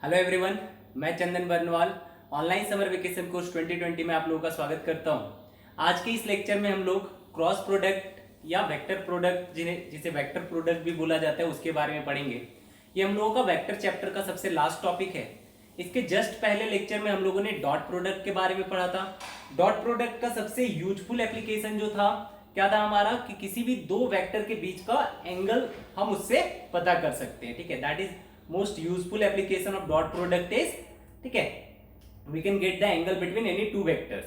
Hello everyone, मैं Chandan Barnwal online summer vacation course 2020 में आप लोगों का स्वागत करता हूं। आज के इस लेक्चर में हम लोग क्रॉस प्रोडक्ट या वेक्टर प्रोडक्ट जिसे वेक्टर प्रोडक्ट भी बोला जाता है उसके बारे में पढ़ेंगे। ये हम लोगों का वेक्टर चैप्टर का सबसे लास्ट टॉपिक है। इसके जस्ट पहले लेक्चर में हम लोगों ने डॉट प्रोडक्ट के बारे में पढ़ा था। डॉट प्रोडक्ट का सबसे यूजफुल एप्लीकेशन जो था क्या था हमारा कि किसी भी दो वेक्टर के बीच का एंगल हम उससे पता कर सकते हैं। ठीक है, that is most useful application of dot product is, ठीक है, we can get the angle between any two vectors,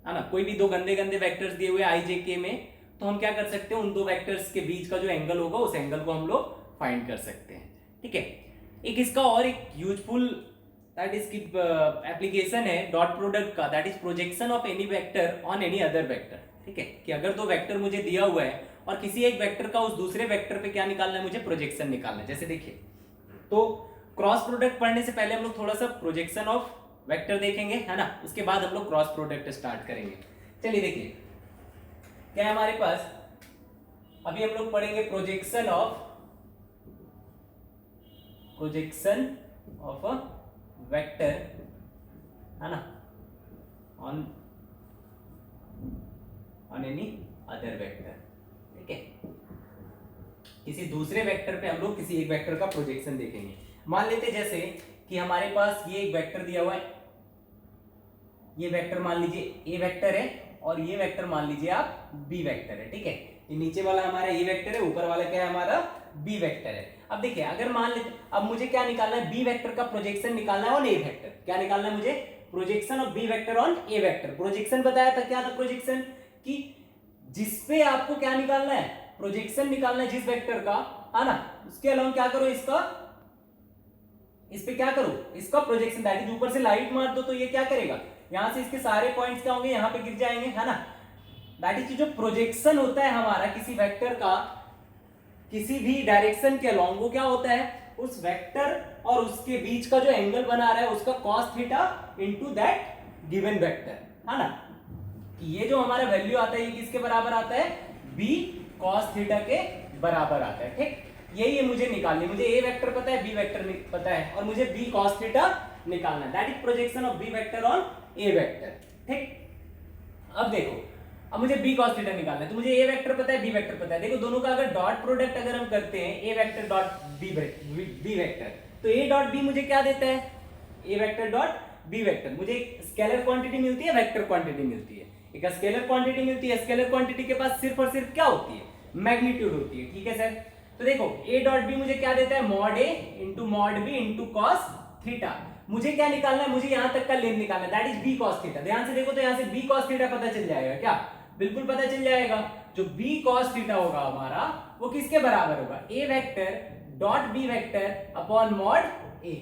है ना। कोई भी दो गंदे गंदे वेक्टर्स दिए हुए आई जे के में, तो हम क्या कर सकते हैं, उन दो वेक्टर्स के बीच का जो एंगल होगा उस एंगल को हम लोग फाइंड कर सकते हैं। ठीक है, एक इसका और एक यूजफुल दैट इज की एप्लीकेशन है डॉट प्रोडक्ट का, that is projection of any vector on any other vector. ठीक है, कि अगर दो वेक्टर मुझे दिया हुआ है और किसी एक वेक्टर का उस दूसरे वेक्टर पे क्या निकालना है, मुझे प्रोजेक्शन निकालना है। जैसे देखिए, तो क्रॉस प्रोडक्ट पढ़ने से पहले हम लोग थोड़ा सा प्रोजेक्शन ऑफ वेक्टर देखेंगे, है ना। उसके बाद हम लोग क्रॉस प्रोडक्ट स्टार्ट करेंगे। चलिए देखिए, क्या है हमारे पास, अभी हम लोग पढ़ेंगे प्रोजेक्शन ऑफ अ वेक्टर, है ना, ऑन एनी अदर वेक्टर। ठीक है, किसी दूसरे वेक्टर पे हम लोग किसी एक वेक्टर का प्रोजेक्शन देखेंगे। मान लेते जैसे कि हमारे पास ये एक वेक्टर दिया हुआ है, ये वेक्टर मान लीजिए ए वेक्टर है और ये वेक्टर मान लीजिए आप बी वेक्टर है। ठीक है, ये नीचे वाला हमारा ए वेक्टर है, ऊपर वाला क्या है हमारा बी वेक्टर है। अब देखिए, अगर मान लेते, अब मुझे क्या निकालना है, बी वेक्टर का प्रोजेक्शन निकालना है ऑन ए वेक्टर। क्या निकालना है मुझे, projection of B vector on A vector. Projection बताया था, क्या था प्रोजेक्शन, कि जिसपे आपको क्या निकालना है, प्रोजेक्शन निकालना है जिस वेक्टर का, है ना, उसके अलावा क्या करो, इस पे क्या करो, इसका प्रोजेक्शन, दैट इज ऊपर से लाइट मार दो तो ये क्या करेगा, यहां से इसके सारे पॉइंट्स क्या होंगे, यहां पे गिर जाएंगे, है ना। दैट इज जो प्रोजेक्शन होता है हमारा किसी वेक्टर का किसी भी डायरेक्शन के अलोंग, वो क्या होता है, उस वेक्टर और उसके बीच का जो एंगल बना रहा है उसका cos theta into that given vector, है ना। ये जो हमारा वैल्यू आता है ये किसके बराबर आता है, b cos थीटा के बराबर आता है। ठीक, यही है मुझे निकालनी, मुझे a वेक्टर पता है, b वेक्टर पता है, और मुझे b cos थीटा निकालना है। That is projection of b vector on a vector. ठीक, अब देखो, अब मुझे b cos थीटा निकालना है, तो मुझे a वेक्टर पता है, b वेक्टर पता है। देखो, दोनों का अगर डॉट प्रोडक्ट अगर हम करते हैं, a vector dot b vector, तो a डॉट b मुझे क्या देता है, a vector dot b vector, मुझे एक स्केलर क्वांटिटी मिलती है, वेक्टर क्वांटिटी मिलती है। एक स्केलर क्वांटिटी मिलती है, स्केलर क्वांटिटी के पास सिर्फ और सिर्फ क्या होती है, मैग्नीट्यूड होती है। ठीक है सर, तो देखो a डॉट b मुझे क्या देता है, mod a into mod b into cos theta. मुझे क्या निकालना है, मुझे यहां तक का लेंथ निकालना है, that is b cos theta. ध्यान से देखो तो यहां से b cos थीटा पता चल जाएगा, क्या बिल्कुल पता चल जाएगा। जो b cos थीटा होगा हमारा, वो किसके बराबर होगा, a vector dot b vector upon mod a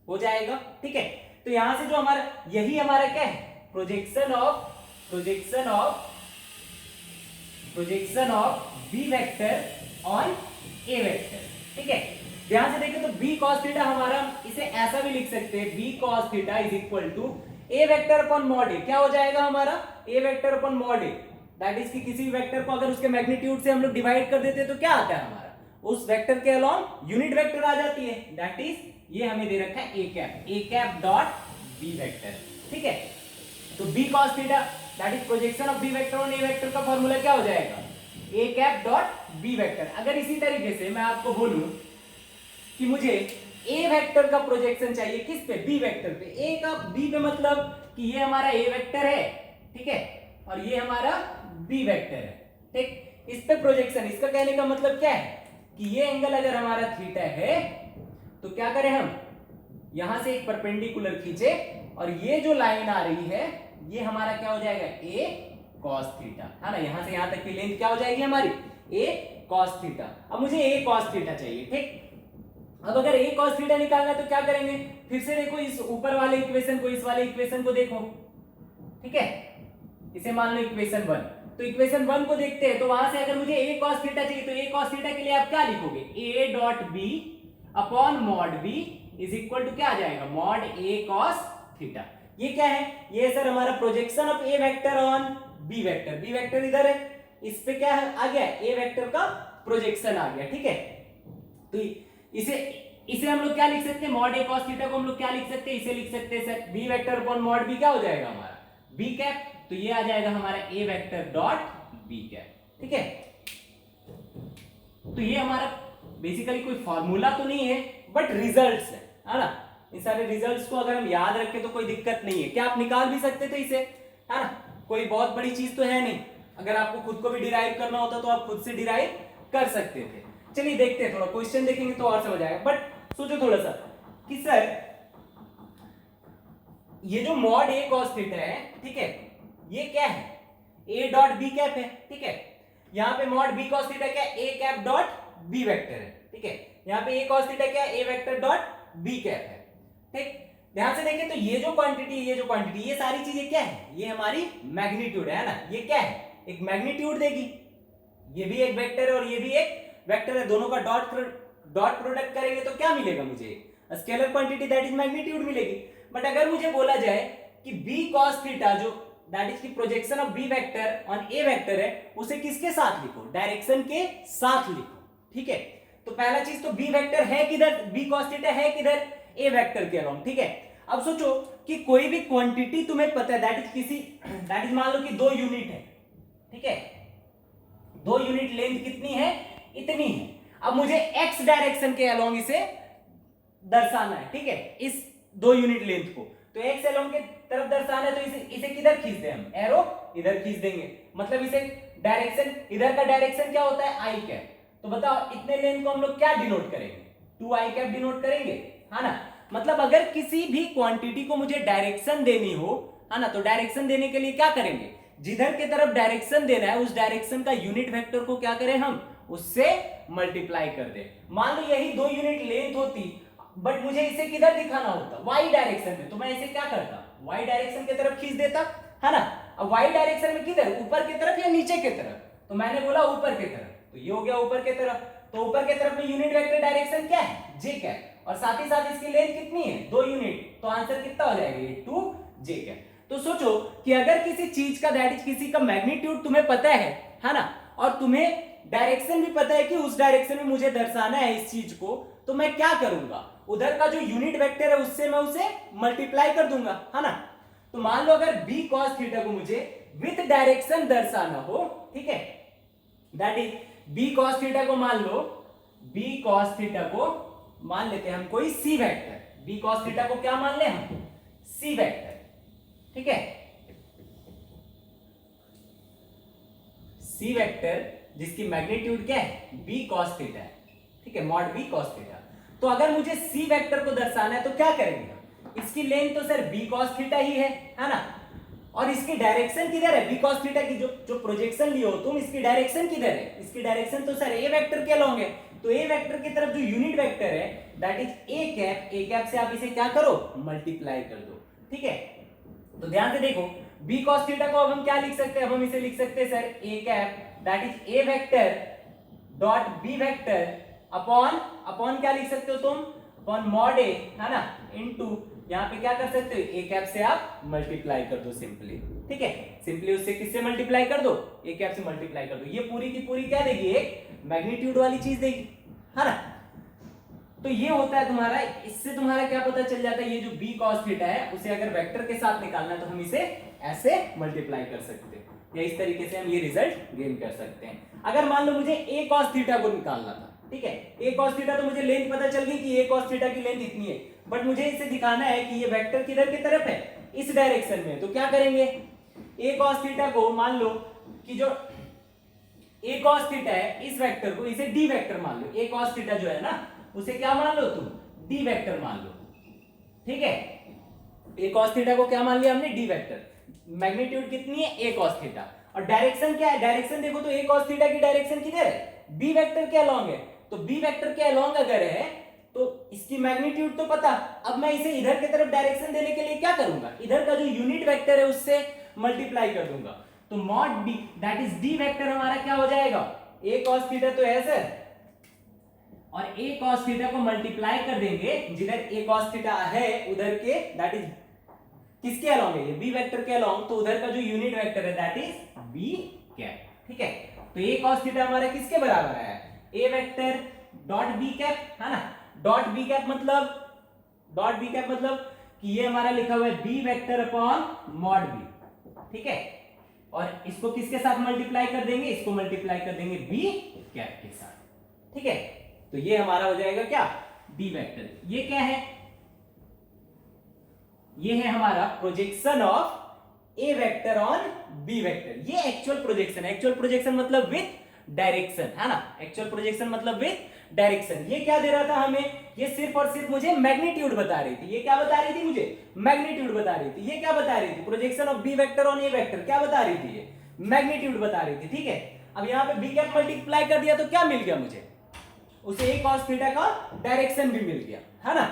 हो जाएगा। ठीक है, तो यहां से जो हमारा, यही हमारा क्या है, projection of b vector on a vector. ठीक है, ध्यान से देखें तो b cos थीटा हमारा, इसे ऐसा भी लिख सकते हैं, b cos theta is equal to a vector upon mod a। क्या हो जाएगा हमारा, a vector upon mod a, that is कि किसी भी वेक्टर को अगर उसके मैग्नीट्यूड से हम लोग डिवाइड कर देते हैं तो क्या आता है हमारा, उस वेक्टर के अलोंग यूनिट वेक्टर आ जाती है। दैट इज, ये हमें दे रखा है a cap dot b vector. ठीक है, तो b cos theta that is projection of b vector on a vector का फॉर्मूला क्या हो जाएगा, a cap dot b vector. अगर इसी तरीके से मैं आपको बोलूं कि मुझे a वेक्टर का प्रोजेक्शन चाहिए किस पे, b वेक्टर पे, a का b पे, मतलब कि ये हमारा a वेक्टर है, ठीक है, और ये हमारा b वेक्टर है। ठीक, इस पे प्रोजेक्शन, इसका कहने का मतलब क्या है कि ये एंगल अगर हमारा थीटा है तो क्या करें हम, यहां से एक परपेंडिकुलर खींचे और ये जो लाइन आ रही है ये हमारा क्या हो जाएगा, a cos थीटा, है ना। यहां से यहां तक की लेंथ क्या हो जाएगी हमारी, a cos थीटा। अब मुझे a cos थीटा चाहिए। ठीक, अब अगर a cos थीटा निकालना है तो क्या करेंगे, फिर से देखो इस ऊपर वाले इक्वेशन को, इस वाले इक्वेशन को देखो। ठीक है, इसे मान लो इक्वेशन 1, तो इक्वेशन 1 को देखते हैं, तो वहां से अगर मुझे a cos थीटा चाहिए तो a cos थीटा के लिए आप क्या लिखोगे, a dot b upon mod b is equal to क्या आ जाएगा, मॉड a cos थीटा। ये क्या है, ये सर हमारा projection of a vector on b vector. b vector इधर है, इस पे क्या आ गया, a वेक्टर का प्रोजेक्शन आ गया। ठीक है, तो इसे इसे हम लोग क्या लिख सकते हैं, मॉड ए cos थीटा को हम लोग क्या लिख सकते हैं, इसे लिख सकते हैं sir B vector upon mod B क्या हो जाएगा हमारा बी कैप, तो ये आ जाएगा हमारा A vector dot B cap, ठीक है। तो ये हमारा बेसिकली कोई फॉर्मूला तो नहीं है बट रिजल्ट्स है ना। इन सारे रिजल्ट्स को अगर हम याद रखें तो कोई दिक्कत नहीं है, क्या आप निकाल भी सकते थे इसे, है ना, कोई बहुत बड़ी चीज तो है नहीं। अगर आपको खुद को भी डिराइव करना होता तो आप खुद से डिराइव कर सकते थे। चलिए देखते हैं, थोड़ा क्वेश्चन देखेंगे तो और समझ आएगा। बट सोचो थोड़ा सा कि सर ये जो मॉड ए cos थीटा है, ठीक है, ये क्या है, ए डॉट बी कैप है, ठीक है। यहाँ पे मॉड बी cos थीटा क्या है, A cap dot B vector है, ठीक है। यहाँ पे ए cos थीटा क्या है, A vector dot B cap है, ठीक। ध्यान से देखें तो ये जो क्वांटिटी ये सारी चीजें क्या है, ये हमारी मैग्नीट्यूड है ना, ये क्या है, एक मैग्नीट्यूड देगी, ये भी एक वेक्टर है और ये भी एक वेक्टर है, दोनों का डॉट प्रोडक्ट करेंगे तो क्या मिलेगा मुझे, scalar quantity that is magnitude मिलेगी। बट अगर मुझे बोला जाए कि b cos थीटा जो दैट इज की projection of b vector on a vector है, उसे किसके साथ लिखो, डायरेक्शन के साथ लिखो, ठीक है। तो पहला चीज तो b वेक्टर है किधर, b cos थीटा है किधर, a वेक्टर के अलोंग, ठीक है। अब सोचो कि कोई भी क्वांटिटी तुम्हें पता है दैट इज मान लो कि 2 यूनिट है, ठीक है, 2 यूनिट लेंथ कितनी है, इतनी है। अब मुझे x डायरेक्शन के अलोंग इसे दर्शाना है, ठीक है, इस 2 यूनिट लेंथ को, तो x अलोंग के तरफ दर्शाना है, तो इसे किधर खींच दें हम, एरो इधर खींच देंगे, मतलब इसे डायरेक्शन, इधर का डायरेक्शन क्या होता है, आई कैप। तो बताओ इतने लेंथ को हम लोग क्या डिनोट करेंगे, 2 आई कैप डिनोट करेंगे, है ना। मतलब अगर किसी भी क्वांटिटी को मुझे डायरेक्शन देनी हो, है ना, तो डायरेक्शन देने के लिए क्या करेंगे, जिधर की तरफ डायरेक्शन देना है उस डायरेक्शन का यूनिट वेक्टर को क्या करें हम, उससे मल्टीप्लाई कर दें। मान लो यही 2 यूनिट लेंथ होती, बट मुझे इसे किधर दिखाना होता, वाई डायरेक्शन में, तो मैं इसे क्या करता, वाई डायरेक्शन की तरफ खींच देता, है ना। अब वाई डायरेक्शन में किधर, ऊपर की तरफ या नीचे की तरफ, तो मैंने बोला ऊपर की तरफ, तो ये हो गया ऊपर की तरफ। तो ऊपर की तरफ में यूनिट वेक्टर डायरेक्शन क्या है, जे कैप, और साथ ही साथ इसकी लेंथ कितनी है, 2 यूनिट, तो आंसर कितना हो जाएगा, ये 2 जे कैप। तो सोचो कि अगर किसी चीज का दैट इज किसी का मैग्नीट्यूड तुम्हें पता है ना, और तुम्हें डायरेक्शन भी पता है कि उस डायरेक्शन में मुझे दर्शाना है इस चीज को, तो मैं क्या करूंगा, उधर का जो यूनिट वेक्टर है उससे मैं उसे मल्टीप्लाई कर दूंगा, है ना। तो मान लो अगर b cos थीटा को मुझे विद डायरेक्शन दर्शाना हो, ठीक है, that is b cos theta को मान लो, b cos थीटा को मान लेते हैं हम कोई c vector, b cos theta को क्या मान ले हम, c वेक्टर, ठीक है, c वेक्टर जिसकी मैग्नीट्यूड क्या है, b cos थीटा है, ठीक है, मॉड b cos थीटा। तो अगर मुझे c वेक्टर को दर्शाना है तो क्या करेंगे, इसकी लेंथ तो सर b cos थीटा ही है ना, और इसकी डायरेक्शन किधर है, b cos थीटा की जो प्रोजेक्शन लिए हो तुम, इसकी डायरेक्शन किधर है, इसकी डायरेक्शन तो सर a वेक्टर के अलोंग है, तो a वेक्टर की तरफ जो यूनिट वेक्टर है दैट इज a कैप से आप इसे क्या करो, मल्टीप्लाई कर दो, ठीक है। तो ध्यान से देखो b cos थीटा को अब हम क्या लिख सकते हैं, अब हम इसे लिख सकते हैं sir a cap that is a vector dot b vector upon क्या लिख सकते हो तुम, अपॉन मॉड a, है ना, इनटू यहाँ पे क्या कर सकते हो, a कैप से आप मल्टीप्लाई कर दो सिंपली, ठीक है, सिंपली उससे किससे मल्टीप्लाई कर दो, a कैप से मल्टीप्लाई कर दो, ये पूरी की पूरी क्या देगी, एक मैग्नीट्यूड वाली चीज देगी, है ना। तो ये होता है तुम्हारा, इससे तुम्हारा क्या पता चल जाता है, ये जो b cos थीटा है उसे अगर वेक्टर के साथ निकालना है तो हम इसे ऐसे मल्टीप्लाई कर सकते हैं, या इस तरीके से हम ये रिजल्ट गेन कर सकते हैं। अगर मान लो मुझे a cos थीटा को निकालना था, ठीक है, a cos थीटा, तो मुझे लेंथ पता चल गई कि a cos थीटा की लेंथ इतनी है, बट मुझे इसे दिखाना है कि ये वेक्टर किधर की तरफ है, इस डायरेक्शन में, तो क्या करेंगे, a cos थीटा को मान लो कि जो a cos थीटा है इस वेक्टर को इसे d वेक्टर मान लो, a cos थीटा जो है ना उसे क्या मान लो तुम, d वेक्टर मान लो, ठीक है। a cos थीटा को क्या मान लिया हमने, d वेक्टर, मैग्नीट्यूड कितनी है, a cos थीटा, और डायरेक्शन क्या है, डायरेक्शन देखो तो a cos थीटा की डायरेक्शन किधर है, b वेक्टर के अलोंग है, तो b वेक्टर के अलोंग अगर है तो इसकी मैग्नीट्यूड तो पता। अब मैं इसे इधर की तरफ डायरेक्शन देने के लिए क्या करूंगा, इधर का जो यूनिट वेक्टर है उससे मल्टीप्लाई कर दूंगा, तो mod b that is d vector हमारा क्या हो जाएगा, a cos थीटा तो है सर, और a cos थीटा को मल्टीप्लाई कर देंगे, जिधर a cos थीटा है उधर के दैट इज किसके अलोंग है, ये b वेक्टर के अलोंग, तो उधर का जो यूनिट वेक्टर है दैट इज b कैप, ठीक है। तो a cos थीटा हमारा किसके बराबर है, a vector dot b cap, है ना, डॉट बी कैप मतलब कि ये हमारा लिखा हुआ है B vector upon mod B, ठीक है, और इसको किसके साथ मल्टीप्लाई कर देंगे, इसको मल्टीप्लाई कर देंगे बी कैप के साथ, ठीक है। तो ये हमारा हो जाएगा क्या, बी वेक्टर। ये क्या है, ये है हमारा projection of A vector on B vector. ये एक्चुअल प्रोजेक्शन मतलब विथ डायरेक्शन, है ना, एक्चुअल प्रोजेक्शन मतलब विथ डायरेक्शन। ये क्या दे रहा था हमें, ये सिर्फ और सिर्फ मुझे मैग्नीट्यूड बता रही थी। ये क्या बता रही थी, मुझे मैग्नीट्यूड बता रही थी। ये क्या बता रही थी, projection of B vector on A vector क्या बता रही थी, ये मैग्नीट्यूड बता रही थी, ठीक है। अब यहाँ पे बी कैप मल्टीप्लाई कर दिया तो क्या मिल गया मुझे, उसे ए cos थीटा का डायरेक्शन भी मिल गया, है ना।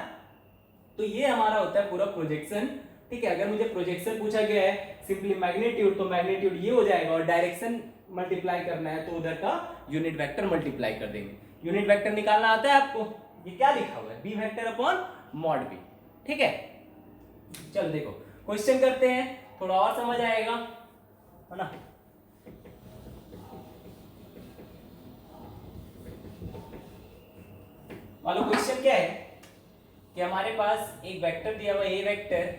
तो ये हमारा होता है पूरा प्रोजेक्शन, ठीक है। अगर मुझे प्रोजेक्शन पूछा गया है सिंपली मैग्नीट्यूड, तो मैग्नीट्यूड ये हो जाएगा, और डायरेक्शन मल्टीप्लाई करना है तो उधर का यूनिट वेक्टर मल्टीप्लाई कर देंगे। यूनिट वेक्टर निकालना आता है आपको, ये क्या लिखा हुआ है, B vector upon mod B, ठीक है। चल देखो क्वेश्चन करते हैं, थोड़ा और समझ आएगा, है ना। वालों क्वेश्चन क्या है कि हमारे पास एक वेक्टर दिया हुआ है, A vector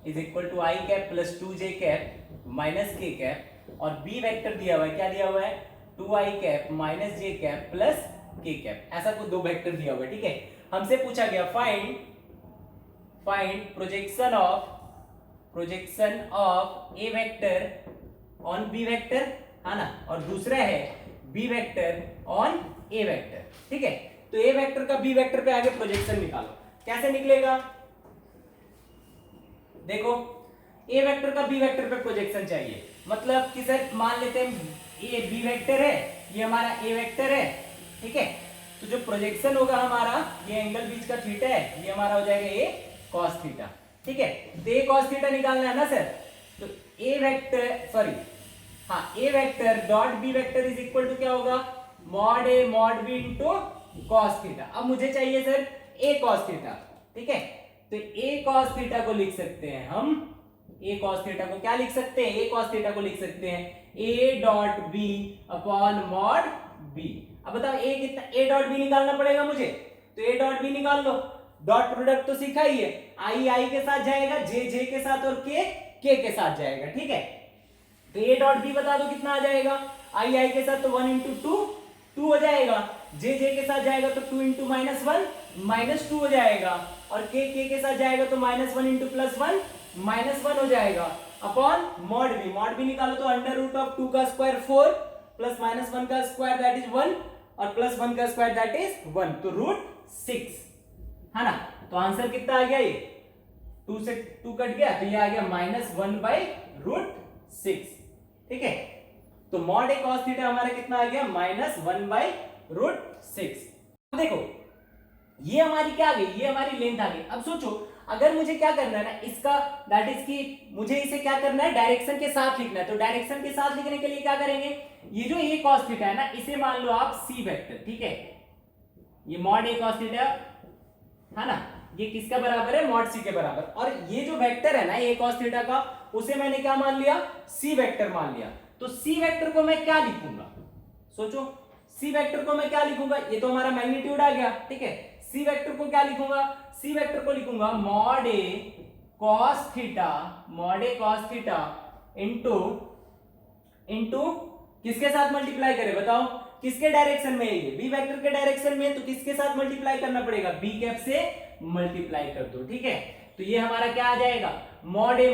is equal to I cap plus 2j cap minus K cap, और बी वेक्टर दिया हुआ है, क्या दिया हुआ है, 2i cap minus j cap plus K cap. ऐसा कुछ दो वेक्टर दिया हुआ है, ठीक है। हमसे पूछा गया find projection of A vector on B vector, है ना, और दूसरा है B vector on A vector, ठीक है। तो ए वेक्टर का बी वेक्टर पे आगे प्रोजेक्शन निकालो, कैसे निकलेगा, देखो ए वेक्टर का बी वेक्टर पे प्रोजेक्शन चाहिए, मतलब कि सर मान लेते हैं ये बी वेक्टर है, ये हमारा ए वेक्टर है, ठीक है। तो जो प्रोजेक्शन होगा हमारा, ये एंगल बीच का थीटा है, ये हमारा हो जाएगा ए cos थीटा, ठीक है। तो ए cos थीटा निकालना है ना सर, तो A vector dot B vector is equal to क्या होगा, mod A mod B into cos theta. अब मुझे चाहिए सर ए cos थीटा, ठीक है। तो ए cos थीटा को लिख सकते हैं हम, ए cos थीटा को क्या लिख सकते हैं, ए cos थीटा को लिख सकते हैं A dot B upon mod B. अब बताओ ए कितना, ए डॉट बी निकालना पड़ेगा मुझे, तो ए डॉट बी निकाल लो। डॉट प्रोडक्ट तो सीखा ही है, आई के साथ जाएगा, जे के साथ, और के के साथ जाएगा, ठीक है। तो ए डॉट बी बता दो कितना आ जाएगा, आई के साथ तो 1 इंटू 2 हो जाएगा, जे के साथ जाएगा तो 2 इंटू -1 -2 हो जाएगा, और के साथ जाएगा तो -1 इंटू +1 -1 हो जाएगा, अपॉन मॉड बी निकालो तो अंडर रूट ऑफ 2 का स्क्वायर 4 प्लस -1 का स्क्वायर दैट इज 1, और +1 का स्क्वायर दैट इज 1, तो √6, है ना। तो आंसर कितना आ गया, ये 2 से 2 कट गया, तो ये आ गया -1/√6, ठीक है। तो मॉड ए cos थीटा हमारा कितना आ गया, -1/√6। देखो ये हमारी क्या आ गई, ये हमारी लेंथ आ गई। अब सोचो अगर मुझे क्या करना है ना, इसका दैट इज कि मुझे इसे क्या करना है, डायरेक्शन के साथ लिखना है। तो डायरेक्शन के साथ लिखने के लिए क्या करेंगे, ये जो ए cos थीटा है ना, इसे मान लो आप सी वेक्टर, ठीक है। ये मॉड ए cos थीटा है ना, ये किसका बराबर है, मॉड सी के बराबर। और ये जो वेक्टर है ना ए cos थीटा का, उसे मैंने क्या मान लिया, सी वेक्टर मान लिया। तो सी वेक्टर को मैं क्या लिखूंगा, सोचो सी वेक्टर को मैं क्या लिखूंगा, ये तो हमारा मैग्नीट्यूड आ गया, ठीक है। सी वेक्टर को क्या लिखूंगा, सी वेक्टर को लिखूंगा mod A cos theta into किसके साथ मल्टीप्लाई करें, बताओ किसके डायरेक्शन में है, ये बी वेक्टर के डायरेक्शन में, तो किसके साथ मल्टीप्लाई करना पड़ेगा, बी कैप से मल्टीप्लाई कर दो, ठीक है। तो ये हमारा क्या आ जाएगा, मॉड ए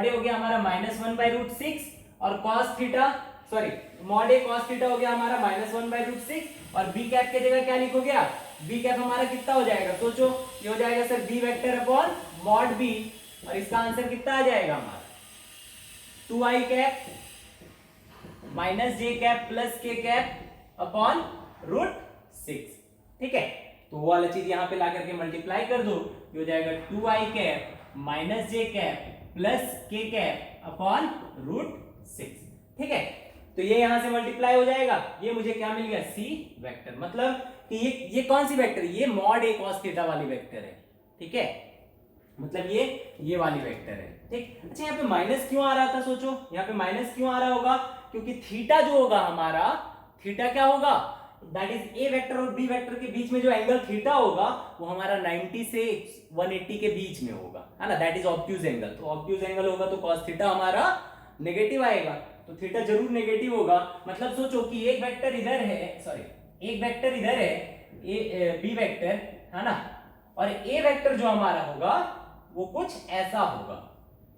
हो गया हमारा -1/√6, और cos theta mod A cos theta हो गया हमारा -1/√6, और बी कैप के जगह क्या लिखोगे आप, बी कैप हमारा कितना हो जाएगा, सोचो ये हो जाएगा sir B vector upon mod B, और इसका आंसर कितना आ जाएगा हमारा 2i cap minus j cap plus k cap upon √6, ठीक है। तो वो वाला चीज यहां पे ला करके मल्टीप्लाई कर दो, ये हो जाएगा 2i cap minus j cap plus k cap upon √6, ठीक है। तो ये यहां से मल्टीप्लाई हो जाएगा, ये मुझे क्या मिल गया, सी वेक्टर। मतलब कि ये कौन सी वेक्टर है, ये मॉड ए cos थीटा वाली वेक्टर है, ठीक है। मतलब ये वाली वेक्टर है, ठीक। अच्छा यहाँ पे माइनस क्यों आ रहा था, सोचो यहाँ पे माइनस क्यों आ रहा होगा, क्योंकि थीटा जो होगा हमारा, थीटा क्या होगा, दैट इज ए वेक्टर और बी वेक्टर के बीच में जो एंगल थीटा होगा वो हमारा 90 से 180 के बीच में होगा, है ना, दैट इज ऑब्ट्यूज एंगल। तो ऑब्ट्यूज एंगल होगा तो cos थीटा हमारा नेगेटिव आएगा, तो थीटा जरूर नेगेटिव होगा। मतलब सोचो कि एक वेक्टर इधर है, सॉरी एक वेक्टर इधर है, ए बी वेक्टर, है ना, और ए वेक्टर जो हमारा होगा वो कुछ ऐसा होगा,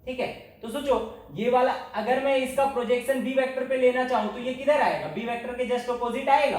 ठीक है। तो सोचो ये वाला अगर मैं इसका प्रोजेक्शन बी वेक्टर पे लेना चाहूं तो ये किधर आएगा, बी वेक्टर के जस्ट ऑपोजिट आएगा,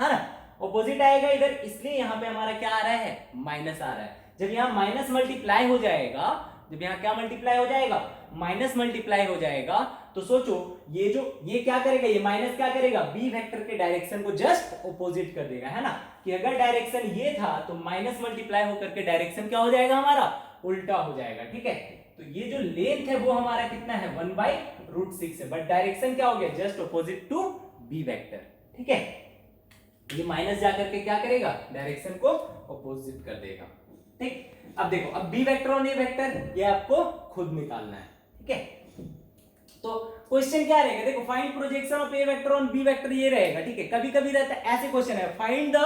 है ना, ऑपोजिट आएगा इधर, इसलिए यहां पे हमारा क्या आ रहा है, माइनस आ रहा है। जब यहां माइनस मल्टीप्लाई हो जाएगा, जब यहां क्या मल्टीप्लाई हो जाएगा, माइनस मल्टीप्लाई हो जाएगा, तो सोचो ये क्या करेगा, ये माइनस क्या करेगा, बी वेक्टर के डायरेक्शन को जस्ट ऑपोजिट कर देगा, है ना, कि अगर डायरेक्शन ये था तो माइनस मल्टीप्लाई होकर के डायरेक्शन क्या हो जाएगा, हमारा उल्टा हो जाएगा, ठीक है। तो ये जो लेंथ है वो हमारा कितना है, 1/√6 है, बट डायरेक्शन क्या हो गया, just opposite to B vector, ठीक है। ये माइनस जाकर के क्या करेगा, डायरेक्शन को ऑपोजिट कर देगा, ठीक। अब देखो, अब बी वेक्टर और ए वेक्टर ये आपको खुद निकालना है, ठीक है। तो क्वेश्चन क्या रहेगा, देखो find projection of A vector on B vector, ये रहेगा, ठीक है। कभी कभी रहता है ऐसे क्वेश्चन है, find the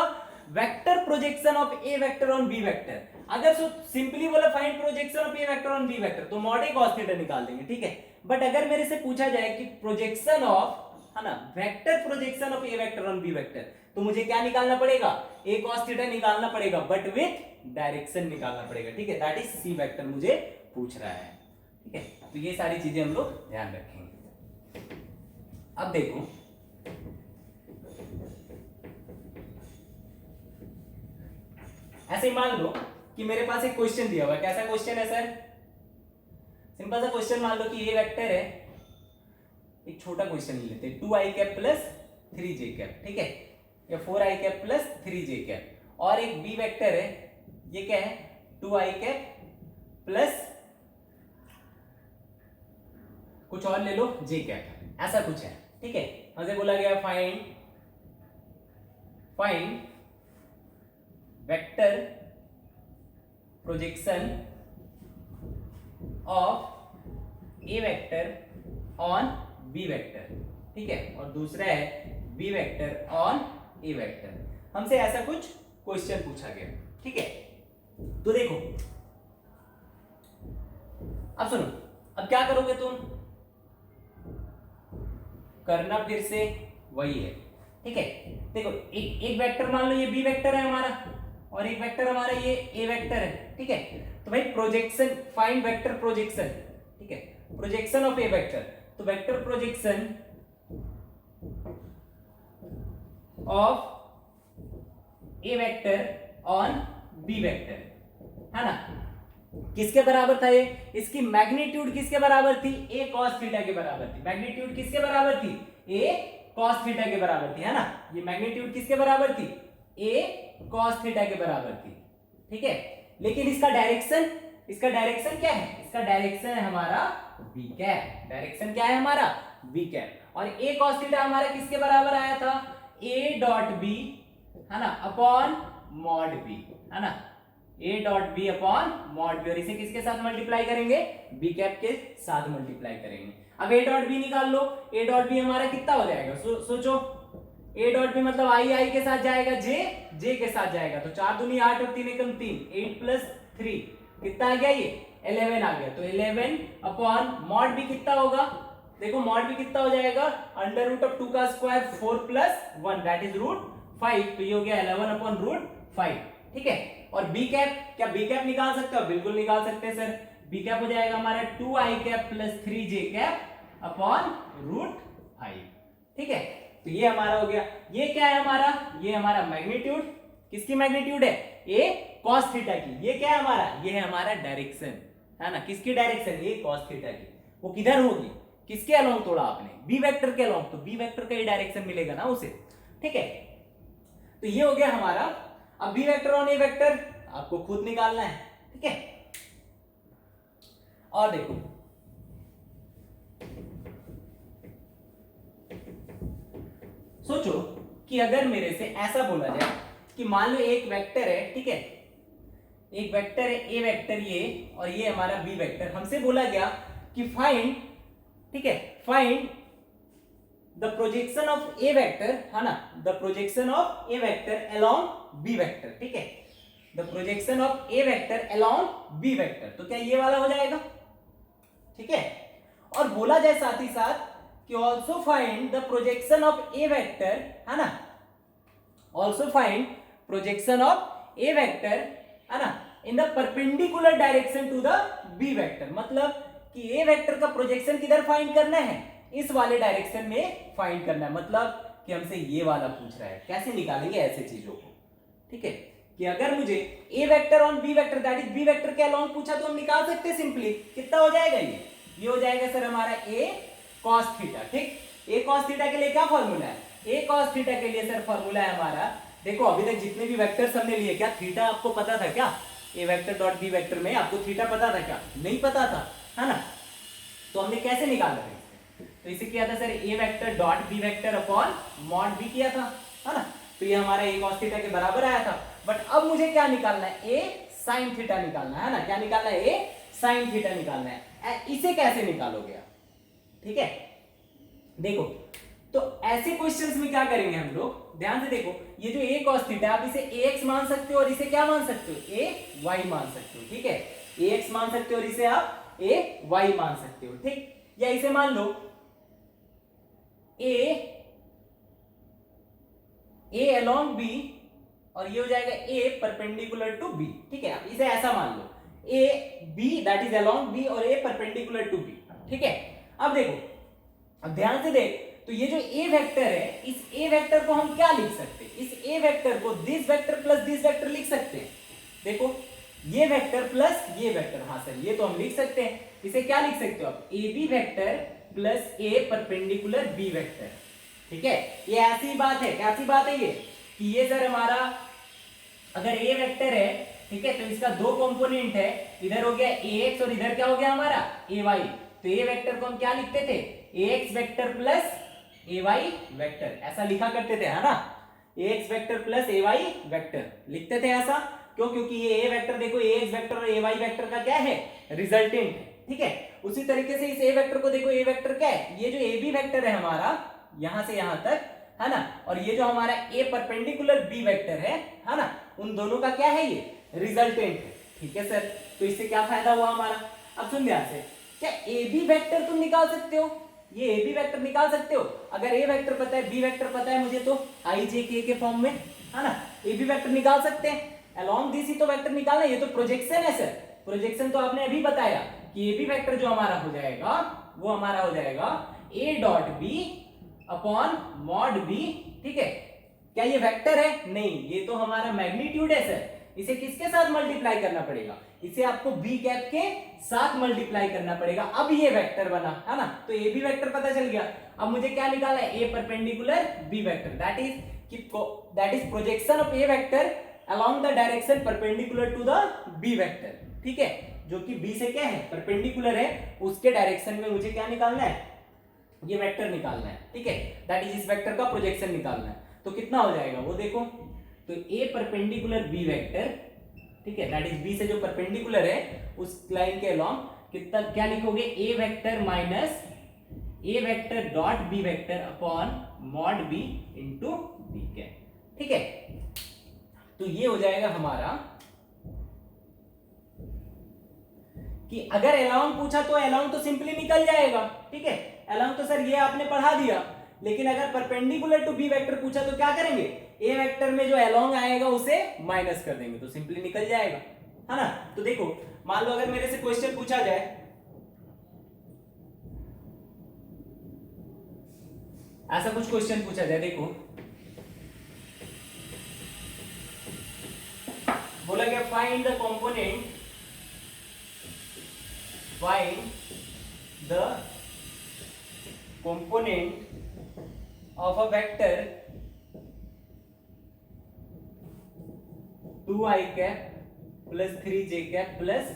vector projection of A vector on B vector. अगर सिंपली बोला find projection of A vector on B vector तो मॉड ए cos थीटा निकाल देंगे, ठीक है। बट अगर मेरे से पूछा जाए कि प्रोजेक्शन ऑफ, है ना, vector projection of A vector on B vector, तो मुझे क्या निकालना पड़ेगा, ए cos थीटा निकालना पड़ेगा, बट विथ डायरेक्शन निकालना पड़ेगा, ठीक है, दैट इज सी वेक्टर मुझे पूछ रहा है, ठीक है। तो ये सारी चीजें हम लोग ध्यान रखेंगे। अब देखो ऐसे ही मान लो कि मेरे पास एक क्वेश्चन दिया हुआ है, कैसा क्वेश्चन है सर, सिंपल सा क्वेश्चन, मान लो कि ये वेक्टर है, एक छोटा क्वेश्चन लेते हैं, 2i cap plus 3j cap, ठीक है, या 4i cap plus 3j cap, और एक बी वेक्टर है, ये क्या है, 2i कैप प्लस कुछ और ले लो j कैप, ऐसा कुछ है, ठीक है। हमसे बोला गया find vector projection of A vector on B vector, ठीक है, और दूसरा है B vector on A vector. हमसे ऐसा कुछ क्वेश्चन पूछा गया, ठीक है। तो देखो अब सुनो, अब क्या करोगे तुम, करना फिर से वही है, ठीक है। देखो एक वेक्टर मान लो ये बी वेक्टर है हमारा, और एक वेक्टर हमारा ये ए वेक्टर है, ठीक है। तो भाई प्रोजेक्शन, फाइंड वेक्टर प्रोजेक्शन, ठीक है, प्रोजेक्शन ऑफ ए वेक्टर, तो vector projection of A vector on B vector, है ना, किसके बराबर था ये, इसकी मैग्नीट्यूड किसके बराबर थी, ए cos थीटा के बराबर थी, मैग्नीट्यूड किसके बराबर थी, ए cos थीटा के बराबर थी, है ना, ये मैग्नीट्यूड किसके बराबर थी, ए cos थीटा के बराबर थी, ठीक है। लेकिन इसका डायरेक्शन क्या है, इसका डायरेक्शन है हमारा b कैप, डायरेक्शन क्या है हमारा b कैप, और a cos थीटा हमारा किसके बराबर आया था, a डॉट b, है ना, अपॉन मॉड b, है ना, a dot b upon mod b, और इसे किसके साथ मल्टीप्लाई करेंगे, b कैप के साथ मल्टीप्लाई करेंगे। अब a डॉट b निकाल लो, a डॉट b हमारा कितना हो जाएगा, सोचो, a डॉट b मतलब i के साथ जाएगा, j के साथ जाएगा, तो 4 दूनी 8 और 3 एकम 3, 8 प्लस 3 कितना आ गया, ये 11 आ गया, तो 11 अपॉन मॉड b कितना होगा, देखो मॉड b कितना हो जाएगा, अंडर रूट ऑफ 2 का स्क्वायर 4 प्लस 1 दैट इज √5, तो ये हो गया 11 अपॉन √5, ठीक है। और b कैप, क्या b कैप निकाल सकते हो, बिल्कुल निकाल सकते हैं सर, b कैप हो जाएगा हमारा 2i cap plus 3j cap upon √5, ठीक है। तो ये हमारा हो गया, ये क्या है हमारा, ये हमारा मैग्नीट्यूड, किसकी मैग्नीट्यूड है, a cos थीटा की, ये क्या है हमारा, ये है हमारा डायरेक्शन, है ना, किसकी डायरेक्शन, ये cos थीटा की, वो किधर होगी, किसके अलोंग तोड़ा आपने, बी वेक्टर के अलोंग, तो बी वेक्टर का ही डायरेक्शन मिलेगा ना उसे, ठीक है। तो ये हो गया हमारा। अब बी वेक्टर और ए वेक्टर आपको खुद निकालना है, ठीक है। और देखो सोचो कि अगर मेरे से ऐसा बोला जाए कि मान लो एक वेक्टर है, ठीक है, एक वेक्टर है ए वेक्टर ये, और ये हमारा बी वेक्टर, हमसे बोला गया कि फाइंड, ठीक है, find the projection of A vector, है ना, the projection of A vector along B vector, ठीक है, the projection of A vector along B vector, तो क्या ये वाला हो जाएगा, ठीक है। और बोला जाए साथ ही साथ कि also find the projection of A vector, है ना, also find projection of A vector, है ना, in the perpendicular direction to the B vector, मतलब कि ए वेक्टर का प्रोजेक्शन किधर फाइंड करना है, इस वाले डायरेक्शन में फाइंड करना है, मतलब कि हमसे ये वाला पूछ रहा है, कैसे निकालेंगे ऐसे चीजों को, ठीक है, कि अगर मुझे A vector on B vector that is B vector के अलोंग पूछा तो हम निकाल सकते हैं सिंपली, कितना हो जाएगा ये हो जाएगा सर हमारा ए कॉस थीटा, ठीक। ए कॉस थीटा के लिए क्या फॉर्मूला है, ए कॉस थीटा के लिए सर फॉर्मूला है हमारा, देखो अभी तक जितने भी वेक्टर्स हमने लिए, क्या थीटा आपको पता था क्या, ए वेक्टर डॉट बी वेक्टर में आपको थीटा पता था क्या, नहीं पता था, है ना, तो हमने कैसे निकाला था, तो इसे किया था sir A vector dot B vector upon mod B किया था, है ना, तो ये हमारा ए कॉस थीटा के बराबर आया था। बट अब मुझे क्या निकालना है, ए साइन थीटा निकालना है ना, क्या निकालना है, ए साइन थीटा निकालना है। इसे कैसे निकालोगे आप, ठीक है, देखो तो ऐसे क्वेश्चंस में क्या करेंगे हम लोग, ध्यान से देखो, ये जो ए कॉस थीटा आप इसे ax मान सकते हो और इसे क्या मान सकते हो, ए वाई मान सकते हो, ठीक है, ax मान सकते हो और इसे आप ए वाई मान सकते हो, ठीक, या इसे मान लो ए अलोंग बी और ये हो जाएगा ए परपेंडिकुलर टू बी, ठीक है, अब इसे ऐसा मान लो A B that is along B और ए परपेंडिकुलर टू बी, ठीक है। अब देखो, अब ध्यान से देख, तो ये जो ए वेक्टर है, इस ए वेक्टर को हम क्या लिख सकते हैं, इस ए वेक्टर को this vector plus this vector लिख सकते हैं, देखो ये वेक्टर प्लस ये वेक्टर, हाँ सर ये तो हम लिख सकते हैं, इसे क्या लिख सकते हो आप, A B vector plus A perpendicular B vector, ठीक है। ये ऐसी बात है, कैसी बात है ये, कि ये सर हमारा अगर ए वेक्टर है, ठीक है, तो इसका दो कंपोनेंट है, इधर हो गया ax और इधर क्या हो गया हमारा ay, तो ए वेक्टर को हम क्या लिखते थे, ax vector plus ay vector, ऐसा लिखा करते थे, है ना, ax vector plus ay vector लिखते थे ऐसा, क्यों, क्योंकि ये a वेक्टर देखो ax वेक्टर और ay वेक्टर का क्या है, रिजल्टेंट है, ठीक है। उसी तरीके से इस a वेक्टर को देखो, a वेक्टर क्या है, ये जो ab वेक्टर है हमारा यहां से यहां तक, है ना, और ये जो हमारा a परपेंडिकुलर b वेक्टर है ना, उन दोनों का क्या है, ये रिजल्टेंट है, ठीक है सर। तो इससे क्या फायदा हुआ हमारा, अब सुन ध्यान से, क्या ए बी वेक्टर तुम निकाल सकते हो, ये ए बी वेक्टर निकाल सकते हो, अगर ए वेक्टर पता है बी वेक्टर पता है मुझे, तो आई जे के फॉर्म में, है ना, ए बी वेक्टर निकाल सकते हैं, अलोंग दिस ही तो वेक्टर निकालना, ये तो प्रोजेक्शन है सर, प्रोजेक्शन तो आपने अभी बताया कि ए बी वेक्टर जो हमारा हो जाएगा वो हमारा हो जाएगा A dot B upon mod B, ठीक है। क्या ये वेक्टर है, नहीं, ये तो हमारा मैग्नीट्यूड है सर, इसे किसके साथ मल्टीप्लाई करना पड़ेगा, इसे आपको बी कैप के साथ मल्टीप्लाई करना पड़ेगा, अब ये वेक्टर बना, है ना, तो ए बी वेक्टर पता चल गया। अब मुझे क्या निकालना है, A perpendicular B vector, that is projection of A vector along the direction perpendicular to the B vector, ठीक है, जो कि बी से क्या है, परपेंडिकुलर है, उसके डायरेक्शन में मुझे क्या निकालना है, ये वेक्टर निकालना है, ठीक है, दैट इज इस वेक्टर का प्रोजेक्शन निकालना है। तो कितना हो जाएगा वो देखो, तो ए परपेंडिकुलर बी वेक्टर, ठीक है, दैट इज बी से जो परपेंडिकुलर है उस लाइन के अलोंग, कितना क्या लिखोगे, A vector minus A vector dot B vector upon mod B into B के, ठीक है। तो ये हो जाएगा हमारा कि अगर अलोंग पूछा तो अलोंग तो सिंपली निकल जाएगा, ठीक है, अलोंग तो सर ये आपने पढ़ा दिया, लेकिन अगर परपेंडिकुलर टू बी वेक्टर पूछा तो क्या करेंगे, ए वेक्टर में जो अलोंग आएगा उसे माइनस कर देंगे, तो सिंपली निकल जाएगा, है ना। तो देखो मान लो अगर मेरे से क्वेश्चन पूछा जाए, ऐसा कुछ क्वेश्चन पूछा जाए, देखो बोला गया find the component, find the component of a vector 2i cap plus 3j cap plus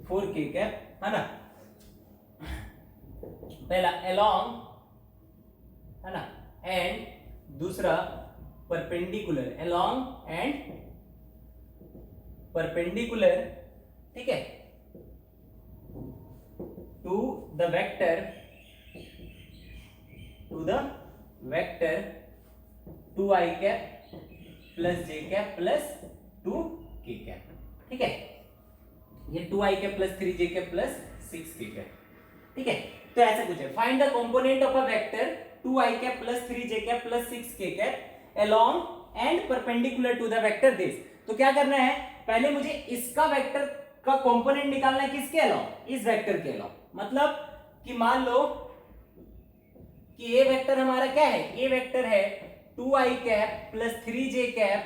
4k cap, है ना, पहला along, है ना, एंड दूसरा परपेंडिकुलर, along एंड परपेंडिकुलर, ठीक है, to the vector to the vector 2i cap plus j cap plus 2k cap, ठीक है। ये 2i cap plus 3j cap plus 6k cap, ठीक है। तो ऐसा कुछ है, find the component of a vector 2i cap plus 3j cap plus 6k cap along and perpendicular to the vector this. तो क्या करना है, पहले मुझे इसका वेक्टर का कंपोनेंट निकालना है, किसके अलोंग, इस वेक्टर के अलोंग। मतलब कि मान लो कि ए वेक्टर हमारा क्या है, ए वेक्टर है 2i cap plus 3j cap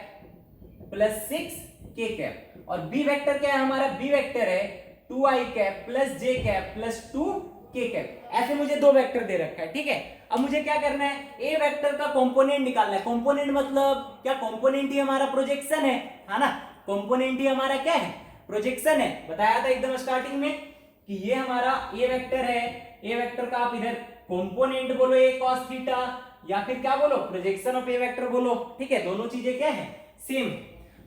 plus 6k cap, और बी वेक्टर क्या है हमारा, बी वेक्टर है 2i cap plus j cap plus 2k cap. ऐसे मुझे दो वेक्टर दे रखा है, ठीक है। अब मुझे क्या करना है, ए वेक्टर का कंपोनेंट निकालना है। कंपोनेंट मतलब क्या, कंपोनेंट ही हमारा प्रोजेक्शन है ना। कंपोनेंट ही हमारा क्या है, प्रोजेक्शन है। बताया था एकदम स्टार्टिंग में कि ये हमारा ए वेक्टर है, ए वेक्टर का आप इधर कंपोनेंट बोलो ए cos थीटा, या फिर क्या बोलो, प्रोजेक्शन ऑफ ए वेक्टर बोलो, ठीक है। दोनों चीजें क्या है, सेम।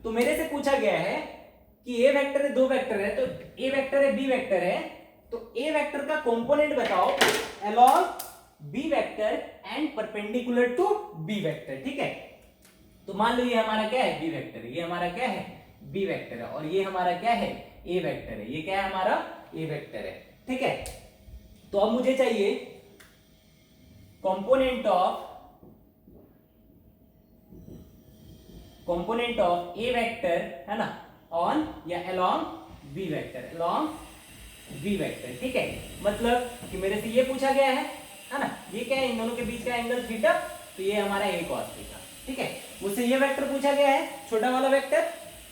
तो मेरे से पूछा गया है कि ए वेक्टर है, दो वेक्टर है, तो ए वेक्टर है बी वेक्टर है, तो ए वेक्टर का कंपोनेंट बताओ along B vector and perpendicular to B vector, ठीक है। तो मान लो ये हमारा क्या है, बी वेक्टर है, ये हमारा क्या है, बी वेक्टर है, और ये हमारा क्या है, ए वेक्टर है, ये क्या है हमारा, ए वेक्टर है, ठीक है। तो अब मुझे चाहिए कंपोनेंट ऑफ ए वेक्टर, है ना, ऑन या along B vector, along B vector, ठीक है। मतलब कि मेरे से ये पूछा गया है ना, ये क्या है, इन दोनों के बीच का एंगल थीटा, तो ये हमारा ए cos थीटा, ठीक है। मुझसे ये वेक्टर पूछा गया है, छोटा वाला वेक्टर,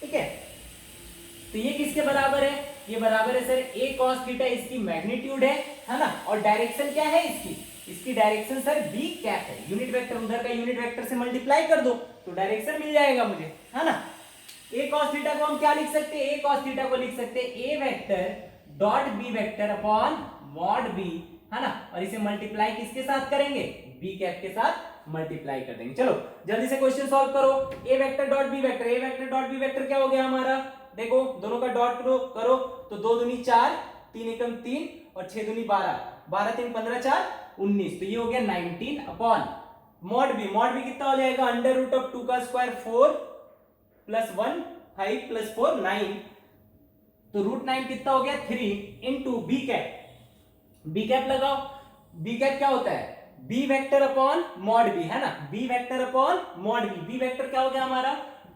ठीक है। तो ये किसके बराबर है, ये बराबर है सर ए cos थीटा, इसकी मैग्नीट्यूड है ना, और डायरेक्शन क्या है इसकी डायरेक्शन सर बी कैप है। यूनिट वेक्टर उधर का यूनिट वेक्टर से मल्टीप्लाई कर दो तो डायरेक्शन मिल जाएगा मुझे, है ना। ए cos थीटा को हम क्या लिख सकते हैं, ए cos थीटा को लिख सकते हैं A vector dot B vector upon mod B, है ना, और इसे मल्टीप्लाई किसके साथ करेंगे, बी कैप के साथ मल्टीप्लाई कर देंगे। चलो जल्दी से क्वेश्चन सॉल्व करो। ए vector dot B vector, A vector dot B vector क्या हो गया हमारा, देखो दोनों का डॉट करो तो 2 दूनी 4, 3 एकम 3 और 6 दूनी 12, 12 3 15 4 19, तो ये हो गया 19 अपॉन मॉड बी कितना हो जाएगा, अंडर रूट ऑफ 2 का स्क्वायर 4 प्लस 1 5 प्लस 4 9, तो रूट 9 कितना हो गया 3 इंटू बी कैप लगाओ। बी कैप क्या होता है, B vector upon mod B, है ना, B vector upon mod B. B vector क्या हो गया हमारा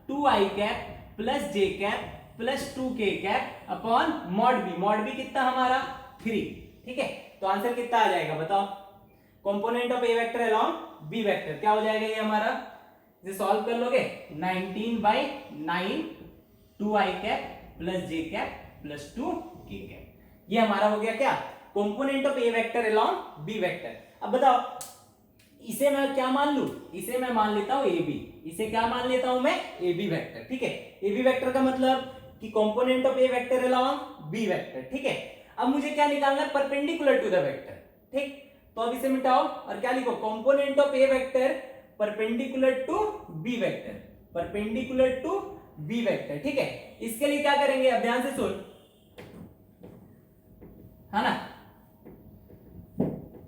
2i cap plus j cap plus 2k cap upon mod B कितना हमारा 3, ठीक है। तो आंसर कितना आ जाएगा बताओ, component of A vector along B vector क्या हो जाएगा ये हमारा, इसे सॉल्व कर लोगे 19/9 2i cap plus j cap plus 2k cap, ये हमारा हो गया क्या, component of A vector along B vector. अब बताओ इसे मैं क्या मान लूं, इसे मैं मान लेता हूं ए बी, इसे क्या मान लेता हूं मैं, ए बी वेक्टर, ठीक है। ए बी वेक्टर का मतलब कि component of A vector along B vector, ठीक है। अब मुझे क्या निकालना है, परपेंडिकुलर टू द वेक्टर, ठीक। तो अब इसे मिटाओ और क्या लिखो, component of A vector perpendicular to B vector, perpendicular to B vector, ठीक है। इसके लिए क्या करेंगे, अब ध्यान से सुन, है ना,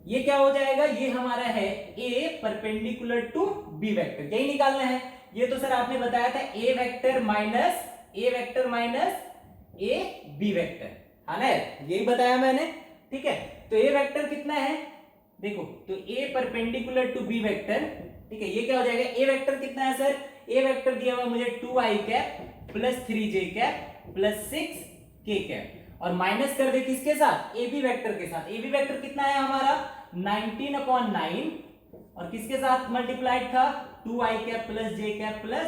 ये क्या हो जाएगा, ये हमारा है a perpendicular to b vector, यही निकालना है। ये तो सर आपने बताया था a vector minus a b vector, है ना, यही बताया मैंने, ठीक है। तो a वेक्टर कितना है, देखो तो a perpendicular to b vector, ठीक है, ये क्या हो जाएगा, a वेक्टर कितना है सर, a वेक्टर दिया हुआ मुझे 2i cap plus 3j cap plus 6k cap, और माइनस कर दे किसके साथ, ए बी वेक्टर के साथ। ए बी वेक्टर कितना है हमारा 19/9, और किसके साथ मल्टीप्लाइड था 2i cap plus j cap plus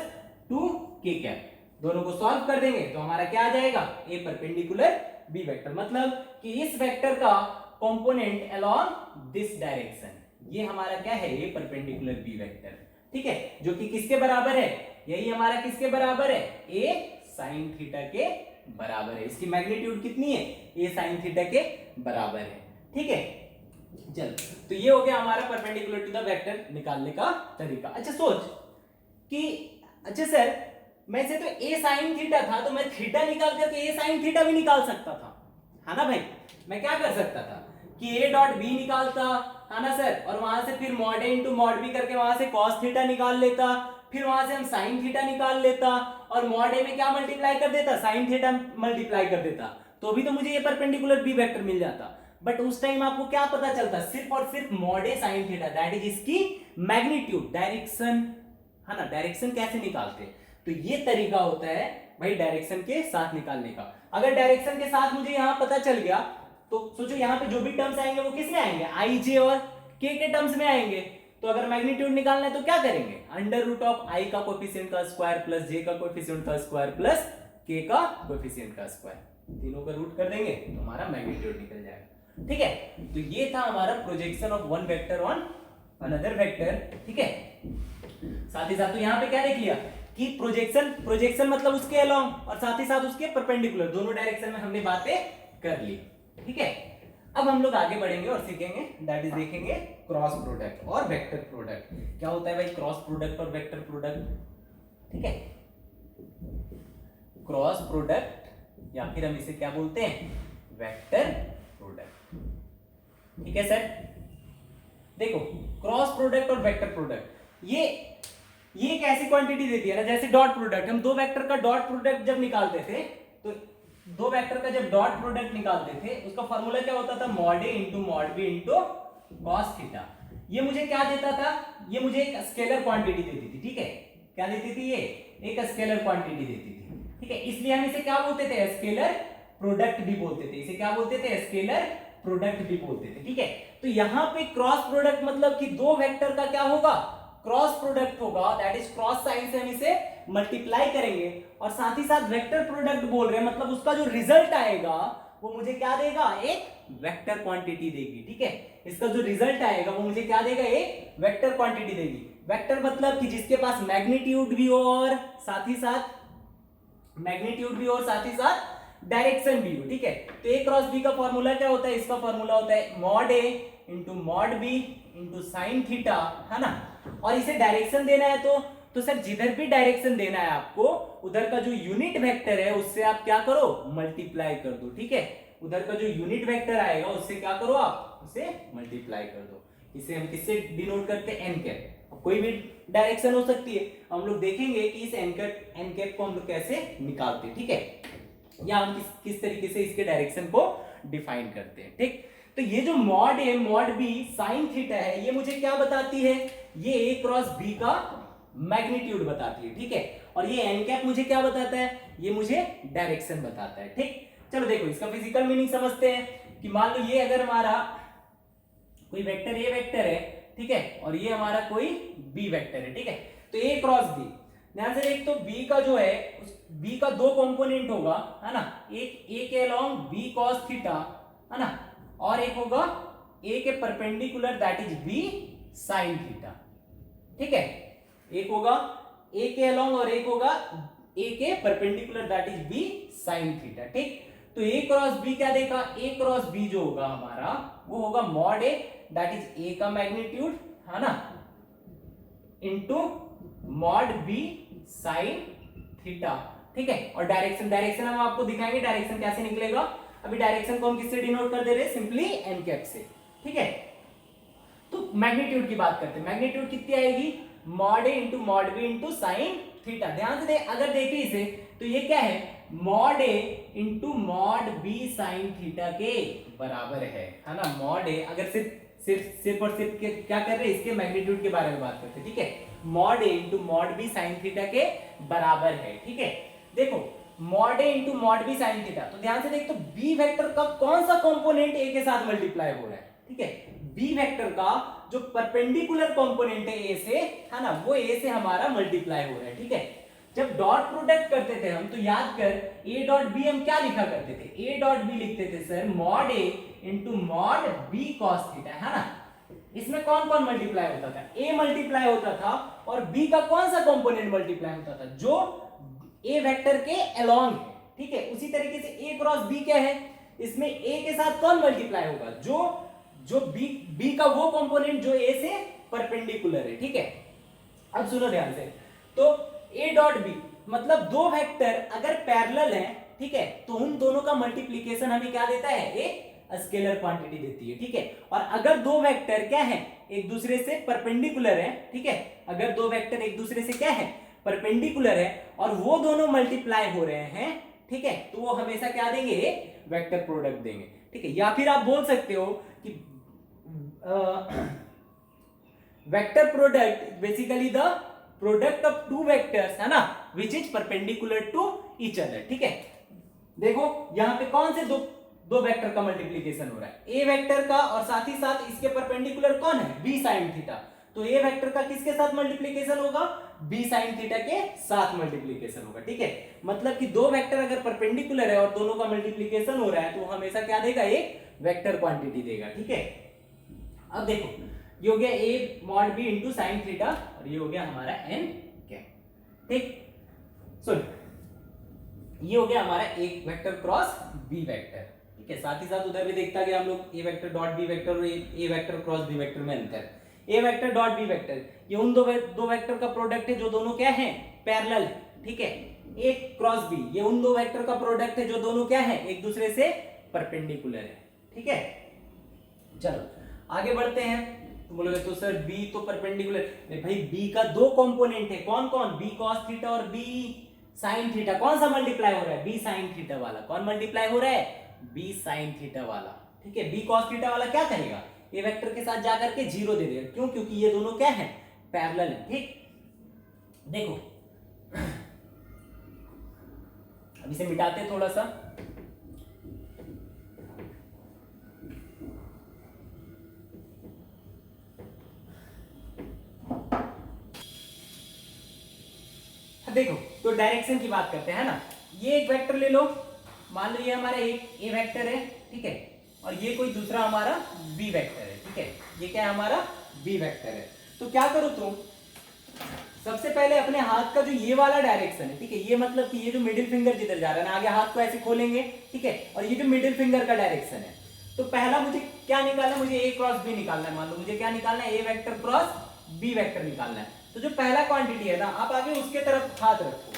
2k cap. दोनों को सॉल्व कर देंगे तो हमारा क्या आ जाएगा, ए परपेंडिकुलर बी वेक्टर, मतलब कि इस वेक्टर का कंपोनेंट अलोंग दिस डायरेक्शन, ये हमारा क्या है, ए परपेंडिकुलर बी वेक्टर, ठीक है, जो कि किसके बराबर है, यही हमारा किसके बराबर है, ए साइन थीटा के बराबर है। इसकी मैग्नीट्यूड कितनी है, ए साइन थीटा के बराबर है, ठीक है। चल तो ये हो गया हमारा परपेंडिकुलर टू द वेक्टर निकालने का तरीका। अच्छा सोच कि अच्छा सर मैं से तो ए साइन थीटा था, तो मैं थीटा निकाल करके ए साइन थीटा भी निकाल सकता था, है ना भाई। मैं क्या कर सकता था कि ए डॉट बी निकालता, है ना सर, और वहां से फिर mod A into mod B करके वहां से कॉस थीटा निकाल लेता, फिर वहां से हम साइन थीटा निकाल लेता, और मॉड ए में क्या मल्टीप्लाई कर देता, साइन थीटा मल्टीप्लाई कर देता, तो भी तो मुझे ये परपेंडिकुलर बी वेक्टर मिल जाता। बट उस टाइम आपको क्या पता चलता, सिर्फ और सिर्फ mod A sine theta, that is इसकी मैग्नीट्यूड, डायरेक्शन, है ना, डायरेक्शन कैसे निकालते, तो ये तरीका होता है भाई डायरेक्शन के साथ निकालने का। अगर डायरेक्शन के साथ मुझे यहां पता चल गया तो सोचो यहाँ पे जो भी टर्म्स आएंगे वो किस में आएंगे, आई जे और के टर्म्स में आएंगे। तो अगर मैग्नीट्यूड निकालना है तो क्या करेंगे, अंडर रूट ऑफ आई का कोएफिशिएंट का स्क्वायर प्लस जे का कोएफिशिएंट का स्क्वायर प्लस के का कोएफिशिएंट का स्क्वायर, तीनों का रूट कर देंगे तो हमारा मैग्नीट्यूड निकल जाएगा। ठीक है, तो ये था हमारा projection of one vector on another vector. ठीक है, साथ ही साथ तो यहाँ पे क्या देख लिया कि प्रोजेक्शन मतलब उसके अलोंग और साथ ही साथ उसके परपेंडिकुलर, दोनों डायरेक्शन में हमने बातें कर ली। ठीक है, अब हम लोग आगे बढ़ेंगे और सीखेंगे, दैट इज देखेंगे क्रॉस प्रोडक्ट और वेक्टर प्रोडक्ट। क्या होता है भाई क्रॉस प्रोडक्ट और वेक्टर प्रोडक्ट। ठीक है, क्रॉस प्रोडक्ट या फिर हम इसे क्या बोलते हैं, वेक्टर प्रोडक्ट। ठीक है सर, देखो क्रॉस प्रोडक्ट और वेक्टर प्रोडक्ट ये एक ऐसी क्वांटिटी देती है ना, जैसे डॉट प्रोडक्ट, हम दो वेक्टर का डॉट प्रोडक्ट जब निकालते थे तो दो वेक्टर का जब डॉट प्रोडक्ट निकालते थे उसका फॉर्मूला क्या होता था, mod A into mod B into cos theta. ये मुझे क्या देता था, ये मुझे एक स्केलर क्वांटिटी देती थी। ठीक है, क्या देती थी, ये एक स्केलर क्वांटिटी देती थी। ठीक है, इसलिए हम इसे क्या बोलते थे, स्केलर प्रोडक्ट भी बोलते थे, इसे क्या बोलते थे, स्केलर प्रोडक्ट भी बोलते थे। ठीक है, तो यहां पे क्रॉस प्रोडक्ट मतलब कि दो वेक्टर का क्या होगा, क्रॉस प्रोडक्ट होगा, दैट इज क्रॉस साइन से हम इसे मल्टीप्लाई करेंगे, और साथ ही साथ वेक्टर प्रोडक्ट बोल रहे हैं मतलब उसका जो रिजल्ट आएगा वो मुझे क्या देगा, एक वेक्टर क्वांटिटी देगी। ठीक है, इसका जो रिजल्ट आएगा वो मुझे क्या देगा, एक वेक्टर क्वांटिटी देगी। वेक्टर मतलब कि जिसके पास मैग्नीट्यूड भी हो और साथ ही साथ डायरेक्शन भी हो। ठीक है, तो ए क्रॉस बी का फॉर्मूला क्या होता है, इसका फॉर्मूला होता है mod A into mod B into sine theta, है ना, और इसे डायरेक्शन देना है तो सर जिधर भी डायरेक्शन देना है आपको उधर का जो यूनिट वेक्टर है उससे आप क्या करो, मल्टीप्लाई कर दो। ठीक है, उधर का जो यूनिट वेक्टर आएगा उससे क्या करो, आप उसे मल्टीप्लाई कर दो। इसे हम किससे डिनोट करते हैं, एन कैप। कोई भी डायरेक्शन हो सकती है, हम लोग देखेंगे कि इस एन कैप को हम लोग कैसे निकालते हैं। ठीक है, या हम किस तरीके से इसके डायरेक्शन को डिफाइन करते हैं। ठीक, तो ये जो mod A mod B sine theta है ये मुझे क्या बताती है, ये ए क्रॉस बी का मैग्नीट्यूड बताती है। ठीक है, और ये एन कैप मुझे क्या बताता है, ये मुझे डायरेक्शन बताता है। ठीक, चलो देखो इसका फिजिकल मीनिंग समझते हैं कि मान लो ये अगर हमारा कोई वेक्टर ए वेक्टर है, ठीक है, और ये हमारा कोई बी वेक्टर है। ठीक है, तो ए क्रॉस बी, ध्यान से देख, तो बी का जो है उस बी का दो कंपोनेंट होगा, है ना, एक ए के अलोंग बी कॉस थीटा, है ना, और एक होगा ए के perpendicular that is B sine theta. ठीक है, एक होगा ए के अलोंग और एक होगा ए के perpendicular that is B sine theta. ठीक, तो ए क्रॉस बी क्या देखा, ए क्रॉस बी जो होगा हमारा वो होगा mod A that is A का मैग्नीट्यूड, है ना, into mod B sine theta. ठीक है, और डायरेक्शन हम आपको दिखाएंगे डायरेक्शन कैसे निकलेगा। अभी डायरेक्शन को हम किससे डिनोट कर दे रहे हैं, सिंपली एन कैप से। ठीक है, तो मैग्नीट्यूड की बात करते हैं, मैग्नीट्यूड कितनी आएगी, mod A into mod B into sine theta. ध्यान से अगर देखें इसे तो ये क्या है, mod A into mod B sine theta के बराबर है ना। मॉड ए अगर सिर्फ और सिर्फ क्या कर रहे हैं, इसके मैग्नीट्यूड के बारे में बात करते हैं। ठीक है, mod A into mod B sine theta के बराबर है। ठीक है, देखो mod A into mod B sine theta, तो ध्यान से देख, तो बी वेक्टर का कौन सा कंपोनेंट ए के साथ मल्टीप्लाई हो रहा है। ठीक है, बी वेक्टर का जो परपेंडिकुलर कंपोनेंट है ए से, है ना, वो ए से हमारा मल्टीप्लाई हो रहा है। ठीक है, जब डॉट प्रोडक्ट करते थे हम तो याद कर ए डॉट बी हम क्या लिखा करते थे, ए डॉट बी लिखते थे sir mod A into mod B cos theta, है ना। इसमें कौन कौन मल्टीप्लाई होता था, ए मल्टीप्लाई होता था और बी का कौन सा कंपोनेंट मल्टीप्लाई होता था, जो ए वेक्टर के अलोंग है। ठीक है, उसी तरीके से ए क्रॉस बी क्या है, इसमें ए के साथ कौन मल्टीप्लाई होगा, जो बी का वो कंपोनेंट जो ए से परपेंडिकुलर है। ठीक है, अब सुनो ध्यान से, तो ए डॉट बी मतलब दो वेक्टर अगर पैरेलल हैं, ठीक है, तो उन दोनों का मल्टीप्लिकेशन हमें क्या देता है, एक स्केलर क्वांटिटी देती है, ठीक है। और अगर दो वेक्टर क्या है, एक दूसरे से परपेंडिकुलर है, ठीक है, अगर दो वेक्टर एक दूसरे से क्या है, परपेंडिकुलर है, और वो दोनों मल्टीप्लाई हो रहे हैं, ठीक है, तो वो हमेशा क्या देंगे, वेक्टर प्रोडक्ट देंगे, ठीक है। या फिर आप बोल सकते हो कि vector product basically the product of two vectors, है ना, which is perpendicular to each other, ठीक है। देखो यहां पे कौन से दो दो वेक्टर का मल्टीप्लीकेशन हो रहा है, ए वेक्टर का, और साथ ही साथ इसके परपेंडिकुलर कौन है, बी साइन थीटा। तो ए वेक्टर का किसके साथ मल्टीप्लीकेशन होगा, बी साइन थीटा के साथ मल्टीप्लीकेशन होगा, ठीक है। मतलब कि दो वेक्टर अगर परपेंडिकुलर है और दोनों का मल्टीप्लीकेशन हो रहा है तो हमेशा क्या देगा, एक वेक्टर क्वांटिटी देगा, ठीक है। अब देखो ये हो गया A mod B into sine theta, और ये हो गया हमारा एन कैप, ठीक। सुन, ये हो गया हमारा एक वेक्टर क्रॉस बी वेक्टर, ठीक है। साथ ही साथ उधर भी देखता गया हम लोग ए वेक्टर डॉट बी वेक्टर और ए वेक्टर क्रॉस बी वेक्टर में अंतर। ए वेक्टर डॉट बी वेक्टर ये उन दो वेक्टर का प्रोडक्ट है जो दोनों क्या है, पैरेलल, ठीक है। ए क्रॉस बी ये उन दो वेक्टर का प्रोडक्ट है जो दोनों क्या है, एक दूसरे से परपेंडिकुलर है, ठीक है। चलो आगे बढ़ते हैं। तो बोलोगे तो सर बी तो परपेंडिकुलर, नहीं भाई, बी का दो कंपोनेंट है, कौन कौन, बी कॉस थीटा और बी साइन थीटा। कौन सा मल्टीप्लाई हो रहा है, बी साइन थीटा वाला। कौन मल्टीप्लाई हो रहा है, बी साइन थीटा वाला, ठीक है। बी कॉस थीटा वाला क्या करेगा, ए वेक्टर के साथ जाकर के जीरो दे देगा, क्यों, क्योंकि ये दोनों क्या है, पैरेलल है, ठीक। देखो अब इसे मिटाते थोड़ा सा। देखो तो डायरेक्शन की बात करते हैं ना, ये एक वेक्टर ले लो, मान लो ये हमारा एक ए वेक्टर है, ठीक है, और ये कोई दूसरा हमारा बी वेक्टर है, ठीक है। ये क्या है, हमारा बी वेक्टर है। तो क्या करो तुम, सबसे पहले अपने हाथ का जो ये वाला डायरेक्शन है, ठीक है, ये मतलब कि ये जो मिडिल फिंगर जिधर जा रहा है ना, आगे हाथ को ऐसे खोलेंगे, ठीक है, और ये जो मिडिल फिंगर का डायरेक्शन है, तो पहला मुझे क्या निकालना है, मुझे ए क्रॉस बी निकालना है। मान लो मुझे क्या निकालना है, A vector cross B vector निकालना है। तो जो पहला क्वांटिटी है ना, आप आगे उसके तरफ हाथ रखो,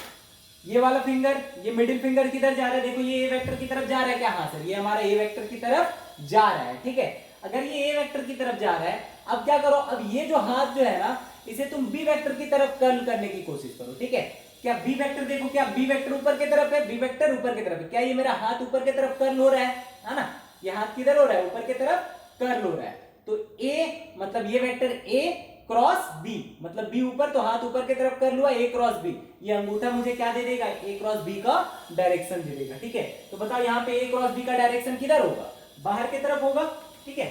ये वाला फिंगर, ये मिडिल फिंगर किधर जा रहा है, देखो ये ए वेक्टर की तरफ जा रहा है क्या, हाँ सर ये हमारा ए वेक्टर की तरफ जा रहा है, ठीक है। अगर ये ए वेक्टर की तरफ जा रहा है, अब क्या करो, अब ये जो हाथ जो है ना, इसे तुम बी वेक्टर की तरफ कर्ल करने की कोशिश करो, ठीक है। क्या बी वेक्टर, देखो क्या बी वेक्टर ऊपर की तरफ है, बी वेक्टर ऊपर की तरफ है, क्या ये मेरा हाथ ऊपर की तरफ कर्ल हो रहा है ना, ये हाथ किधर हो रहा है, ऊपर की तरफ कर्ल हो रहा है। तो ए मतलब ये वेक्टर ए क्रॉस बी, मतलब बी ऊपर तो हाथ ऊपर की तरफ कर लुआ, ए क्रॉस बी, ये अंगूठा मुझे क्या दे देगा, ए क्रॉस बी का डायरेक्शन दे देगा, ठीक है। तो बताओ यहाँ पे ए क्रॉस बी का डायरेक्शन किधर होगा, बाहर की तरफ होगा, ठीक है।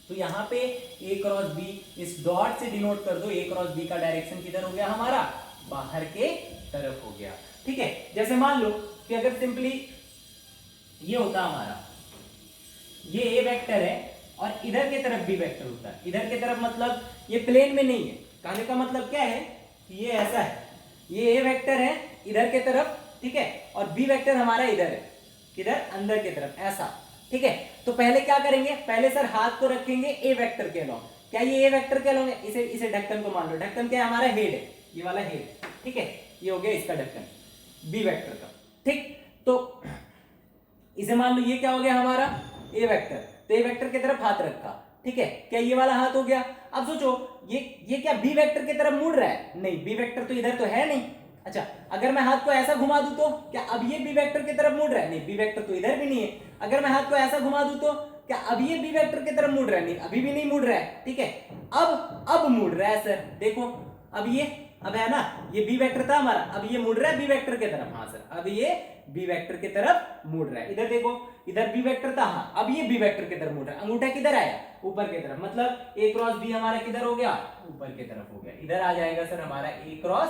तो यहाँ पे ए क्रॉस बी इस डॉट से डिनोट कर दो, ए क्रॉस बी का डायरेक्शन किधर हो गया हमारा, बाहर के तरफ हो गया, ठीक है। जैसे मान लो कि अगर सिंपली ये होता हमारा, ये ए वेक्टर है और इधर की तरफ बी वेक्टर होता है, इधर की तरफ मतलब ये प्लेन में नहीं है, कहने का मतलब क्या है कि ये ऐसा है, ये ए वेक्टर है इधर की तरफ, ठीक है, और बी वेक्टर हमारा इधर है, किधर, अंदर की तरफ, ऐसा, ठीक है। तो पहले क्या करेंगे, पहले सर हाथ को रखेंगे ए वेक्टर के अलॉन्ग, क्या ये ए वेक्टर के अलॉन्ग है, इसे ढक्कन को मान लो, ढक्कन क्या है हमारा, हेड है, ये वाला हेड, ठीक है, ये हो गया इसका ढक्कन बी वेक्टर का, ठीक। तो इसे मान लो ये क्या हो गया हमारा ए वेक्टर, तो ए वेक्टर की तरफ हाथ रखा, ठीक है, क्या ये वाला हाथ हो गया। अब सोचो ये क्या बी वेक्टर की तरफ मुड़ रहा है, नहीं, बी वेक्टर तो इधर तो है नहीं। अच्छा, अगर मैं हाथ को ऐसा घुमा दूं तो क्या अब ये बी वेक्टर की तरफ मुड़ रहा है, नहीं, बी वेक्टर तो इधर भी नहीं है। अगर मैं हाथ को ऐसा घुमा दूं तो क्या अब ये बी वेक्टर की तरफ मुड़ रहा है, नहीं, अभी भी नहीं मुड़ रहा है, ठीक है। अब मुड़ रहा है सर, देखो अब ये, अब है ना, ये बी वेक्टर था हमारा, अब ये मुड़ रहा है बी वेक्टर की तरफ, हाँ सर अब ये बी वेक्टर की तरफ मुड़ रहा है। इधर देखो, इधर बी वेक्टर था, हाँ अब ये बी वेक्टर की तरफ मुड़ रहा है, अंगूठा किधर आया, ऊपर की तरफ, मतलब ए क्रॉस बी हमारा किधर हो गया, ऊपर की तरफ हो गया, इधर आ जाएगा सर हमारा ए क्रॉस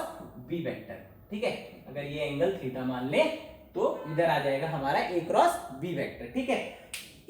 बी वेक्टर, ठीक है। अगर ये एंगल थीटा मान ले तो इधर आ जाएगा हमारा ए क्रॉस बी वेक्टर, ठीक है।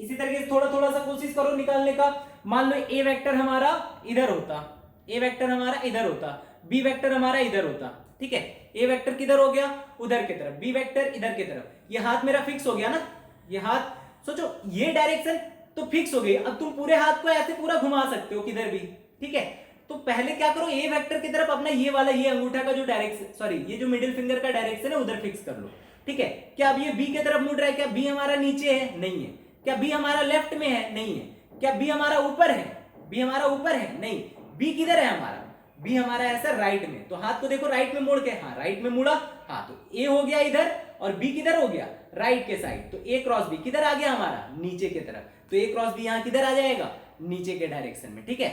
इसी तरीके से थोड़ा सा कोशिश करो निकालने का। मान लो ए वेक्टर हमारा इधर होता, ए वेक्टर हमारा इधर होता, बी वेक्टर हमारा इधर होता, ठीक है। ए वेक्टर किधर हो गया, उधर की तरफ, बी वेक्टर इधर की तरफ, ये हाथ मेरा फिक्स हो गया ना, ये हाथ, सोचो ये डायरेक्शन तो फिक्स हो गई। अब तुम पूरे हाथ को ऐसे पूरा घुमा सकते हो किधर भी, ठीक है। तो पहले क्या करो, ए वेक्टर की तरफ अपना ये वाला, ये अंगूठा का जो डायरेक्शन, सॉरी ये जो मिडिल फिंगर का डायरेक्शन है उधर फिक्स कर लो, ठीक है। क्या अब ये बी की तरफ मुड़ रहा है, क्या बी हमारा नीचे है, नहीं है, क्या बी हमारा लेफ्ट में है? नहीं है। क्या बी हमारा ऊपर है? बी हमारा ऊपर है? नहीं। बी किधर है हमारा? बी हमारा है सर राइट में। तो हाथ को देखो राइट में मोड़ के, हाँ राइट में मुड़ा, हाँ तो ए हो गया इधर और बी किधर हो गया? राइट के साइड। तो ए क्रॉस बी किधर आ गया हमारा? नीचे की तरफ। तो ए क्रॉस बी यहां किधर आ जाएगा? नीचे के डायरेक्शन में। ठीक है,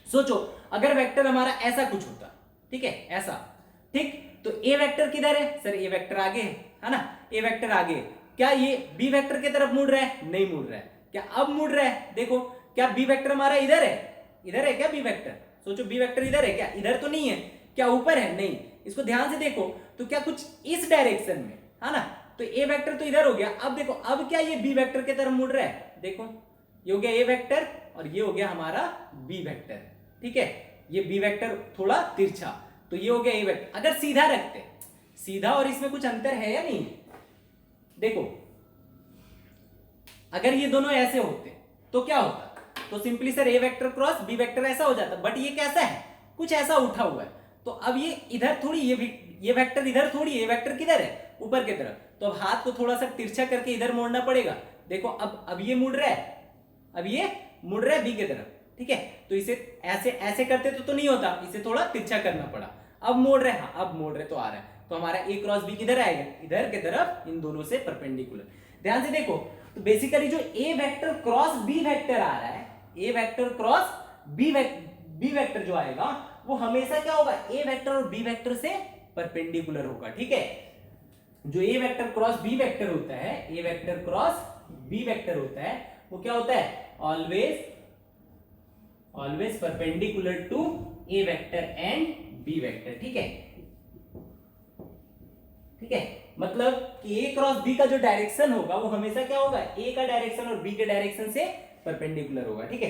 सोचो अगर वेक्टर हमारा ऐसा कुछ होता, ठीक है ऐसा, ठीक, तो ए वेक्टर किधर है? सर ए वेक्टर आगे है ना, ए वेक्टर आगे। क्या ये बी वेक्टर की तरफ मुड़ रहा है? नहीं मुड़ रहा है। क्या अब मुड़ रहा है? देखो, क्या बी वेक्टर हमारा इधर है? इधर है क्या बी वेक्टर? सोचो बी वेक्टर इधर है क्या? इधर तो नहीं है। क्या ऊपर है? नहीं। इसको ध्यान से देखो तो क्या कुछ इस डायरेक्शन में है ना, तो ए वेक्टर तो इधर हो गया। अब देखो, अब क्या ये बी वेक्टर की तरफ मुड़ रहा है? देखो ये हो गया ए वेक्टर और ये हो गया हमारा बी वेक्टर। ठीक है, ये बी वेक्टर थोड़ा तिरछा, तो ये हो गया ए वेक्टर। अगर सीधा रखते, सीधा और इसमें कुछ अंतर है या नहीं? देखो अगर ये दोनों ऐसे होते तो क्या होता? तो simply sir A vector cross B vector ऐसा हो जाता, बट ये कैसा है? कुछ ऐसा उठा हुआ है। तो अब ये इधर थोड़ी, ये वेक्टर इधर थोड़ी, ये वेक्टर किधर है? ऊपर की तरफ। तो अब हाथ को थोड़ा सा तिरछा करके इधर मोड़ना पड़ेगा। देखो अब ये मुड़ रहा है, अब ये मुड़ रहा है बी की तरफ। ठीक है, तो इसे ऐसे ऐसे करते तो नहीं होता, इसे थोड़ा तिरछा करना पड़ा। अब मोड़ रहे, हाँ अब मोड़ रहे तो आ रहा है। तो हमारा ए क्रॉस बी किधर आएगा? इधर की तरफ, इन दोनों से परपेंडिकुलर। ध्यान से देखो, तो बेसिकली जो A vector cross B vector आ रहा है, A vector cross B vector जो आएगा वो हमेशा क्या होगा? ए वेक्टर और बी वेक्टर से परपेंडिकुलर होगा। ठीक है, जो A vector cross B vector होता है, A vector cross B vector होता है, वो क्या होता है? Always perpendicular to A vector and B vector. ठीक है, ठीक है, मतलब कि ए क्रॉस बी का जो डायरेक्शन होगा वो हमेशा क्या होगा? ए का डायरेक्शन और बी के डायरेक्शन से परपेंडिकुलर होगा। ठीक है,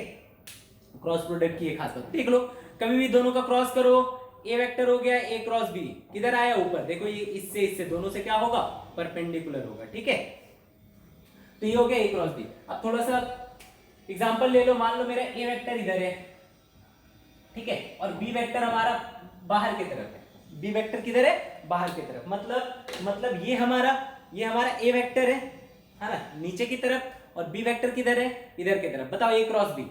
क्रॉस प्रोडक्ट की एक खास बात देख लो, कभी भी दोनों का क्रॉस करो, ए वेक्टर हो गया ए क्रॉस बी, किधर आया? ऊपर। देखो ये इससे दोनों से क्या होगा? परपेंडिकुलर होगा। ठीक है, तो ये हो गया ए क्रॉस बी। अब थोड़ा सा एग्जांपल ले लो, मान लो मेरा ए वेक्टर इधर है, ठीक है, और बी वेक्टर हमारा बाहर की तरफ है। बी वेक्टर किधर है? बाहर की तरफ। मतलब ये हमारा ए वेक्टर है ना, नीचे की तरफ, और बी वेक्टर किधर है? इधर की तरफ। बताओ ए क्रॉस बी,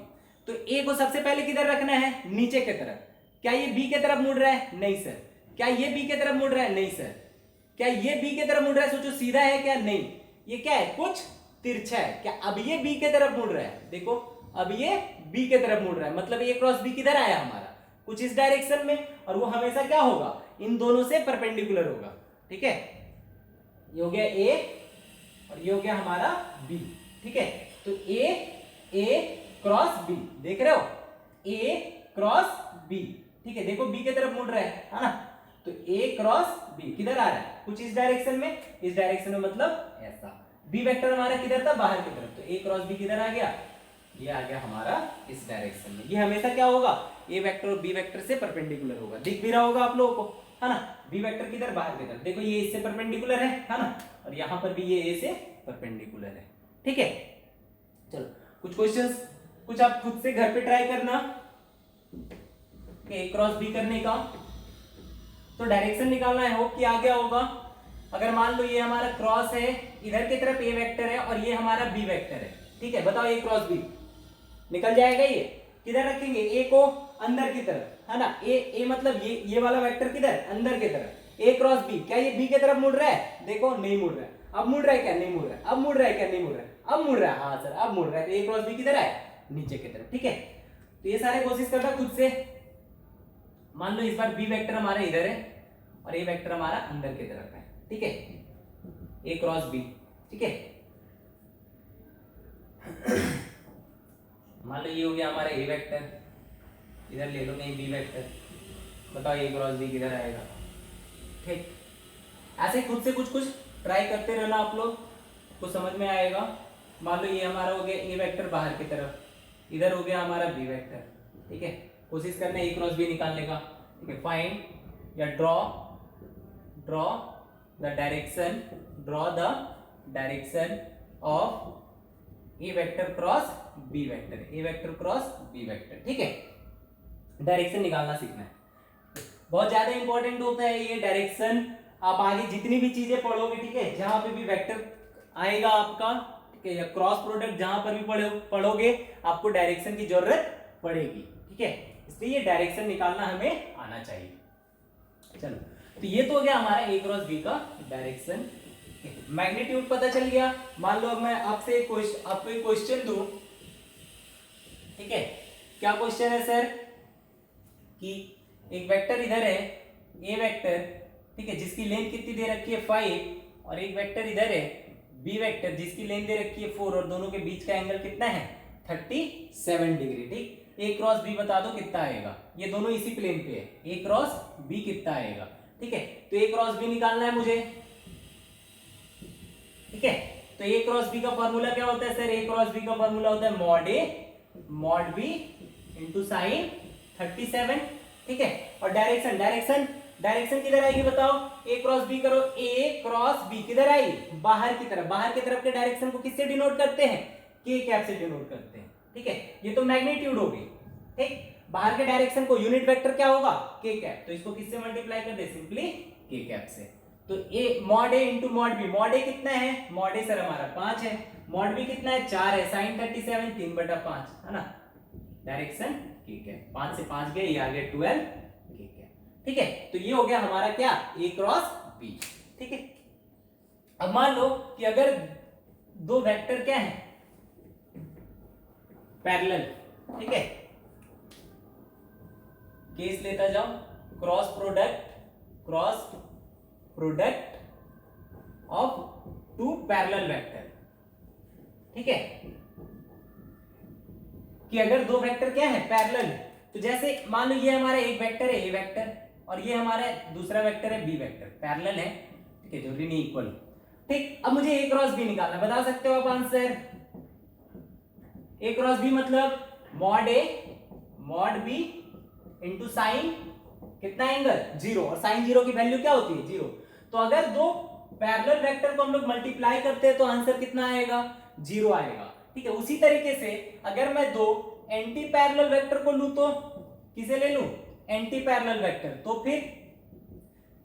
तो ए को सबसे पहले किधर रखना है? नीचे की तरफ। क्या ये बी की तरफ मुड़ रहा है? नहीं सर। क्या ये बी की तरफ मुड़ रहा है? नहीं सर। क्या ये बी की तरफ मुड़ रहा है? सोचो सीधा है क्या? नहीं, ये क्या है? कुछ तिरछा है। क्या अब ये बी की तरफ मुड़ रहा है? देखो अब ये बी की तरफ मुड़ रहा है, मतलब ए क्रॉस बी किधर आया हमारा? कुछ इस डायरेक्शन में, और वो हमेशा क्या होगा? इन दोनों से परपेंडिकुलर होगा। ठीक है, ये हो गया ए और ये हो गया हमारा बी। ठीक है, तो ए क्रॉस बी, देख रहे हो? ए क्रॉस बी। ठीक है, देखो बी की तरफ मुड़ रहा है ना, तो ए क्रॉस बी किधर आ रहा है? कुछ इस डायरेक्शन में, इस डायरेक्शन में, मतलब ऐसा। बी वेक्टर हमारा किधर था? बाहर की तरफ। तो ए क्रॉस बी किधर आ गया? ये आ गया हमारा इस डायरेक्शन में। ये हमेशा क्या होगा? ए वेक्टर और बी वेक्टर से परपेंडिकुलर होगा। दिख भी रहा होगा आप लोगों को, है ना? बी वेक्टर किधर? बाहर की तरफ। देखो ये इससे परपेंडिकुलर है ना, और यहां पर भी ये ए से परपेंडिकुलर है। ठीक है, चलो कुछ क्वेश्चंस कुछ आप खुद से घर पे ट्राई करना ए क्रॉस बी करने का। तो डायरेक्शन निकालना है, होप कि आ गया होगा। अगर मान लो ये हमारा क्रॉस है, इधर की तरफ ए वेक्टर है और ये हमारा बी वेक्टर है। ठीक है, बताओ ए क्रॉस बी निकल जाएगा। ये किधर रखेंगे? ए को अंदर की तरफ, है ना? ए मतलब ये वाला वेक्टर किधर? अंदर की तरफ। ए क्रॉस बी, क्या ये बी की तरफ मुड़ रहा है? देखो नहीं मुड़ रहा है। अब मुड़ रहा है क्या? नहीं मुड़ रहा है। अब मुड़ रहा है क्या? नहीं मुड़ रहा है। अब मुड़ रहा है, हाँ सर अब मुड़ रहा है। तो ए क्रॉस बी किधर है? नीचे की तरफ। ठीक है, तो ये सारे कोशिश करना खुद से। मान लो इस बार बी वेक्टर हमारा इधर है और ए वेक्टर हमारा अंदर की तरफ है। ठीक है, ए क्रॉस बी। ठीक है, मान लो ये हो गया हमारा ए वेक्टर, इधर ले लो नहीं बी वेक्टर। बताओ ए क्रॉस बी किधर आएगा? ठीक, ऐसे खुद से कुछ ट्राई करते रहना, आप लोग को समझ में आएगा। मान लो ये हमारा हो गया ए वेक्टर बाहर की तरफ, इधर हो गया हमारा बी वेक्टर। ठीक है, कोशिश करना ए क्रॉस बी निकालने का। ठीक है, फाइंड या draw the direction of A vector cross B vector, A vector cross B vector. ठीक है, डायरेक्शन निकालना सीखना है, बहुत ज्यादा इंपॉर्टेंट होता है ये डायरेक्शन। आप आगे जितनी भी चीजें पढ़ोगे, ठीक है, जहां पे भी वेक्टर आएगा आपका, या क्रॉस प्रोडक्ट जहां पर भी पढ़ोगे आपको डायरेक्शन की जरूरत पड़ेगी, ठीक है, इसलिए ये डायरेक्शन निकालना हमें आना चाहिए। चलो, तो ये तो हो गया हमारा ए क्रॉस बी का डायरेक्शन। मैग्नीट्यूड पता चल गया। मान लो मैं आपसे आपको एक क्वेश्चन दूं, ठीक है, क्या क्वेश्चन है सर, कि एक वेक्टर इधर है ए वेक्टर, ठीक है, जिसकी लेंथ कितनी दे रखी है 5, और एक वेक्टर इधर है बी वेक्टर जिसकी लेंथ दे रखी है 4, और दोनों के बीच का एंगल कितना है 37 डिग्री, ठीक। ए क्रॉस बी बता दो कितना आएगा, ये दोनों इसी प्लेन पे है, ए क्रॉस बी कितना आएगा, ठीक है। तो ए क्रॉस बी निकालना है मुझे, ठीक है। तो ए क्रॉस बी का फॉर्मूला क्या होता है सर, ए क्रॉस बी का फॉर्मूला होता है mod A mod B into sign 37, ठीक है। और डायरेक्शन डायरेक्शन डायरेक्शन किधर आएगी बताओ, ए क्रॉस बी करो, ए क्रॉस बी किधर आई, बाहर की तरफ, बाहर की तरफ के डायरेक्शन को किससे डिनोट करते हैं, के कैप से डिनोट करते हैं, ठीक है। ये तो मैग्नीट्यूड हो गई, ठीक। बाहर के डायरेक्शन को यूनिट वेक्टर क्या होगा, के कैप, तो इसको किससे मल्टीप्लाई कर दे, सिंपली के कैप से। तो A mod A into mod B, mod ए कितना है, मॉड ए सर हमारा 5 है, मॉड बी कितना है 4 है, साइन 37 3/5 है ना, डायरेक्शन के कैप, 5 से 5 गए, ये आ गया 12 के कैप, ठीक है। तो ये हो गया हमारा क्या, ए क्रॉस बी, ठीक है। अब मान लो कि अगर दो वेक्टर क्या है पैरेलल, ठीक है, केस लेता जाओ, cross product of two parallel vector, ठीक है, कि अगर दो वेक्टर क्या है पैरेलल, तो जैसे मान लो ये हमारा एक वेक्टर है ए वेक्टर, और ये हमारा दूसरा वेक्टर है बी वेक्टर, पैरेलल है, ठीक है, जरूरी नहीं इक्वल, ठीक। अब मुझे ए क्रॉस बी निकालना, बता सकते हो आप आंसर, ए क्रॉस बी मतलब mod A mod B into sign कितना एंगल 0, और साइन 0 की वैल्यू क्या होती है 0। तो अगर दो पैरेलल वेक्टर को हम लोग मल्टीप्लाई करते हैं तो आंसर कितना आएगा 0 आएगा, ठीक है। उसी तरीके से अगर मैं दो एंटी पैरेलल वेक्टर को लूं तो किसे ले लूं, एंटी पैरेलल वेक्टर, तो फिर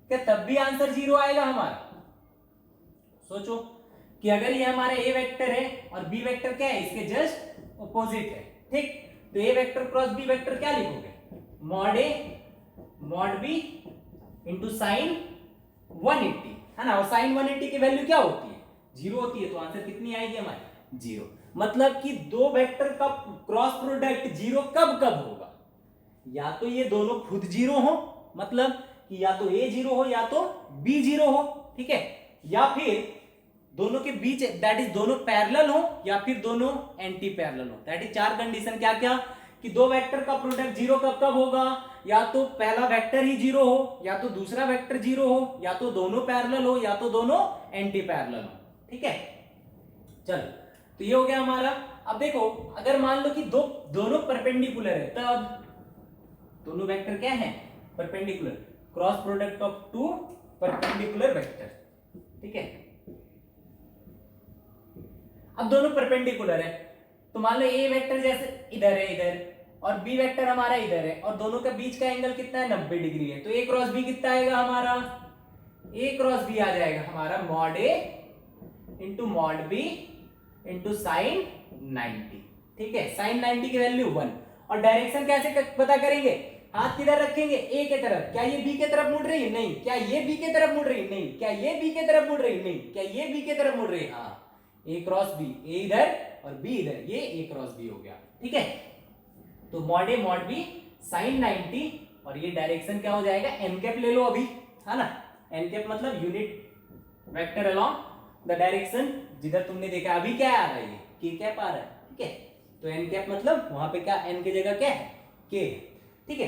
क्या तब भी आंसर 0 आएगा हमारा। सोचो कि अगर ये हमारा ए वेक्टर है और बी वेक्टर क्या है, इसके जस्ट ऑपोजिट है, ठीक। तो A vector cross B vector क्या लिखोगे, mod A mod B into sign 180 है ना, और साइन 180 की वैल्यू क्या होती है 0 होती है, तो आंसर कितनी आएगी हमारी 0। मतलब कि दो वेक्टर का क्रॉस प्रोडक्ट 0 कब कब होगा, या तो ये दोनों खुद 0 हो, मतलब कि या तो ए 0 हो या तो बी 0 हो, ठीक है, या फिर दोनों के बीच दैट इज दोनों पैरेलल हो या फिर दोनों एंटी पैरेलल हो, दैट इज 4 कंडीशन क्या क्या, कि दो वेक्टर का प्रोडक्ट 0 कब कब होगा, या तो पहला वेक्टर ही 0 हो, या तो दूसरा वेक्टर 0 हो, या तो दोनों पैरेलल हो, या तो दोनों एंटी पैरेलल हो, ठीक है। चलो, तो ये हो गया हमारा। अब देखो अगर मान लो कि दोनों परपेंडिकुलर है, तब दोनों वेक्टर क्या है perpendicular, cross product of two perpendicular vector, ठीक है। अब दोनों परपेंडिकुलर है, तो मान लो ए वेक्टर जैसे इधर है इधर, और बी वेक्टर हमारा इधर है, और दोनों के बीच का एंगल कितना है 90 डिग्री है, तो ए क्रॉस बी कितना आएगा हमारा, ए क्रॉस बी आ जाएगा हमारा mod A into mod B into sine 90, ठीक है। साइन 90 की वैल्यू 1, और डायरेक्शन कैसे पता करेंगे, हाथ किधर रखेंगे ए के तरफ, क्या ये बी के तरफ मुड़ रही है, नहीं, क्या ये बी के तरफ मुड़ रही है, नहीं, क्या ये बी के तरफ मुड़ रही है, नहीं, क्या ये बी के तरफ मुड़ रही है, हाँ, ए क्रॉस बी, ए इधर और बी इधर, ये ए क्रॉस बी हो गया, ठीक है। तो mod A mod B sign 90, और ये डायरेक्शन क्या हो जाएगा एन कैप ले लो अभी, है ना, एन कैप मतलब unit vector along the direction, जिधर तुमने देखा अभी क्या आ रहा है ये के कैप आ रहा है, ठीक है। तो एन कैप मतलब वहां पे क्या एन की जगह क्या है के, ठीक है।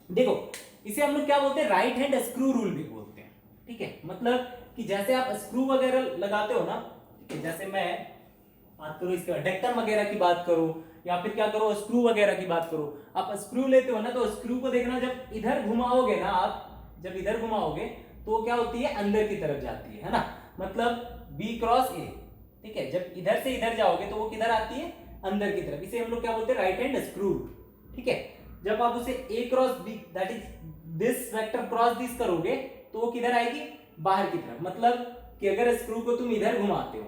देखो इसे हम लोग क्या बोलते हैं, राइट हैंड स्क्रू रूल भी बोलते हैं, ठीक है। मतलब कि जैसे आप स्क्रू वगैरह लगाते हो ना, ठीक है, जैसे मैं बात करूं इसके ढक्कन वगैरह की बात करूं, या फिर क्या करो स्क्रू वगैरह की बात करो, आप स्क्रू लेते हो ना, तो स्क्रू को देखना जब इधर घुमाओगे ना, आप जब इधर घुमाओगे तो क्या होती है अंदर की तरफ जाती है ना, मतलब बी क्रॉस ए, ठीक है। जब इधर से इधर जाओगे तो वो किधर आती है अंदर की तरफ, इसे हम लोग क्या बोलते हैं राइट हैंड स्क्रू, ठीक है। जब आप उसे A cross B that is this vector cross this करोगे तो वो किधर आएगी बाहर की तरफ, मतलब कि अगर स्क्रू को तुम इधर घुमाते हो,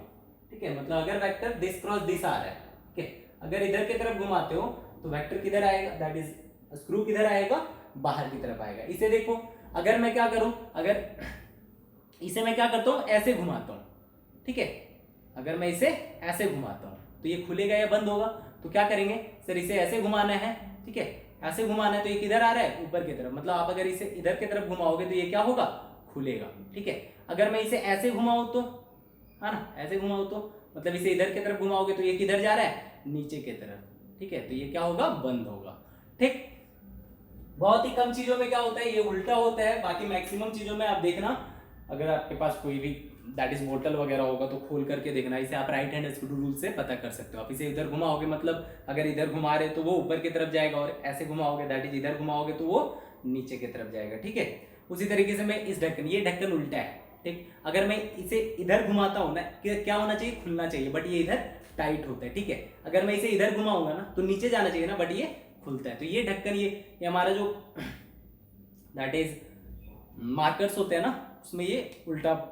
ठीक है, मतलब अगर वेक्टर दिस क्रॉस दिस आ रहा है, ठीक है, अगर इधर की तरफ घुमाते हो तो वेक्टर किधर आएगा, दैट इज स्क्रू किधर आएगा, बाहर की तरफ आएगा। इसे देखो, अगर मैं क्या करूं, अगर इसे मैं क्या करता हूं, ऐसे घुमाता हूं, ठीक है, अगर मैं इसे ऐसे घुमाता हूं तो ये खुलेगा या बंद होगा, तो क्या करेंगे सर, इसे ऐसे घुमाना है, ठीक है, ऐसे घुमाना है, तो ये किधर आ रहा है, ऊपर की तरफ, मतलब आप अगर इसे इधर की तरफ घुमाओगे तो ये क्या होगा, खुलेगा, ठीक है। अगर मैं इसे ऐसे घुमाऊं तो, है ना, ऐसे घुमाऊं तो मतलब इसे इधर की तरफ घुमाओगे तो ये किधर जा रहा है, नीचे की तरफ, ठीक है, तो ये क्या होगा, बंद होगा, ठीक। बहुत ही कम चीजों में क्या होता है, ये उल्टा होता है, बाकी मैक्सिमम चीजों में आप देखना, अगर आपके पास कोई भी दैट इज बोतल वगैरह होगा तो खोल करके देखना, इसे आप राइट हैंड स्क्रू रूल से पता कर सकते हो। आप इसे इधर घुमाओगे, मतलब अगर इधर घुमा रहे तो वो ऊपर की तरफ जाएगा, और ऐसे घुमाओगे दैट इज इधर घुमाओगे तो वो नीचे की तरफ जाएगा, ठीक है। उसी तरीके से मैं इस ढक्कन, ये ढक्कन उल्टा है, ठीक, अगर मैं इसे इधर घुमाता हूं ना, क्या होना चाहिए, खुलना चाहिए, बट ये इधर टाइट होता है, ठीक है। अगर मैं इसे इधर घुमाऊंगा ना तो नीचे जाना चाहिए ना, बट ये खुलता है। तो ये ढक्कन, ये हमारा जो दैट इज मार्कर्स होते हैं ना, उसमें ये उल्टा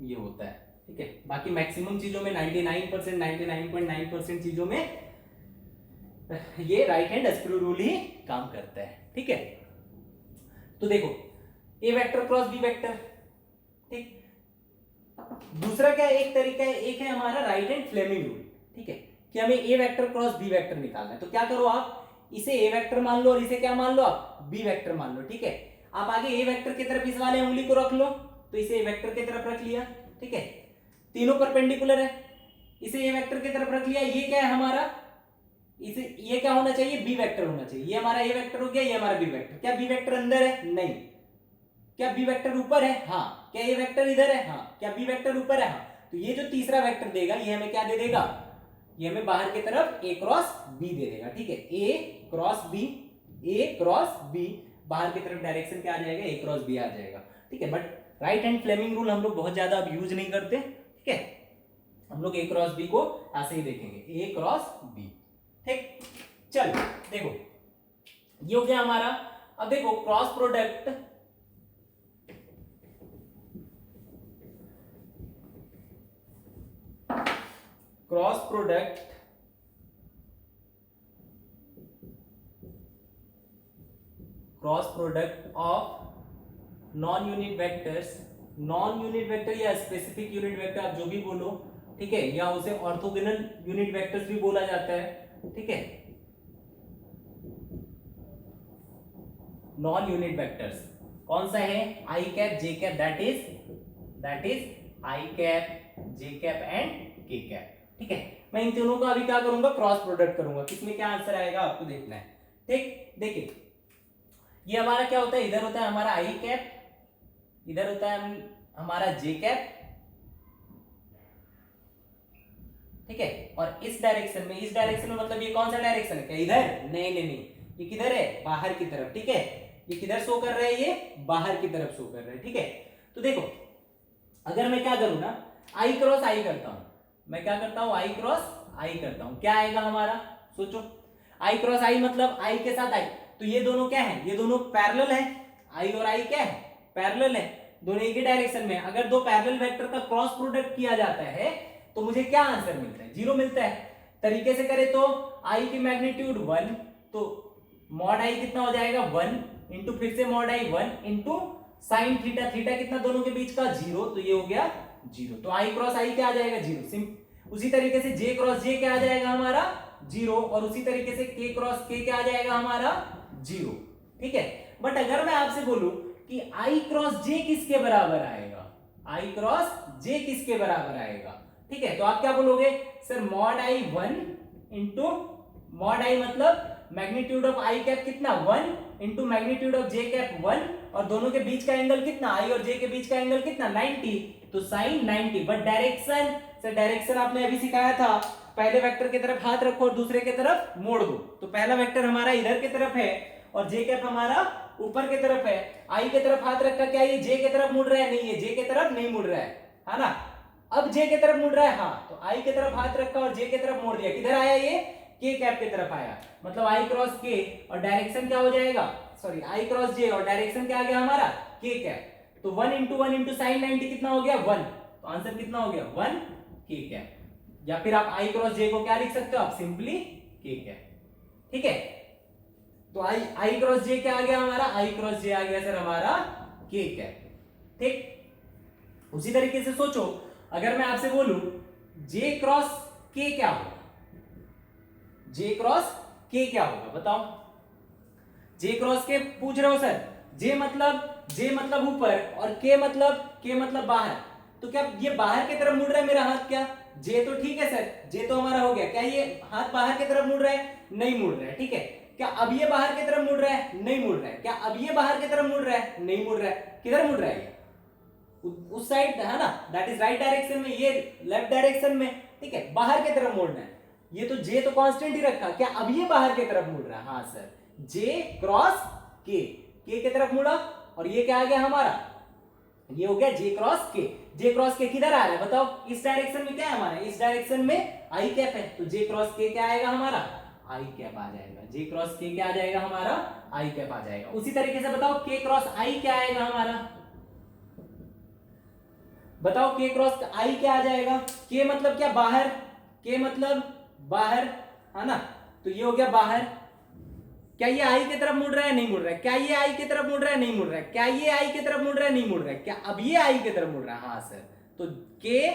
ये होता है, ठीक है। बाकी मैक्सिमम चीजों में 99%, 99.9% चीजों में ये राइट हैंड स्क्रू रूल ही काम करता है, ठीक है। तो देखो, A vector cross B vector, ठीक। दूसरा क्या एक तरीका है, एक है हमारा राइट हैंड फ्लेमिंग रूल, ठीक है, कि हमें ए वेक्टर क्रॉस बी वेक्टर निकालना है। तो क्या करो आप, इसे ए वेक्टर मान लो और इसे क्या मान लो, आप बी वेक्टर मान लो, ठीक है। आप आगे ए वेक्टर की तरफ इस वाले उंगली को रख लो, तो इसे ए वेक्टर की तरफ रख लिया, ठीक है, तीनों परपेंडिकुलर है, इसे ए वेक्टर की तरफ रख लिया, ये क्या है हमारा, इसे ये क्या होना चाहिए, बी वेक्टर होना चाहिए, ये हमारा ए वेक्टर हो गया, ये हमारा बी वेक्टर। क्या बी वेक्टर अंदर है, नहीं। क्या बी वेक्टर ऊपर है, हाँ। क्या ए वेक्टर इधर है, हाँ। क्या बी वेक्टर ऊपर है, हाँ। तो ये जो तीसरा वेक्टर देगा, ये हमें क्या दे देगा, ये हमें बाहर की तरफ ए क्रॉस बी दे देगा, ठीक है, A cross B, A cross B, बाहर की तरफ डायरेक्शन क्या आ जाएगा, ए क्रॉस बी आ जाएगा, ठीक है। But right hand Fleming rule हम लोग बहुत ज्यादा अब यूज नहीं करते, ठीक है, हम लोग ए क्रॉस बी को ऐसे ही देखेंगे, ए क्रॉस बी, ठीक। चलो देखो, ये हो गया हमारा। अब देखो cross product, cross product of non unit vectors, non unit vector या स्पेसिफिक यूनिट वेक्टर, आप जो भी बोलो, ठीक है, या उसे ऑर्थोगोनल यूनिट वेक्टर्स भी बोला जाता है, ठीक है। नॉन यूनिट वेक्टर्स कौन सा है, I cap, J cap, that is I cap, J cap and K cap, ठीक है। मैं इन तीनों का अभी क्या करूंगा, क्रॉस प्रोडक्ट करूंगा, किसमें क्या आंसर आएगा आपको देखना है, ठीक। देखिए ये हमारा क्या होता है, इधर होता है हमारा आई कैप, इधर होता है हमारा जे कैप, ठीक है। और इस डायरेक्शन में मतलब ये कौन सा डायरेक्शन है, क्या इधर, नहीं, ये किधर है, बाहर की तरफ, ठीक है। ये किधर शो कर रहा है, ये बाहर की तरफ शो कर रहा है, ठीक है। तो देखो अगर मैं क्या करूं ना, आई क्रॉस आई करता हूं, मैं क्या करता हूं, आई क्रॉस आई करता हूं, क्या आएगा हमारा, सोचो, आई क्रॉस आई मतलब आई के साथ आई, तो ये दोनों क्या है, ये दोनों पैरेलल है, आई और आई क्या है, पैरेलल है, दोनों एक ही डायरेक्शन में। अगर दो पैरेलल वेक्टर का क्रॉस प्रोडक्ट किया जाता है तो मुझे क्या आंसर मिलता है, 0 मिलता है। तरीके से करें तो आई की मैग्नीट्यूड 1, तो मॉड आई कितना हो जाएगा 1 इंटू फिर से मॉड आई 1 इंटू साइन थीटा, थीटा कितना दोनों के बीच का 0, तो ये हो गया 0, तो आई क्रॉस आई क्या आ जाएगा 0। उसी तरीके से जे क्रॉस जे क्या आ जाएगा हमारा 0, और उसी तरीके से के क्रॉस के क्या आ जाएगा हमारा 0, ठीक है। बट अगर मैं आपसे बोलूं कि आई क्रॉस जे किसके बराबर आएगा, आई क्रॉस जे किसके बराबर आएगा, ठीक है, तो आप क्या बोलोगे, सर मॉड आई 1 इंटू मॉड आई मतलब मैग्नीट्यूड ऑफ आई कैप कितना 1 into magnitude of J cap 1, और दोनों के बीच का एंगल कितना, आई और जे के बीच का एंगल कितना 90, तो sine 90। But direction, sir direction आपने अभी सिखाया था, पहले वेक्टर की तरफ हाथ रखो और दूसरे की तरफ मोड़ दो, तो पहला वेक्टर हमारा इधर की तरफ है और जे कैप हमारा ऊपर की तरफ है। आई की तरफ हाथ रखा, क्या ये जे की तरफ मुड़ रहा है, नहीं ये जे की तरफ नहीं मुड़ रहा है ना। अब जे की तरफ मुड़ रहा है, हाँ, तो आई की तरफ हाथ रखा और जे की तरफ मोड़ दिया, किधर आया ये, के कैप की तरफ आया, मतलब आई क्रॉस के और डायरेक्शन क्या हो जाएगा, सॉरी आई क्रॉस जे और डायरेक्शन क्या आ गया हमारा के कैप, तो 1 इंटू साइन 90 कितना हो गया 1, तो आंसर कितना हो गया 1 के कैप, या फिर आप आई क्रॉस जे को क्या लिख सकते हो आप, सिंपली के कैप। ठीक है, तो आई क्रॉस जे क्या आ गया हमारा, आई क्रॉस जे आ गया सर हमारा के कैप। ठीक, उसी तरीके से सोचो, अगर मैं आपसे बोलूं जे क्रॉस के क्या होगा, जे क्रॉस के क्या होगा बताओ। जे क्रॉस के पूछ रहे हो सर, जे मतलब ऊपर और के मतलब बाहर, तो क्या ये बाहर की तरफ मुड़ रहा है मेरा हाथ क्या, जे तो ठीक है सर, जे तो हमारा हो गया, क्या ये हाथ बाहर की तरफ मुड़ रहा है, नहीं मुड़ रहा है। ठीक है, क्या अब ये बाहर की तरफ मुड़ रहा है, नहीं मुड़ रहा है। क्या अब ये बाहर की तरफ मुड़ रहा है, नहीं मुड़ रहा है। किधर मुड़ रहा है, उस साइड है ना, दैट इज राइट डायरेक्शन में, ये लेफ्ट डायरेक्शन में। ठीक है, बाहर की तरफ मुड़ना है। ये तो जे तो कांस्टेंट ही रखा, क्या अब ये बाहर की तरफ मुड़ रहा है, हाँ सर, जे क्रॉस के की तरफ मुड़ा, और ये क्या आ गया हमारा, ये हो गया जे क्रॉस के। जे क्रॉस के किधर आ रहा है बताओ, इस डायरेक्शन में क्या है हमारा, इस डायरेक्शन में आई कैप है, तो जे क्रॉस के क्या आएगा हमारा, आई कैप आ जाएगा। जे क्रॉस के क्या आ जाएगा हमारा, आई कैप आ जाएगा। उसी तरीके से बताओ के क्रॉस आई क्या आएगा हमारा, बताओ के क्रॉस आई क्या आ जाएगा। के मतलब क्या, बाहर, के मतलब बाहर, है ना, तो ये हो गया बाहर। क्या ये आई की तरफ मुड़ रहा है, नहीं मुड़ रहा है। क्या ये आई की तरफ मुड़ रहा है, नहीं मुड़ रहा है। क्या ये आई की तरफ मुड़ रहा है, नहीं मुड़ रहा है। क्या अब ये आई की तरफ मुड़ रहा है, हाँ सर, तो के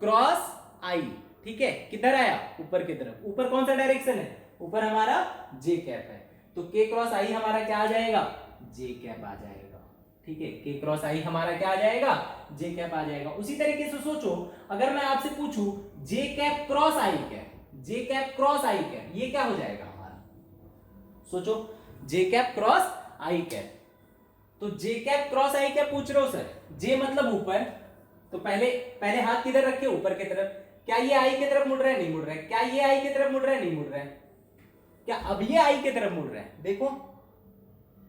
क्रॉस आई। ठीक है, किधर आया, ऊपर की तरफ। ऊपर कौन सा डायरेक्शन है, ऊपर हमारा जे कैप है, तो के क्रॉस आई हमारा क्या आ जाएगा, जे कैप आ जाएगा। ठीक है, के क्रॉस आई हमारा क्या आ जाएगा, जे कैप आ जाएगा। उसी तरीके से सोचो, अगर मैं आपसे पूछूं जे कैप क्रॉस आई कैप, जे कैप क्रॉस आई कैप, ये क्या हो जाएगा हमारा, सोचो, जे कैप क्रॉस आई कैप। तो जे कैप क्रॉस आई कैप पूछ रहे हो सर, जे मतलब ऊपर, तो पहले हाथ किधर रखे, ऊपर की तरफ। क्या ये आई की तरफ मुड़ रहा है, नहीं मुड़ रहा है। क्या ये आई की तरफ मुड़ रहा है, नहीं मुड़ रहा है। क्या अब ये आई की तरफ मुड़ रहा है, देखो,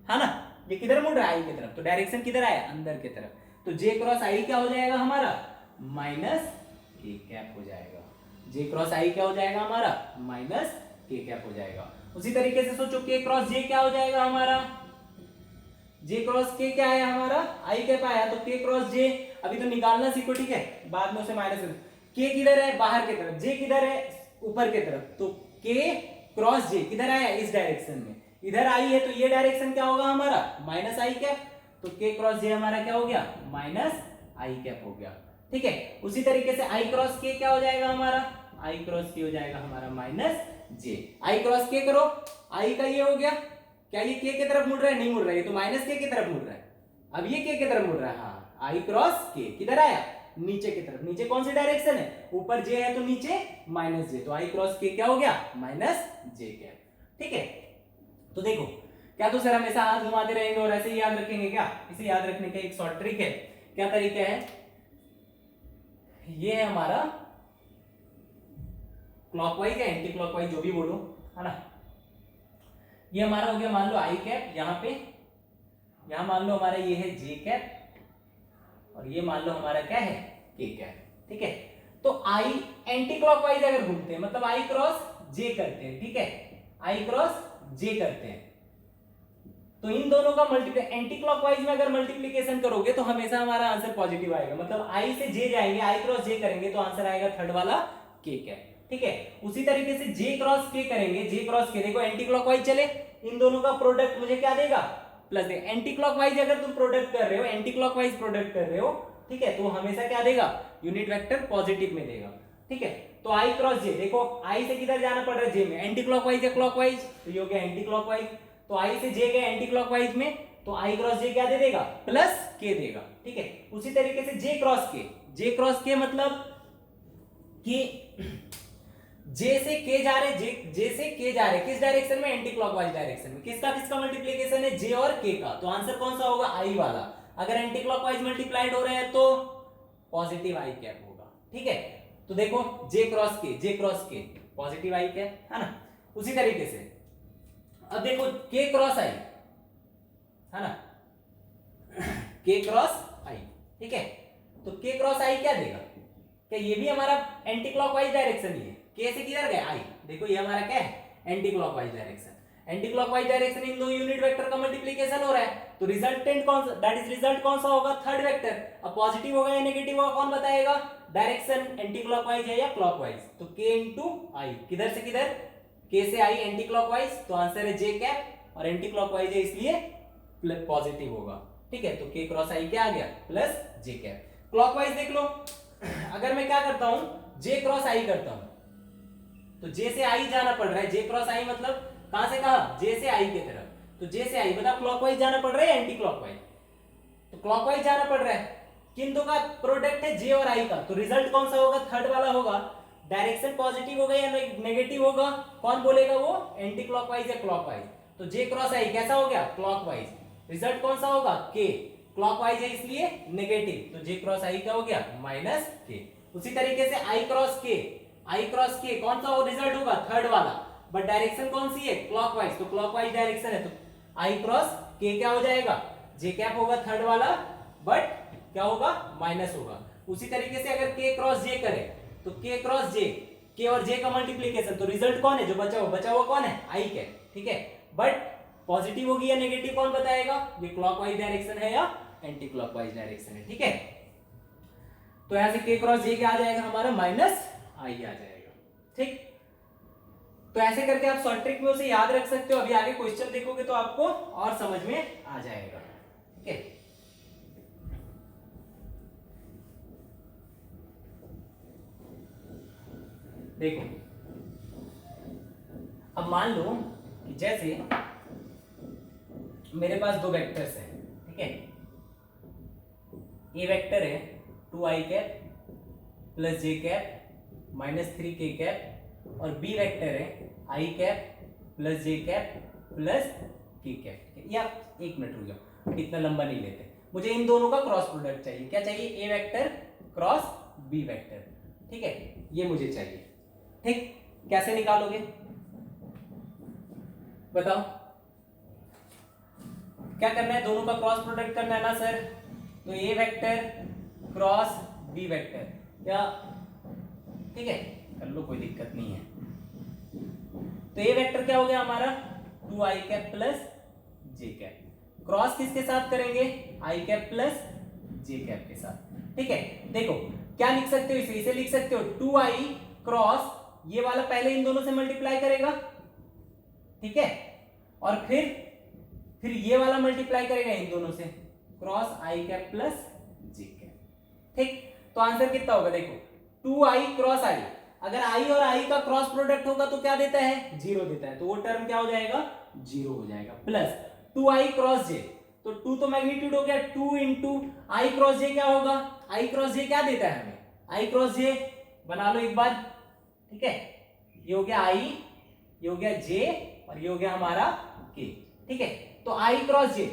है ना, ये किधर मुड़ रहा है, आई की तरफ, तो डायरेक्शन किधर आया, अंदर की तरफ। तो जे क्रॉस आई क्या हो जाएगा हमारा, माइनस के कैप हो जाएगा। जे क्रॉस आई क्या हो जाएगा हमारा, माइनस के कैप हो जाएगा। उसी तरीके से सोचो के क्रॉस जे क्या हो जाएगा हमारा, जे क्रॉस के क्या आया हमारा, आई कैप आया, तो के क्रॉस जे अभी तो निकालना सीखो, ठीक है, बाद में उसे माइनस कर। के किधर है, बाहर की तरफ, जे किधर है, ऊपर की तरफ, तो के क्रॉस जे किधर आया, इस डायरेक्शन में। इधर आई है, तो ये डायरेक्शन क्या होगा हमारा, माइनस आई कैप, तो के क्रॉस जे हमारा क्या हो गया, माइनस आई कैप हो गया। ठीक है, उसी तरीके से आई क्रॉस के क्या हो जाएगा हमारा, आई क्रॉस के हो जाएगा हमारा माइनस जे। आई क्रॉस के करो, आई का ये हो गया। क्या ये के की तरफ मुड़ रहा है, नहीं मुड़ रहा है, ये तो माइनस के की तरफ मुड़ रहा है। अब ये के की तरफ मुड़ रहा है, हाँ, आई क्रॉस के किधर आया, नीचे की तरफ। नीचे कौन सी डायरेक्शन है, ऊपर जे है तो नीचे माइनस जे, तो आई क्रॉस के क्या हो गया, माइनस जे कैप। ठीक है, तो देखो, क्या तो सर हमेशा हाथ घुमाते रहेंगे और ऐसे ही याद रखेंगे क्या, इसे याद रखने का एक शॉर्ट ट्रिक है। क्या तरीका है, ये है हमारा क्लॉकवाइज या एंटी क्लॉकवाइज, जो भी बोलो, है ना। ये हमारा हो गया, मान लो आई कैप, यहाँ पे, यहाँ मान लो हमारा ये है जे कैप, और ये मान लो हमारा क्या है, के कैप। ठीक है, तो आई एंटी क्लॉकवाइज अगर घूमते हैं, मतलब आई क्रॉस जे करते हैं, ठीक है, आई क्रॉस जे करते हैं, तो इन दोनों का मल्टीप्लाई, एंटी क्लॉकवाइज में अगर मल्टीप्लीकेशन करोगे तो हमेशा हमारा आंसर पॉजिटिव आएगा। मतलब आई से जे जाएंगे, आई क्रॉस जे करेंगे तो आंसर आएगा थर्ड वाला के कैप। ठीक है, उसी तरीके से जे क्रॉस के करेंगे, जे क्रॉस के, देखो एंटी क्लॉकवाइज चले, इन दोनों का प्रोडक्ट मुझे क्या देगा, प्लस दे। एंटी क्लॉकवाइज अगर तुम प्रोडक्ट कर रहे हो, एंटी क्लॉकवाइज प्रोडक्ट कर रहे हो, ठीक है, तो हमेशा क्या देगा, यूनिट वेक्टर पॉजिटिव में देगा। ठीक है, तो आई क्रॉस जे, देखो आई से किधर जाना पड़ रहा है, जे में, एंटी क्लॉकवाइज या क्लॉकवाइज, तो ये हो गया एंटी क्लॉकवाइज। तो आई से जे गए एंटी क्लॉकवाइज में, तो आई क्रॉस जे क्या दे देगा, प्लस के देगा। ठीक है, उसी तरीके से जे क्रॉस के, जे क्रॉस के मतलब कि जे से के जा रहे, जे से के जा रहे, किस डायरेक्शन में, एंटी क्लॉकवाइज डायरेक्शन में। किसका मल्टीप्लिकेशन है, जे और के का, तो आंसर कौन सा होगा, आई वाला। अगर एंटी क्लॉकवाइज मल्टीप्लाइड हो रहे हैं तो पॉजिटिव आई कैप होगा। ठीक है, तो देखो जे क्रॉस के पॉजिटिव आई कैप, है ना। उसी तरीके से अब देखो के क्रॉस आई, है ना, के क्रॉस आई। ठीक है, तो के क्रॉस आई क्या देगा, क्या ये भी हमारा एंटी क्लॉकवाइज डायरेक्शन ही है। के से किधर गया, आई, देखो ये हमारा क्या है, anti clockwise direction. Anti clockwise direction in दो यूनिट वेक्टर का मल्टीप्लिकेशन हो रहा है, तो रिजल्टेंट कौन सा, दैट इज रिजल्ट कौन सा होगा, थर्ड वेक्टर। अब पॉजिटिव होगा या नेगेटिव होगा कौन बताएगा, डायरेक्शन एंटी क्लॉकवाइज है या क्लॉकवाइज, तो k इंटू आई, किधर से किधर, k से i एंटी क्लॉकवाइज, तो आंसर है j कैप, और एंटी क्लॉकवाइज है इसलिए पॉजिटिव होगा, ठीक है। तो k क्रॉस i क्या आ गया, प्लस j कैप। क्लॉकवाइज देख लो, अगर मैं क्या करता हूं, j क्रॉस i करता हूं, तो j से i जाना पड़ रहा है, j क्रॉस i मतलब कहां से कहां, j से i की तरफ, तो j से i मतलब क्लॉकवाइज जाना पड़ रहा है एंटी क्लॉकवाइज, तो क्लॉकवाइज जाना पड़ रहा है, किन दो का प्रोडक्ट है, j और i का, तो रिजल्ट कौन सा होगा, थर्ड वाला होगा। डायरेक्शन पॉजिटिव होगा या नेगेटिव होगा कौन बोलेगा, वो एंटी क्लॉकवाइज या क्लॉकवाइज, तो j क्रॉस i कैसा हो गया, क्लॉकवाइज। रिजल्ट कौन सा होगा, k, क्लॉकवाइज है इसलिए नेगेटिव, तो j क्रॉस i क्या हो गया, माइनस k। उसी तरीके से i क्रॉस k कौन सा रिजल्ट होगा, थर्ड वाला, बट डायरेक्शन कौन सी है, क्लॉकवाइज, तो क्लॉकवाइज डायरेक्शन है, तो i क्रॉस k क्या हो जाएगा, j कैप होगा थर्ड वाला, बट क्या होगा, माइनस होगा। उसी तरीके से अगर k क्रॉस j करे, तो k क्रॉस j, k और j का मल्टीप्लिकेशन, तो रिजल्ट कौन है, जो बचा हुआ कौन है, i कैप, ठीक है। बट पॉजिटिव होगी या नेगेटिव कौन बताएगा, ये क्लॉकवाइज डायरेक्शन है या एंटी क्लॉकवाइज डायरेक्शन है, ठीक है। तो यहां से k क्रॉस j क्या आ जाएगा हमारा, माइनस i आ जाएगा, ठीक। तो ऐसे करके आप शॉर्ट ट्रिक में उसे याद रख सकते हो, अभी आगे क्वेश्चन देखोगे तो आपको और समझ में आ जाएगा, ठीक है। देखो अब मान लो कि जैसे मेरे पास दो वेक्टर्स हैं, ठीक है, ए वेक्टर है 2i cap plus j cap minus 3k cap, और बी वेक्टर है i cap plus j cap plus k cap. या एक मिनट रुक जाओ, इतना लंबा नहीं लेते, मुझे इन दोनों का क्रॉस प्रोडक्ट चाहिए, क्या चाहिए, ए वेक्टर क्रॉस बी वेक्टर, ठीक है, ये मुझे चाहिए, ठीक। कैसे निकालोगे बताओ, क्या करना है, दोनों का क्रॉस प्रोडक्ट करना है ना सर, तो A vector cross B vector, या ठीक है कर लो, कोई दिक्कत नहीं है। तो ए वेक्टर क्या हो गया हमारा, 2i cap plus j cap, cross किसके साथ करेंगे, i cap plus j cap के साथ, ठीक है। देखो क्या लिख सकते हो, इसे लिख सकते हो 2i क्रॉस, ये वाला पहले इन दोनों से मल्टीप्लाई करेगा, ठीक है, और फिर ये वाला मल्टीप्लाई करेगा इन दोनों से, cross i cap plus j cap, ठीक। तो आंसर कितना होगा, देखो 2i क्रॉस i, अगर i और i का क्रॉस प्रोडक्ट होगा तो क्या देता है, 0 देता है, तो वो टर्म क्या हो जाएगा, 0 हो जाएगा, प्लस 2i क्रॉस j, तो 2 तो मैग्नीट्यूड हो गया, 2 इंटू i क्रॉस j क्या होगा, i क्रॉस j क्या देता है हमें, i क्रॉस j बना लो एक बार, ठीक है, ये हो गया i, ये हो गया j, और ये हो गया हमारा k, ठीक है। तो i क्रॉस j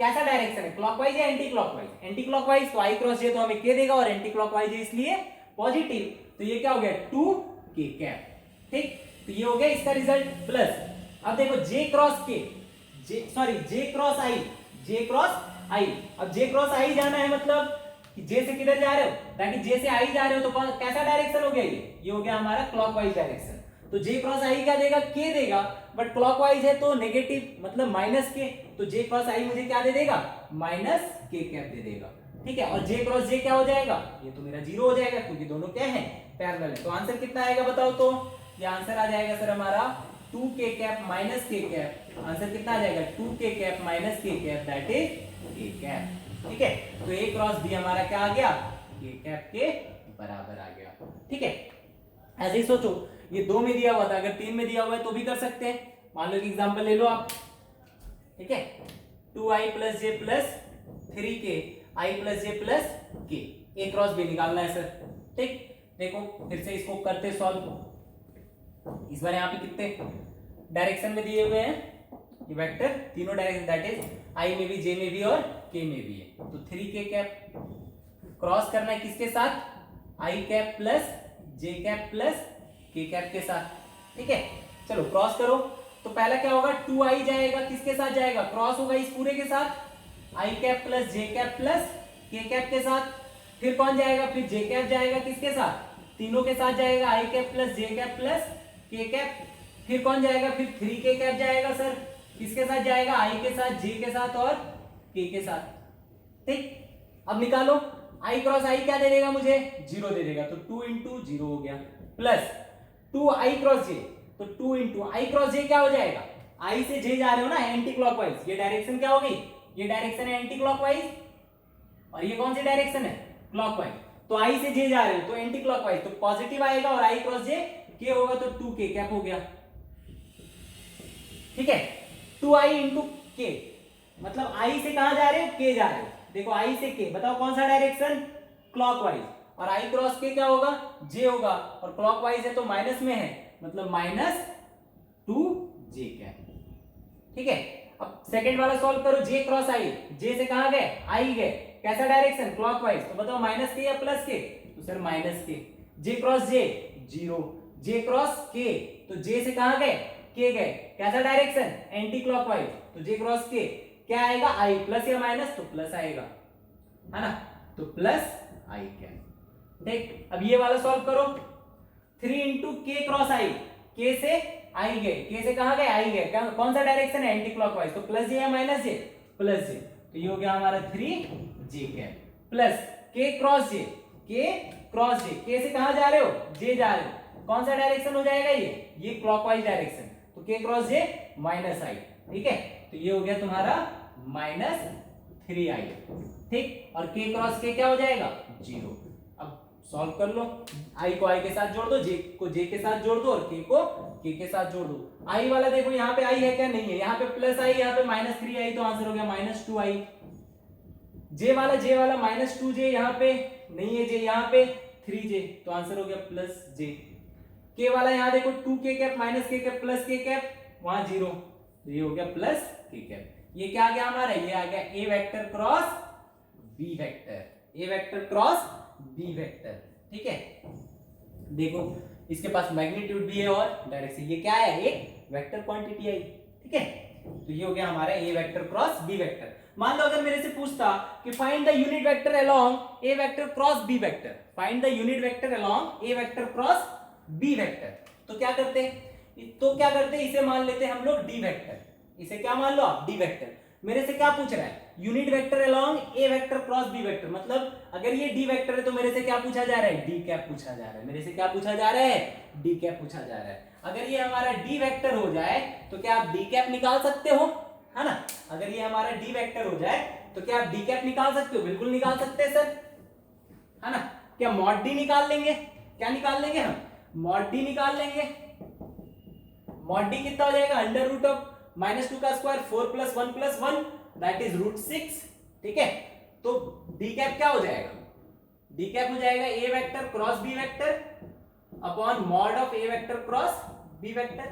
कैसा डायरेक्शन है, क्लॉकवाइज या एंटी क्लॉकवाइज, एंटी क्लॉकवाइज, तो i क्रॉस j तो हमें k देगा, और एंटी क्लॉकवाइज है इसलिए पॉजिटिव, तो ये क्या हो गया 2k कैप, ठीक। तो ये हो गया इसका रिजल्ट, प्लस अब देखो j cross k, j cross i, अब j क्रॉस i जाना है, मतलब कि j से किधर जा रहे हो, ताकि j से i जा रहे हो, तो कैसा डायरेक्शन हो गया, ये हो गया हमारा क्लॉकवाइज डायरेक्शन, तो j क्रॉस i क्या देगा, k देगा, बट क्लॉकवाइज है तो नेगेटिव मतलब माइनस k, तो j क्रॉस i मुझे क्या दे देगा, माइनस k कैप दे देगा, ठीक है। और j क्रॉस j क्या हो जाएगा, ये तो मेरा 0 हो जाएगा, क्योंकि दोनों क्या है, पैरेलल है। तो आंसर कितना आएगा बताओ, तो ये आंसर आ जाएगा सर हमारा 2k cap minus k cap, answer कितना आ जाएगा 2k cap minus k cap, that is k cap, ठीक है। तो a क्रॉस b हमारा क्या आ गया, k कैप के बराबर आ गया, ठीक है। ऐसे ही सोचो, ये 2 में दिया हुआ था, अगर 3 में दिया हुआ है तो भी कर सकते हैं, मान लो एक एग्जांपल ले लो आप, ठीक है, 2i plus j plus 3k, i plus j plus k, a cross b निकालना है सर, ठीक। देखो फिर से इसको करते सॉल्व, इस बार यहाँ पे कितने डायरेक्शन में दिए हुए हैं, ये वेक्टर तीनों डायरेक्शन, दैट इज i में भी, j में भी और k में भी है, तो 3k कैप क्रॉस करना है किसके साथ, i cap plus j cap plus k cap के साथ, ठीक है। चलो क्रॉस करो, तो पहला क्या होगा, 2i जाएगा, किसके साथ जाएगा, क्रॉस होगा इस पूरे के साथ, i cap plus j cap plus k cap के साथ, फिर कौन जाएगा, फिर j कैप जाएगा किसके साथ, तीनों के साथ जाएगा, i cap plus j cap plus k cap, फिर कौन जाएगा, फिर 3k कैप जाएगा सर, किसके साथ जाएगा, i के साथ, j के साथ और k के साथ। ठीक, अब निकालो, i क्रॉस i क्या दे देगा मुझे, 0 दे देगा, तो 2 इंटू 0 हो गया, प्लस 2i क्रॉस j, तो 2 इंटू i क्रॉस j क्या हो जाएगा, i से j जा रहे हो ना एंटी क्लॉकवाइज, ये डायरेक्शन क्या होगी, ये डायरेक्शन है एंटी क्लॉकवाइज, और ये कौन सी डायरेक्शन है, क्लॉकवाइज, तो i से j जा रहे हो तो एंटी क्लॉकवाइज, तो पॉजिटिव आएगा, और i क्रॉस j k होगा तो 2k कैप हो गया। ठीक है, 2i इंटू k, मतलब i से कहां जा रहे हो, k जा रहे हो, देखो i से k, बताओ कौन सा डायरेक्शन, क्लॉकवाइज, और i क्रॉस k क्या होगा, j होगा, और क्लॉकवाइज है तो माइनस में है, मतलब माइनस 2j कैप। ठीक है, अब सेकंड वाला सॉल्व करो, j क्रॉस i, j से कहां गए, i गए, कैसा डायरेक्शन, क्लॉकवाइज, तो बताओ माइनस के या प्लस के, तो सर माइनस के, j cross j 0, j cross k, तो j से कहां गए, k गए, कैसा डायरेक्शन, एंटी क्लॉकवाइज, तो j क्रॉस k क्या आएगा, i, प्लस या माइनस, तो प्लस आएगा, है ना, तो प्लस i क्या। ठीक, अब ये वाला सॉल्व करो, 3 into k cross i, k से i गए, k से कहां गए, i गए, कौन सा डायरेक्शन है, एंटी क्लॉकवाइज, तो प्लस j या माइनस j, प्लस j, तो ये हो गया हमारा 3j cap, plus k cross j, k cross j, k से कहां जा रहे हो, j जा रहे हो, कौन सा डायरेक्शन हो जाएगा, ये क्लॉकवाइज डायरेक्शन, तो k cross j minus i। ठीक है, तो ये हो गया तुम्हारा माइनस 3i। ठीक, और k क्रॉस k क्या हो जाएगा, 0। अब सॉल्व कर लो, i को i के साथ जोड़ दो, j को j के साथ जोड़ दो, और k को k के साथ जोड़ दो। i वाला देखो यहाँ पे i है क्या, नहीं है, यहाँ पे प्लस i, यहाँ पे माइनस 3i, तो आंसर हो गया माइनस 2i। j वाला माइनस 2j, यहाँ पे नहीं है j, यहाँ पे 3j, तो आंसर हो गया प्लस j। k वाला यहाँ देखो 2k cap minus k cap plus k cap, वहां 0, तो ये हो गया प्लस k कैप। ये क्या आ गया हमारा, ये आ गया a vector cross b vector, a vector cross b vector. ठीक है, देखो इसके पास मैग्नीट्यूड भी है और डायरेक्शन, ये क्या है, एक वेक्टर क्वांटिटी आई। ठीक है, तो ये हो गया हमारा a vector cross b vector. मान लो अगर मेरे से पूछता कि find the unit vector along a vector cross b vector, find the unit vector along a vector cross b vector, तो क्या करते, इसे मान लेते हम लोग d वेक्टर, इसे क्या मान लो आप, d वेक्टर। मेरे से क्या पूछ रहा है, unit vector along a vector cross b vector, मतलब अगर ये d वेक्टर है तो मेरे से क्या पूछा जा रहा है, d कैप पूछा जा रहा है, मेरे से क्या पूछा जा रहा है, d कैप पूछा जा रहा है। अगर ये हमारा d वेक्टर हो जाए तो क्या आप d कैप निकाल सकते हो, है ना, अगर ये हमारा d वेक्टर हो जाए तो क्या आप d कैप निकाल सकते हो, बिल्कुल निकाल सकते हैं सर, है ना। क्या मॉड d निकाल लेंगे, क्या निकाल लेंगे हम, मॉड d निकाल लेंगे। मॉड d कितना हो जाएगा, अंडर रूट ऑफ -2 का स्क्वायर 4 + 1 + 1 दैट इज √6। ठीक है, तो d कैप क्या हो जाएगा, d कैप हो जाएगा a vector cross b vector upon mod of a vector cross b vector,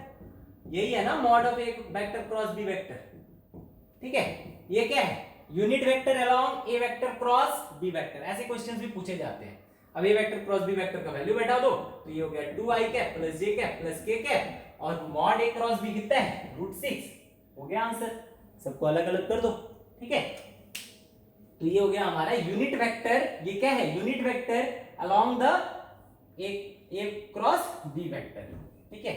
यही है ना mod of a vector cross b vector. ठीक है, ये क्या है, unit vector along a vector cross b vector, ऐसे क्वेश्चंस भी पूछे जाते हैं। अब a vector cross b vector का वैल्यू बैठा दो, तो ये हो गया 2i cap plus j cap plus k cap, और मॉड a क्रॉस b कितना है, √6, हो गया आंसर। सबको अलग अलग कर दो। ठीक है, तो ये हो गया हमारा यूनिट वेक्टर, ये क्या है, unit vector along the a cross b vector. ठीक है,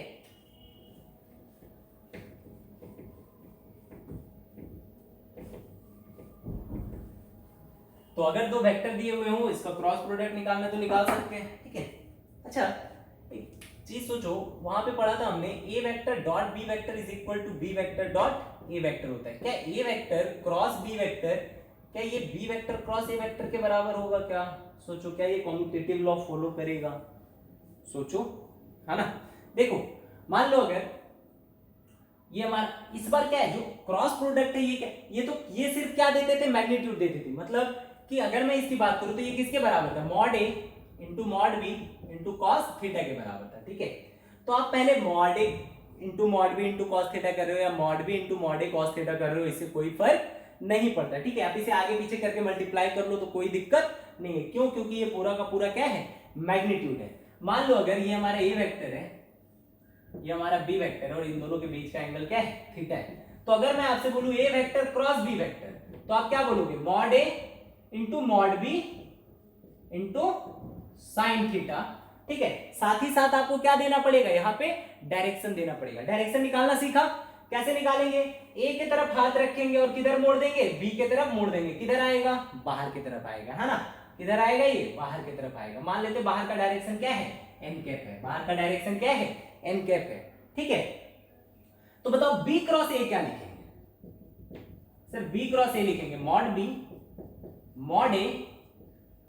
तो अगर दो वेक्टर दिए हुए हो, इसका क्रॉस प्रोडक्ट निकालना तो निकाल सकते हैं। ठीक है, अच्छा एक चीज सोचो, वहां पे पढ़ा था हमने a vector dot b vector is equal to b vector dot a vector होता है। क्या a vector cross b vector, क्या ये b vector cross a vector के बराबर होगा क्या, सोचो, क्या ये कम्यूटेटिव लॉ फॉलो करेगा, सोचो, है ना। देखो मान लो अगर ये हमारा इस बार क्या है, जो क्रॉस प्रोडक्ट है ये क्या, ये सिर्फ क्या देते थे, मैग्नीट्यूड देते थे, मतलब कि अगर मैं इसकी बात करूं तो ये किसके बराबर था, mod a into mod b into cos theta के बराबर था। ठीक है, तो आप पहले mod a into mod b into cos theta कर रहे हो या mod b into mod a cos theta कर रहे हो, इससे कोई फर्क नहीं पड़ता। ठीक है, आप इसे आगे पीछे करके मल्टीप्लाई कर लो तो कोई दिक्कत नहीं है, क्यों, क्योंकि ये पूरा का पूरा क्या है, मैग्नीट्यूड है। मान लो अगर ये हमारा a वेक्टर है, ये हमारा b वेक्टर है, और इन दोनों के बीच का एंगल क्या है, थीटा है। तो अगर मैं आपसे बोलूं a vector cross b vector, तो आप क्या बोलोगे, mod a into mod b into sine theta. ठीक है, साथ ही साथ आपको क्या देना पड़ेगा, यहाँ पे डायरेक्शन देना पड़ेगा। डायरेक्शन निकालना सीखा, कैसे निकालेंगे, ए की तरफ हाथ रखेंगे और किधर मोड़ देंगे, बी की तरफ मोड़ देंगे, किधर आएगा, बाहर की तरफ आएगा, है ना, किधर आएगा, ये बाहर की तरफ आएगा। मान लेते बाहर का डायरेक्शन क्या है, एन कैप है, बाहर का डायरेक्शन क्या है, एन कैप है, ठीक है। तो बताओ बी क्रॉस ए क्या लिखेंगे, सर बी क्रॉस ए लिखेंगे मॉड बी मॉड ए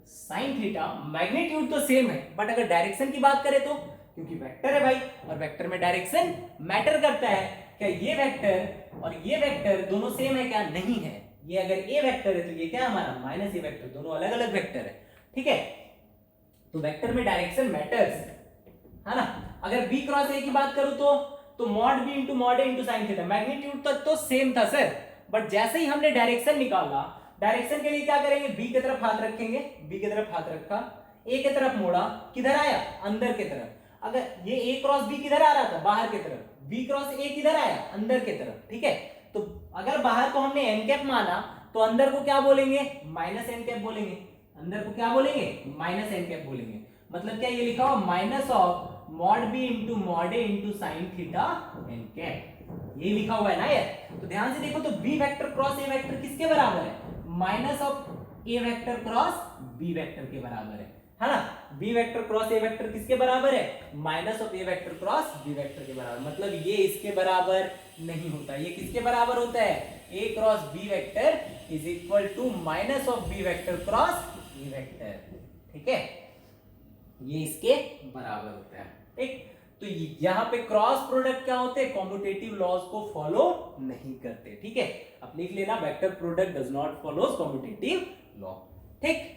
साइन थीटा। मैग्नीट्यूड तो सेम है, बट अगर डायरेक्शन की बात करें तो, क्योंकि वेक्टर है भाई, और वेक्टर में डायरेक्शन मैटर करता है, क्या ये वेक्टर और ये वेक्टर दोनों सेम है क्या, नहीं है। ये अगर ए वेक्टर है तो ये क्या है हमारा माइनस ए वेक्टर, दोनों अलग अलग वेक्टर है, ठीक है। तो वेक्टर में डायरेक्शन मैटर्स, है ना। अगर बी क्रॉस ए की बात करूं तो mod B into mod A into sine theta, magnitude तक तो सेम था सर, बट जैसे ही हमने डायरेक्शन निकाला, डायरेक्शन के लिए क्या करेंगे, बी की तरफ हाथ रखेंगे, बी की तरफ हाथ रखा, ए की तरफ मोड़ा, किधर आया, अंदर की तरफ। अगर ये ए क्रॉस बी किधर आ रहा था, बाहर की तरफ, बी क्रॉस ए किधर आया, अंदर की तरफ, ठीक है। तो अगर बाहर को हमने एन कैप माना तो अंदर को क्या बोलेंगे, माइनस एन कैप बोलेंगे, अंदर को क्या बोलेंगे, माइनस एन कैप बोलेंगे। मतलब क्या, ये लिखा हुआ minus of mod B into mod A into sine theta N cap, ये लिखा हुआ है ना यार। तो ध्यान से देखो, तो B vector cross A vector किसके बराबर है, minus of A vector cross B vector के बराबर है ना। B vector cross A vector किसके बराबर है, minus of A vector cross B vector के बराबर। मतलब ये इसके बराबर नहीं होता, ये किसके बराबर होता है, A cross B vector is equal to minus of B vector cross B vector, ठीक है, ये इसके बराबर होता है, ठीक। तो यहां पे क्रॉस प्रोडक्ट क्या होते हैं, कॉम्यूटेटिव लॉज को फॉलो नहीं करते, ठीक है। अब लिख लेना, vector product does not follows commutative law, ठीक।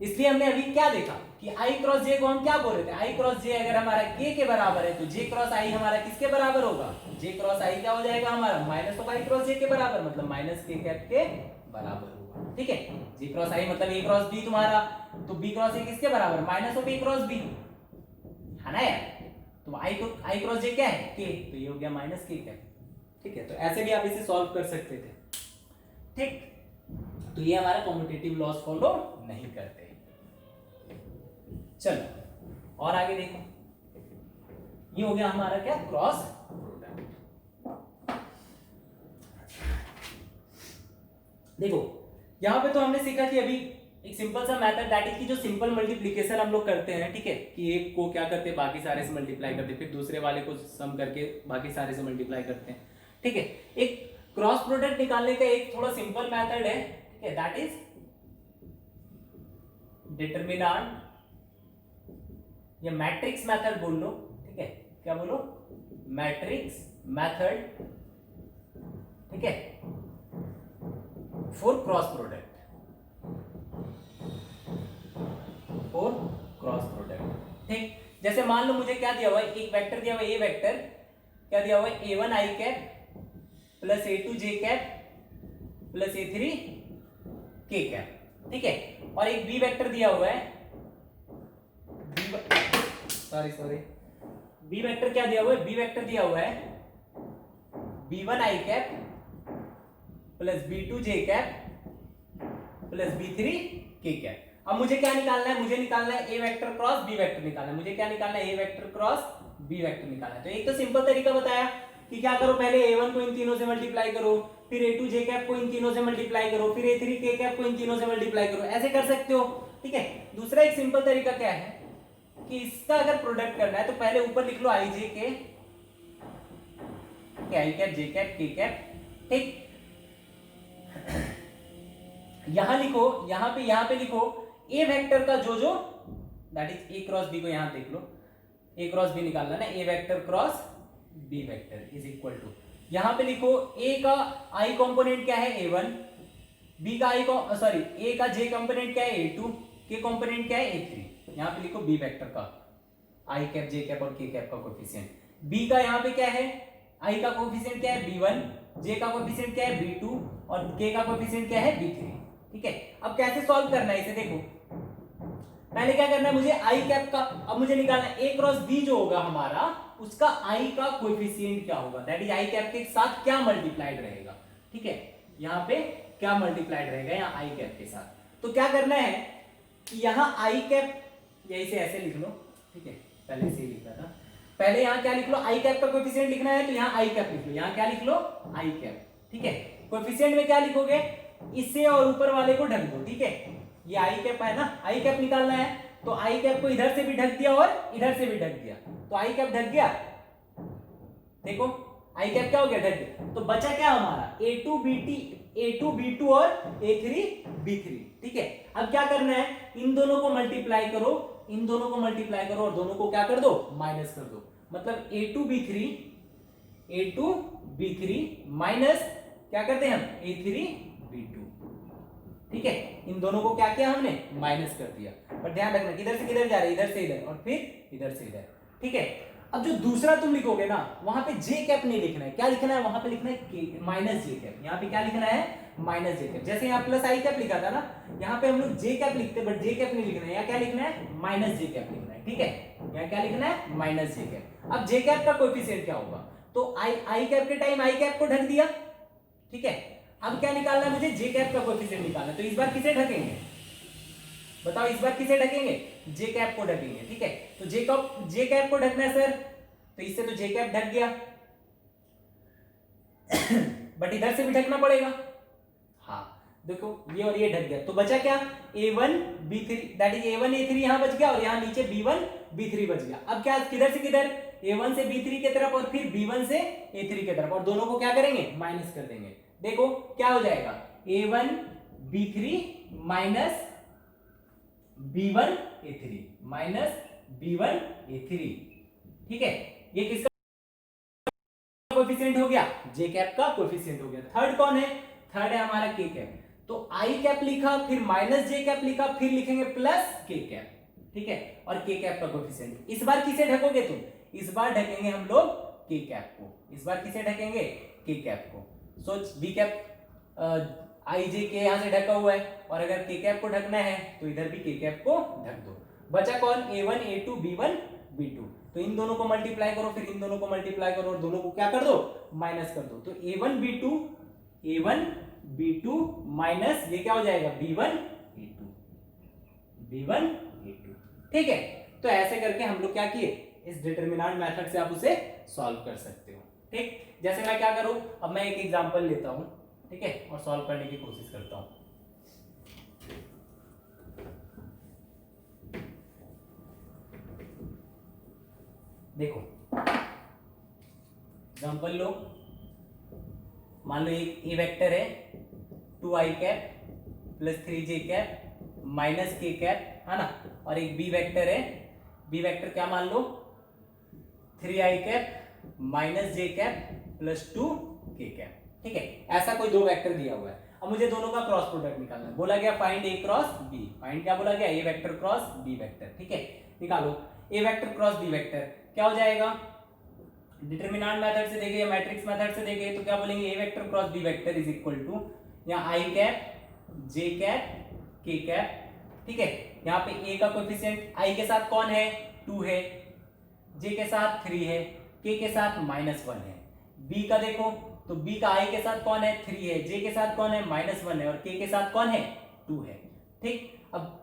इसलिए हमने अभी क्या देखा कि आई क्रॉस जे को हम क्या बोल रहे थे, आई क्रॉस जे अगर हमारा के बराबर है तो जे क्रॉस आई हमारा किसके बराबर होगा, जे क्रॉस आई क्या हो जाएगा हमारा, माइनस ऑफ आई क्रॉस जे के बराबर, मतलब माइनस के कैप के बराबर होगा, ठीक है। जे क्रॉस आई मतलब ए क्रॉस बी तुम्हारा, तो बी क्रॉस ए किसके बराबर, minus of A cross B, है ना यार। तो आई क्रॉस जे क्या है, के, तो ये हो गया माइनस के कैप, ठीक है। तो ऐसे भी आप इसे सॉल्व कर सकते थे, ठीक। तो ये हमारा कॉम्यूटेटिव लॉस फॉलो नहीं करते। चलो और आगे देखो, ये हो गया हमारा क्या, क्रॉस प्रोडक्ट। देखो यहां पे तो हमने सीखा कि अभी एक सिंपल सा मेथड, दैट इज की जो सिंपल मल्टीप्लिकेशन हम लोग करते हैं, ठीक है, कि एक को क्या करते हैं बाकी सारे से मल्टीप्लाई करते हैं, फिर दूसरे वाले को सम करके बाकी सारे से मल्टीप्लाई करते हैं, ठीक है। एक क्रॉस प्रोडक्ट निकालने का एक थोड़ा सिंपल मेथड है, ठीक है, दैट इज डिटरमिनेंट या मैट्रिक्स मेथड बोल लो, ठीक है, क्या बोलो, मैट्रिक्स मेथड, ठीक है, for cross product, for cross product, ठीक। जैसे मान लो मुझे क्या दिया हुआ है, एक वेक्टर दिया हुआ है, ए वेक्टर क्या दिया हुआ है, a1 i cap plus a2 j cap plus a3 k cap, ठीक है। और एक b वेक्टर दिया हुआ है, सॉरी बी वेक्टर क्या दिया हुआ है, बी वेक्टर दिया हुआ है b1 i cap plus b2 j cap plus b3 k cap. अब मुझे क्या निकालना है, मुझे निकालना है A vector cross B vector निकालना है, मुझे क्या निकालना है, A vector cross B vector निकालना है। तो एक तो सिंपल तरीका बताया कि क्या करो, पहले a1 को इन तीनों से मल्टीप्लाई करो, फिर a2 j कैप को इन तीनों से मल्टीप्लाई करो, फिर a3 k कैप को इन तीनों से मल्टीप्लाई करो, ऐसे कर सकते हो, ठीक है। दूसरा एक सिंपल तरीका क्या है कि इसका अगर प्रोडक्ट करना है तो पहले ऊपर लिख लो आई जे के, आई cap J cap K cap, ठीक। यहां लिखो, यहां पे लिखो ए वेक्टर का जो that is A cross B को यहां देख लो, ए क्रॉस बी निकालना ना, A vector cross B vector is equal to, यहां पे लिखो ए का आई कंपोनेंट क्या है a1, बी का ए का जे कंपोनेंट क्या है a2, के कंपोनेंट क्या है a3। यहां पे लिखो बी वेक्टर का आई कैप जे कैप और के कैप का कोएफिशिएंट, बी का यहां पे क्या है, आई का कोएफिशिएंट क्या है b1, जे का कोएफिशिएंट क्या है b2 और के का कोएफिशिएंट क्या है b3, ठीक है। अब कैसे सॉल्व करना है इसे, देखो पहले क्या करना है, मुझे आई कैप का, अब मुझे निकालना है ए क्रॉस बी जो होगा हमारा, उसका आई का कोएफिशिएंट क्या होगा, दैट इज आई कैप के साथ क्या मल्टीप्लाइड रहेगा, ठीक है। यहां पे क्या मल्टीप्लाइड रहेगा, यहाँ आई कैप के साथ। तो क्या करना है कि यहां आई कैप या इसे ऐसे लिख लो, ठीक है, पहले से लिखा था। पहले यहाँ क्या लिख लो, आई कैप का कोएफिशिएंट लिखना है तो यहाँ आई कैप लिख लो, यहाँ क्या लिख लो, आई कैप, ठीक है। कोएफिशिएंट में क्या लिखोगे, इससे और ऊपर वाले को ढक दो, ठीक है। ये आई कैप है ना, आई कैप निकालना है तो आई कैप को इधर से भी ढक दिया और इधर से भी ढक दिया, तो आई कैप ढक गया, देखो आई कैप क्या हो गया, ढक गया। तो बचा क्या हमारा, A2 B2 और A3 B3, ठीक है। अब क्या करना है, इन दोनों को मल्टीप्लाई करो, इन दोनों को मल्टीप्लाई करो और दोनों को क्या कर दो, माइनस कर दो। मतलब A2 B3 माइनस क्या करते हैं हम, A3 B2, ठीक है। इन दोनों को क्या किया हमने, माइनस कर दिया। पर ध्यान रखना किधर से किधर जा रहे हैं, इधर से इधर और फिर इधर से इधर, ठीक है। अब जो दूसरा तुम लिखोगे ना, वहां पे जे कैप नहीं लिखना है, क्या लिखना है, वहां पे लिखना है माइनस जे कैप। यहाँ पे क्या लिखना है, माइनस जे कैप। जैसे यहाँ प्लस आई कैप लिखा था ना, यहाँ पे हम लोग जे कैप लिखते हैं, बट जे कैप नहीं लिखना है, यहाँ क्या लिखना है, माइनस जे कैप लिखना है, ठीक है। यहाँ क्या लिखना है, माइनस जे कैप। अब जे कैप का कोएफिशिएंट क्या होगा, तो आई कैप के टाइम आई कैप को ढक दिया, ठीक है। अब क्या निकालना है मुझे, जे कैप का कोएफिशिएंट निकालना है। तो इस बार किसे ढकेंगे, बताओ इस बार किसे ढकेंगे, जे कैप को ढकेंगे, ठीक है। तो जे कैप को ढकना है सर, तो इससे तो जे कैप ढक गया बट इधर से भी ढकना पड़ेगा, हाँ देखो ये और ये ढक गया। तो बचा क्या, A1 B3, that is A1 A3 यहां बच गया और यहां नीचे B1 B3 बच गया। अब क्या, किधर से किधर, A1 से B3 की तरफ और फिर B1 से A3 की तरफ, और दोनों को क्या करेंगे, माइनस कर देंगे। देखो क्या हो जाएगा, A1 B3 minus B1 A3 minus B1 A3, ठीक है। ये किसका कोएफिशिएंट हो गया, जे कैप का कोएफिशिएंट हो गया। थर्ड कौन है, थर्ड है हमारा के कैप। तो आई कैप लिखा, फिर माइनस जे कैप लिखा, फिर लिखेंगे प्लस के कैप, ठीक है। और के कैप का कोएफिशिएंट। इस बार किसे ढकोगे तुम, इस बार ढकेंगे हम लोग के कैप को, इस बार किसे ढकेंगे, के कैप को। सोच बी कैप आई जे के यहां से ढका हुआ है, और अगर के कैप को ढकना है तो इधर भी के कैप को ढक दो। बचा कौन, A1 A2 B1 B2। तो इन दोनों को मल्टीप्लाई करो, फिर इन दोनों को मल्टीप्लाई करो और दोनों को क्या कर दो, माइनस कर दो। तो A1 B2 माइनस ये क्या हो जाएगा, B1 A2, ठीक है। तो ऐसे करके हम लोग क्या किए, इस डिटरमिनेंट मेथड से आप उसे सॉल्व कर सकते हो, ठीक। जैसे मैं क्या करूं, अब मैं एक एग्जांपल लेता हूं, ठीक है, और सॉल्व करने की कोशिश करता हूं। देखो एग्जांपल लो, मान लो एक ए वेक्टर है 2i cap plus 3j cap minus K cap, है ना। और एक बी वेक्टर है, बी वेक्टर क्या मान लो, 3i कैप माइनस जे कैप प्लस 2k कैप, ठीक है। ऐसा कोई दो वेक्टर दिया हुआ है। अब मुझे दोनों का क्रॉस प्रोडक्ट निकालना है। बोला गया फाइंड ए क्रॉस बी, फाइंड क्या बोला गया, A vector cross B vector, ठीक है। निकालो ए वेक्टर क्रॉस बी वेक्टर, क्या हो जाएगा, डिटरमिनेंट मेथड से देखे या मैट्रिक्स मेथड से देखे तो क्या बोलेंगे, A vector cross B vector is equal to, यहाँ I cap J cap K cap, ठीक है। यहाँ पे ए का कोएफिशिएंट आई के साथ कौन है, 2 है, जे के साथ 3 है, के साथ -1 है। बी का देखो तो बी का आई के साथ कौन है, 3 है, जे के साथ कौन है, -1 है, और के साथ कौन है, 2 है, ठीक। अब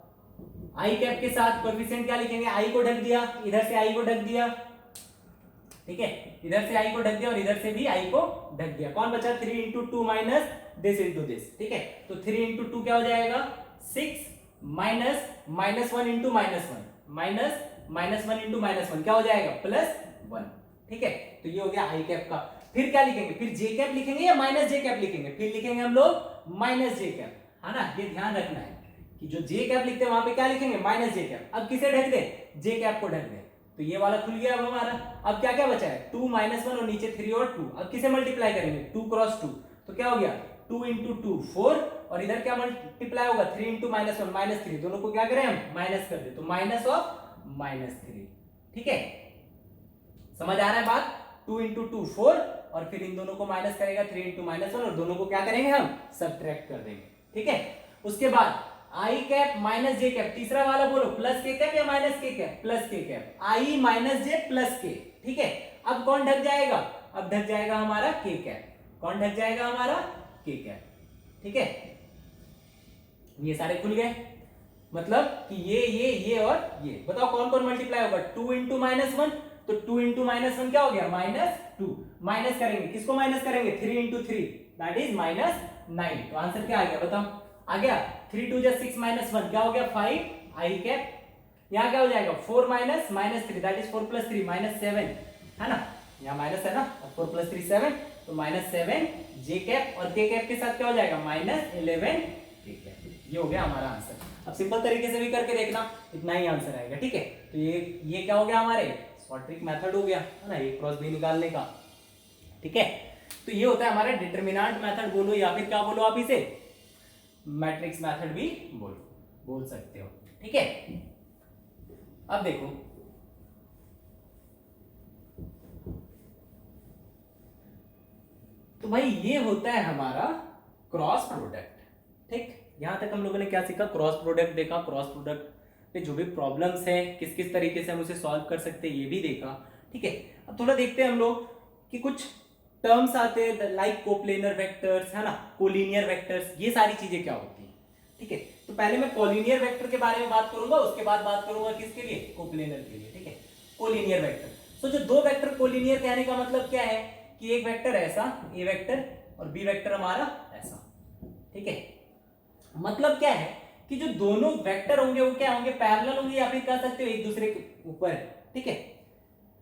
आई कैप के साथ कोएफिशिएंट क्या लिखेंगे, आई को ढक दिया, इधर से आई को ढक दिया, ठीक है, इधर से आई को ढक दिया और इधर से भी आई को ढक दिया। कौन बचा, 3 into 2 minus this into this, ठीक है। तो 3 into 2 क्या हो जाएगा, 6 माइनस -1 into -1 माइनस -1 into -1 क्या हो जाएगा, +1, ठीक है। तो ये हो गया आई कैप का। फिर क्या लिखेंगे, फिर जे कैप लिखेंगे या माइनस जे कैप लिखेंगे, फिर लिखेंगे हम लोग माइनस जे कैप, है ना। ये ध्यान रखना है कि जो जे कैप लिखते हैं वहां पे क्या लिखेंगे, माइनस जे कैप। अब किसे ढक दे, जे कैप को ढक दे, तो ये वाला खुल गया अब हमारा। अब क्या क्या बचा है, 2 -1 और नीचे 3 और 2। अब किसे मल्टीप्लाई करेंगे, 2 क्रॉस 2, तो क्या हो गया, 2 into 2 4, और इधर क्या मल्टीप्लाई होगा, 3 into -1 -3, दोनों को क्या करें हम, माइनस कर दे, तो माइनस ऑफ -3, ठीक है। समझ आ रहा है बात, 2 into 2 4, और फिर इन दोनों को माइनस करेगा, 3 into -1, और दोनों को क्या करेंगे हम, सब्ट्रैक्ट कर देंगे, ठीक है। उसके बाद आई कैप माइनस जे कैप, तीसरा वाला बोलो, प्लस के कैप या minus K cap, plus K cap, आई माइनस जे प्लस के, ठीक है। अब कौन ढक जाएगा, अब ढक जाएगा हमारा के कैप, कौन ढक जाएगा हमारा, के कैप, ठीक है। ये सारे खुल गए। मतलब कि ये और ये, बताओ कौन कौन मल्टीप्लाई होगा, 2 इंटू -1, तो 2 इंटू -1 क्या हो गया, -2, माइनस करेंगे, किसको माइनस करेंगे, 3 इंटू 3 दैट इज -9, तो आंसर क्या आ गया बताओ, आ गया 3 2 जा 6 -1 क्या हो गया 5 आई कैप, यहाँ क्या हो जाएगा 4 -3 दैट इज 4 + 3 -7 है ना, यहाँ माइनस है ना, 4 + 3 7, तो -7 जे कैप और के कैप के साथ क्या हो जाएगा -11 के कैप, ये हो गया हमारा आंसर। अब सिंपल तरीके से भी करके देखना, इतना ही आंसर आएगा, ठीक है। तो ये क्या हो गया हमारे शॉर्ट ट्रिक मेथड हो गया है ना, A क्रॉस B निकालने का, ठीक है। तो ये होता है हमारा डिटरमिनेंट मेथड बोलो या फिर क्या बोलो आप इसे, मैट्रिक्स मेथड भी बोल सकते हो, ठीक है। अब देखो तो भाई ये होता है हमारा क्रॉस प्रोडक्ट, ठीक। यहां तक हम लोगों ने क्या सीखा, क्रॉस प्रोडक्ट देखा, क्रॉस प्रोडक्ट पे जो भी प्रॉब्लम्स है किस किस तरीके से हम उसे सॉल्व कर सकते हैं ये भी देखा, ठीक है। अब थोड़ा देखते हैं हम लोग कि कुछ टर्म्स आते हैं लाइक कोप्लेनर वेक्टर्स है ना, कोलिनियर वेक्टर्स, ये सारी चीजें क्या होती हैं, ठीक है। तो पहले मैं कोलिनियर वेक्टर के बारे में बात करूंगा, उसके बाद बात करूंगा किसके लिए, कोप्लेनर के लिए, ठीक है। कोलिनियर वेक्टर, तो जो दो वेक्टर कोलिनियर कहने का मतलब क्या है कि एक वेक्टर ऐसा ए वेक्टर और बी वेक्टर हमारा ऐसा, ठीक है। मतलब क्या है कि जो दोनों वेक्टर होंगे वो क्या होंगे, पैरेलल होंगे या फिर कह सकते हो एक दूसरे के ऊपर, ठीक है।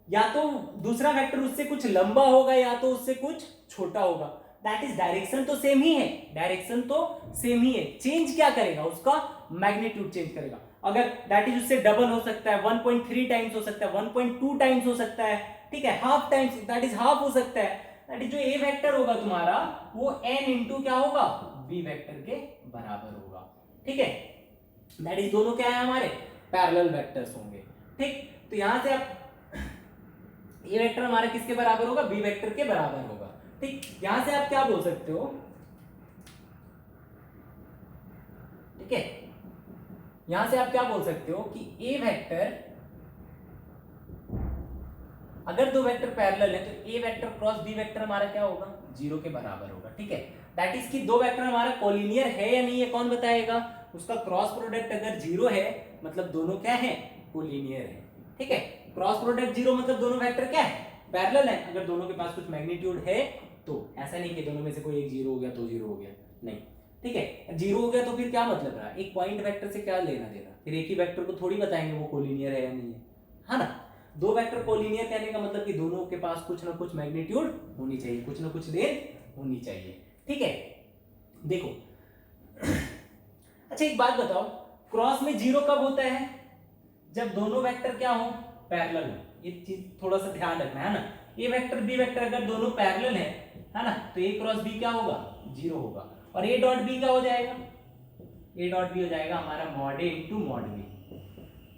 या तो दूसरा वेक्टर उससे कुछ लंबा होगा या तो उससे कुछ छोटा होगा, दैट इज डायरेक्शन तो सेम ही है, डायरेक्शन तो सेम ही है, चेंज क्या करेगा, उसका मैग्नीट्यूड चेंज करेगा। अगर दैट इज उससे डबल हो सकता है, 1.3 टाइम्स हो सकता है, 1.2 टाइम्स हो सकता है, ठीक है, half times that is half हो सकता है, दैट इज जो ए वेक्टर होगा तुम्हारा वो n इंटू क्या होगा, बी वेक्टर के बराबर होगा, ठीक है। दैट इज दोनों क्या है हमारे पैरेलल वेक्टर्स होंगे, ठीक। तो यहां से आप ए वेक्टर हमारा किसके बराबर होगा, बी वेक्टर के बराबर होगा, ठीक। यहां से आप क्या बोल सकते हो, ठीक है, यहां से आप क्या बोल सकते हो कि ए वेक्टर, अगर दो वेक्टर पैरेलल है तो A vector cross B vector हमारा क्या होगा, 0 के बराबर होगा, ठीक है। दैट इज कि दो वेक्टर हमारा कोलिनियर है या नहीं है कौन बताएगा, उसका क्रॉस प्रोडक्ट अगर 0 है मतलब दोनों क्या है, कोलिनियर है, ठीक है। क्रॉस प्रोडक्ट 0 मतलब दोनों वेक्टर क्या है, पैरेलल है, अगर दोनों के पास कुछ मैग्नीट्यूड है तो, ऐसा नहीं कि दोनों में से कोई एक 0 हो गया तो 0 हो गया, नहीं, ठीक है। 0 हो गया तो फिर क्या मतलब रहा, एक पॉइंट वेक्टर से क्या लेना देना, फिर एक ही वेक्टर को थोड़ी बताएंगे वो कोलिनियर है या नहीं है ना। दो वेक्टर कोलिनियर कहने का मतलब कि दोनों के पास कुछ ना कुछ मैग्नीट्यूड होनी चाहिए, कुछ ना कुछ देर होनी चाहिए, ठीक है। देखो अच्छा एक बात बताओ, क्रॉस में 0 कब होता है, जब दोनों वेक्टर क्या हो, पैरेलल हो, ये चीज थोड़ा सा ध्यान रखना है ना। ए वेक्टर बी वेक्टर अगर दोनों पैरेलल है ना, तो ए क्रॉस बी क्या होगा, 0 होगा, और ए डॉट बी क्या हो जाएगा, ए डॉट बी हो जाएगा हमारा mod A into mod B,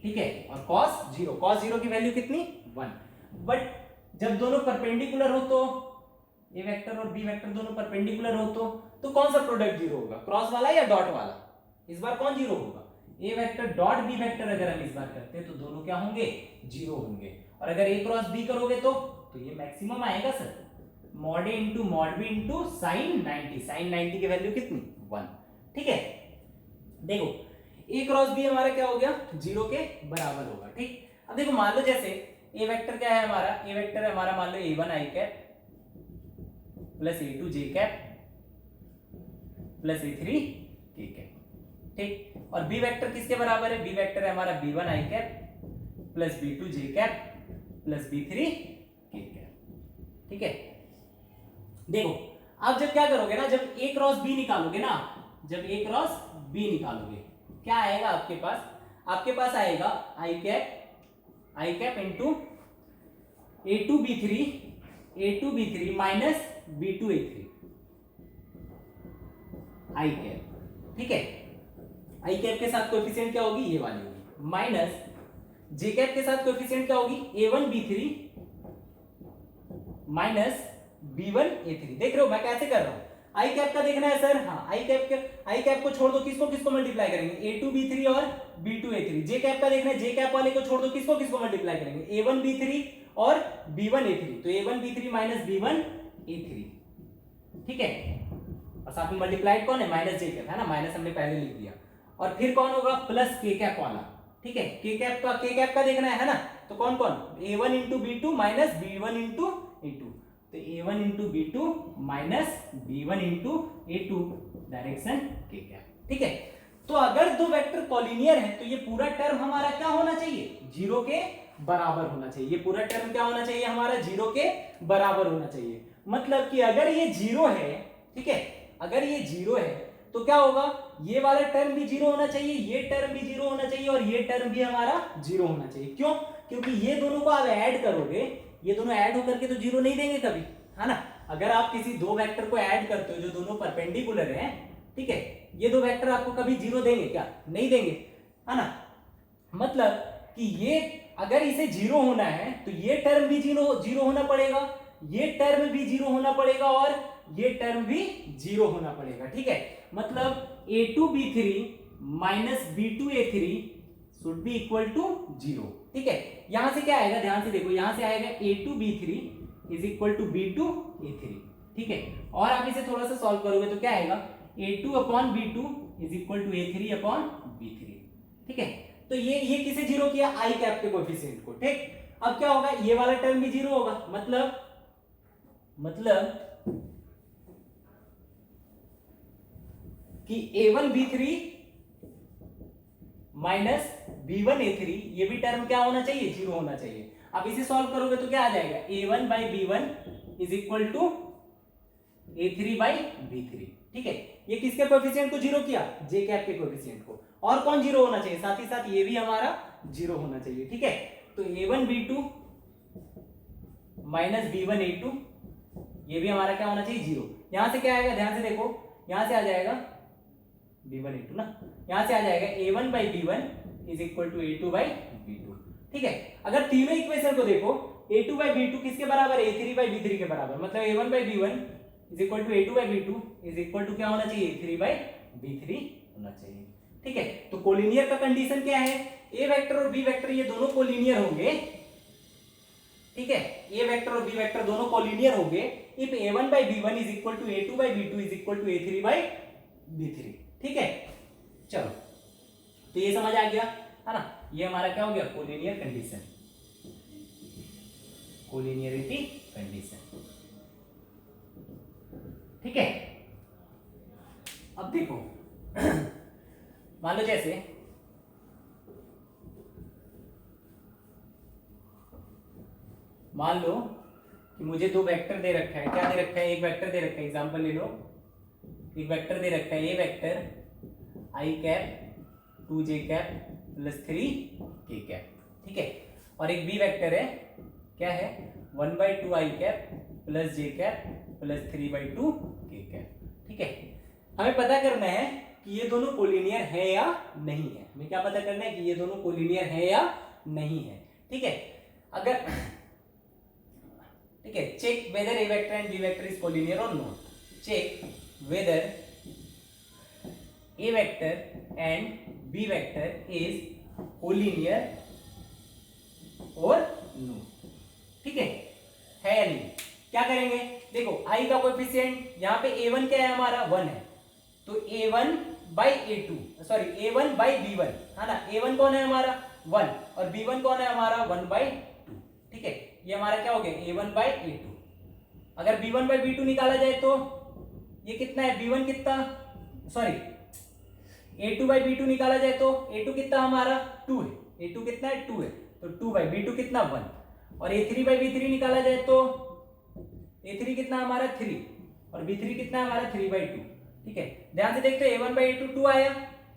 ठीक है। और cos 0 की वैल्यू कितनी 1, बट जब दोनों परपेंडिकुलर हो तो ए वेक्टर और बी वेक्टर दोनों परपेंडिकुलर हो तो कौन सा प्रोडक्ट 0 होगा, क्रॉस वाला या डॉट वाला, इस बार कौन 0 होगा, A vector dot B vector अगर हम इस बार करते हैं तो दोनों क्या होंगे, 0 होंगे, और अगर ए क्रॉस बी करोगे तो ये मैक्सिमम आएगा sir, mod A into mod B into sine 90 की वैल्यू कितनी 1, ठीक है। देखो ए क्रॉस बी हमारा क्या हो गया, 0 के बराबर होगा, ठीक। अब देखो मान लो जैसे ए वेक्टर क्या है हमारा, ए वेक्टर है हमारा मान लो a1 आई कैप प्लस a2 जे कैप प्लस a3 के कैप, ठीक। और बी वेक्टर किसके बराबर है, बी वेक्टर है हमारा b1 आई कैप प्लस b2 जे कैप प्लस b3 के कैप, ठीक है। देखो आप जब क्या करोगे ना, जब a क्रॉस b निकालोगे ना, जब a क्रॉस b निकालोगे क्या आएगा आपके पास आएगा I cap into a2 b3 minus b2 a3 I cap, ठीक है। आई कैप के साथ कोएफिशिएंट क्या होगी, ये वाली होगी, माइनस जे कैप के साथ कोएफिशिएंट क्या होगी, a1 b3 minus b1 a3। देख रहे हो मैं कैसे कर रहा हूं, आई कैप का देखना है सर, हाँ आई कैप को छोड़ दो, किसको मल्टीप्लाई करेंगे, a2 b3 और b2 a3। जे कैप का देखना है, जे कैप वाले को छोड़ दो, किसको मल्टीप्लाई करेंगे, a1 b3 और b1 a3, तो a1 b3 minus b1 a3, ठीक है। और साथ में मल्टीप्लाइड कौन है, माइनस जे कैप है ना, माइनस हमने पहले लिख दिया, और फिर कौन होगा प्लस के कैप वाला, ठीक है, के कैप का देखना है ना, तो कौन कौन a1 into b2 minus b1 into a2, तो a1 into b2 minus b1 into a2 direction के कैप, ठीक है। तो अगर दो वेक्टर कॉलिनियर है तो ये पूरा टर्म हमारा क्या होना चाहिए, जीरो के बराबर होना चाहिए, ये पूरा टर्म क्या होना चाहिए हमारा, जीरो के बराबर होना चाहिए। मतलब कि अगर ये जीरो है, ठीक है, अगर ये जीरो है तो क्या होगा, ये वाला टर्म भी जीरो होना चाहिए, ये टर्म भी जीरो होना चाहिए और ये टर्म भी हमारा जीरो होना चाहिए। क्यों, क्योंकि ये दोनों को आप ऐड करोगे, ये दोनों ऐड होकर के तो जीरो नहीं देंगे कभी, है ना। अगर आप किसी दो वेक्टर को ऐड करते हो जो दोनों परपेंडिकुलर हैं, ठीक है, ये दो वेक्टर आपको कभी जीरो देंगे क्या, नहीं देंगे, है ना। मतलब कि ये अगर इसे जीरो होना है तो ये टर्म भी जीरो होना पड़ेगा, ये टर्म भी जीरो होना पड़ेगा और ये टर्म भी जीरो होना पड़ेगा, ठीक है। मतलब a2b3 minus b2a3 should be equal to zero, ठीक है। यहां से क्या आएगा, ध्यान से देखो, यहां से आएगा a2b3 is equal to b2a3, ठीक है। और आप इसे थोड़ा सा सॉल्व करोगे तो क्या आएगा, a2 upon b2 is equal to a3 upon b3, ठीक है। तो ये किसे जीरो किया, आई कैप के कोएफिशिएंट को, ठीक। अब क्या होगा, ये वाला टर्म भी जीरो होगा, मतलब कि a1b3 माइनस b1a3 ये भी टर्म क्या होना चाहिए, जीरो होना चाहिए। अब इसे सॉल्व करोगे तो क्या आ जाएगा, a1 by b1 is equal to a3 by b3, ठीक है। ये किसके कोएफिशिएंट को जीरो किया, जे कैप के कोएफिशिएंट को। और कौन जीरो होना चाहिए, साथ ही साथ ये भी हमारा जीरो होना चाहिए, ठीक है। तो a1 b2 minus b1 a2 ये भी हमारा क्या होना चाहिए, जीरो। यहां से क्या आएगा, ध्यान से देखो, यहां से आ जाएगा b1 a2 ना, यहां से आ जाएगा a1 by b1 is equal to a2 by b2, ठीक है। अगर तीनों इक्वेशन को देखो, a2 बाई b2 किसके बराबर है, a3 बाई b3 के बराबर, मतलब a1 by b1 is equal to a2 by b2 is equal to क्या होना चाहिए, a3 बाई b3 होना चाहिए, ठीक है। तो कोलिनियर का कंडीशन क्या है, ए वेक्टर और बी वेक्टर ये दोनों कोलिनियर होंगे, ठीक है, ए वेक्टर और बी वेक्टर दोनों कोलिनियर होंगे if a1 by b1 is equal to a2 by b2 is equal to a3 by b3, ठीक है। चलो, तो ये समझ आ गया, है ना, ये हमारा क्या हो गया, कोलिनियर कंडीशन, कोलिनियरिटी कंडीशन, ठीक है। अब देखो मान लो जैसे मान लो कि मुझे दो वेक्टर दे रखा है, क्या दे रखा है, एक वेक्टर दे रखा है, एग्जांपल ले लो, एक वेक्टर दे रखा है, ये vector I cap 2j cap plus 3k cap, ठीक है। और एक बी वेक्टर है, क्या है, 1/2 I cap plus j cap plus 3/2k cap, ठीक है। हमें पता करना है कि ये दोनों कोलिनियर है या नहीं है, हमें क्या पता करना है कि ये दोनों कोलिनियर है या नहीं है, ठीक है। अगर ठीक है, check whether A vector and B vector is collinear और not, check whether A vector and B vector is collinear और नो, ठीक है या नहीं। क्या करेंगे, देखो आई का कोएफिशिएंट यहाँ पे a1 क्या है हमारा 1 है, तो a1 by a2 sorry a1 by b1, है ना, a1 कौन है हमारा 1 और b1 कौन है हमारा 1/2, ठीक है। ये हमारा क्या हो गया a1 बाई a2। अगर b1 बाई b2 निकाला जाए तो ये कितना है, b1 कितना, सॉरी a2 बाई b2 निकाला जाए तो a2 कितना हमारा 2 है, a2 कितना है 2 है, तो 2 बाई b2 कितना 1, और a3 बाई b3 निकाला जाए तो a3 कितना हमारा 3 और b3 कितना हमारा 3/2, ठीक है। ध्यान से देखते हैं a1 बाई a2 2 आया,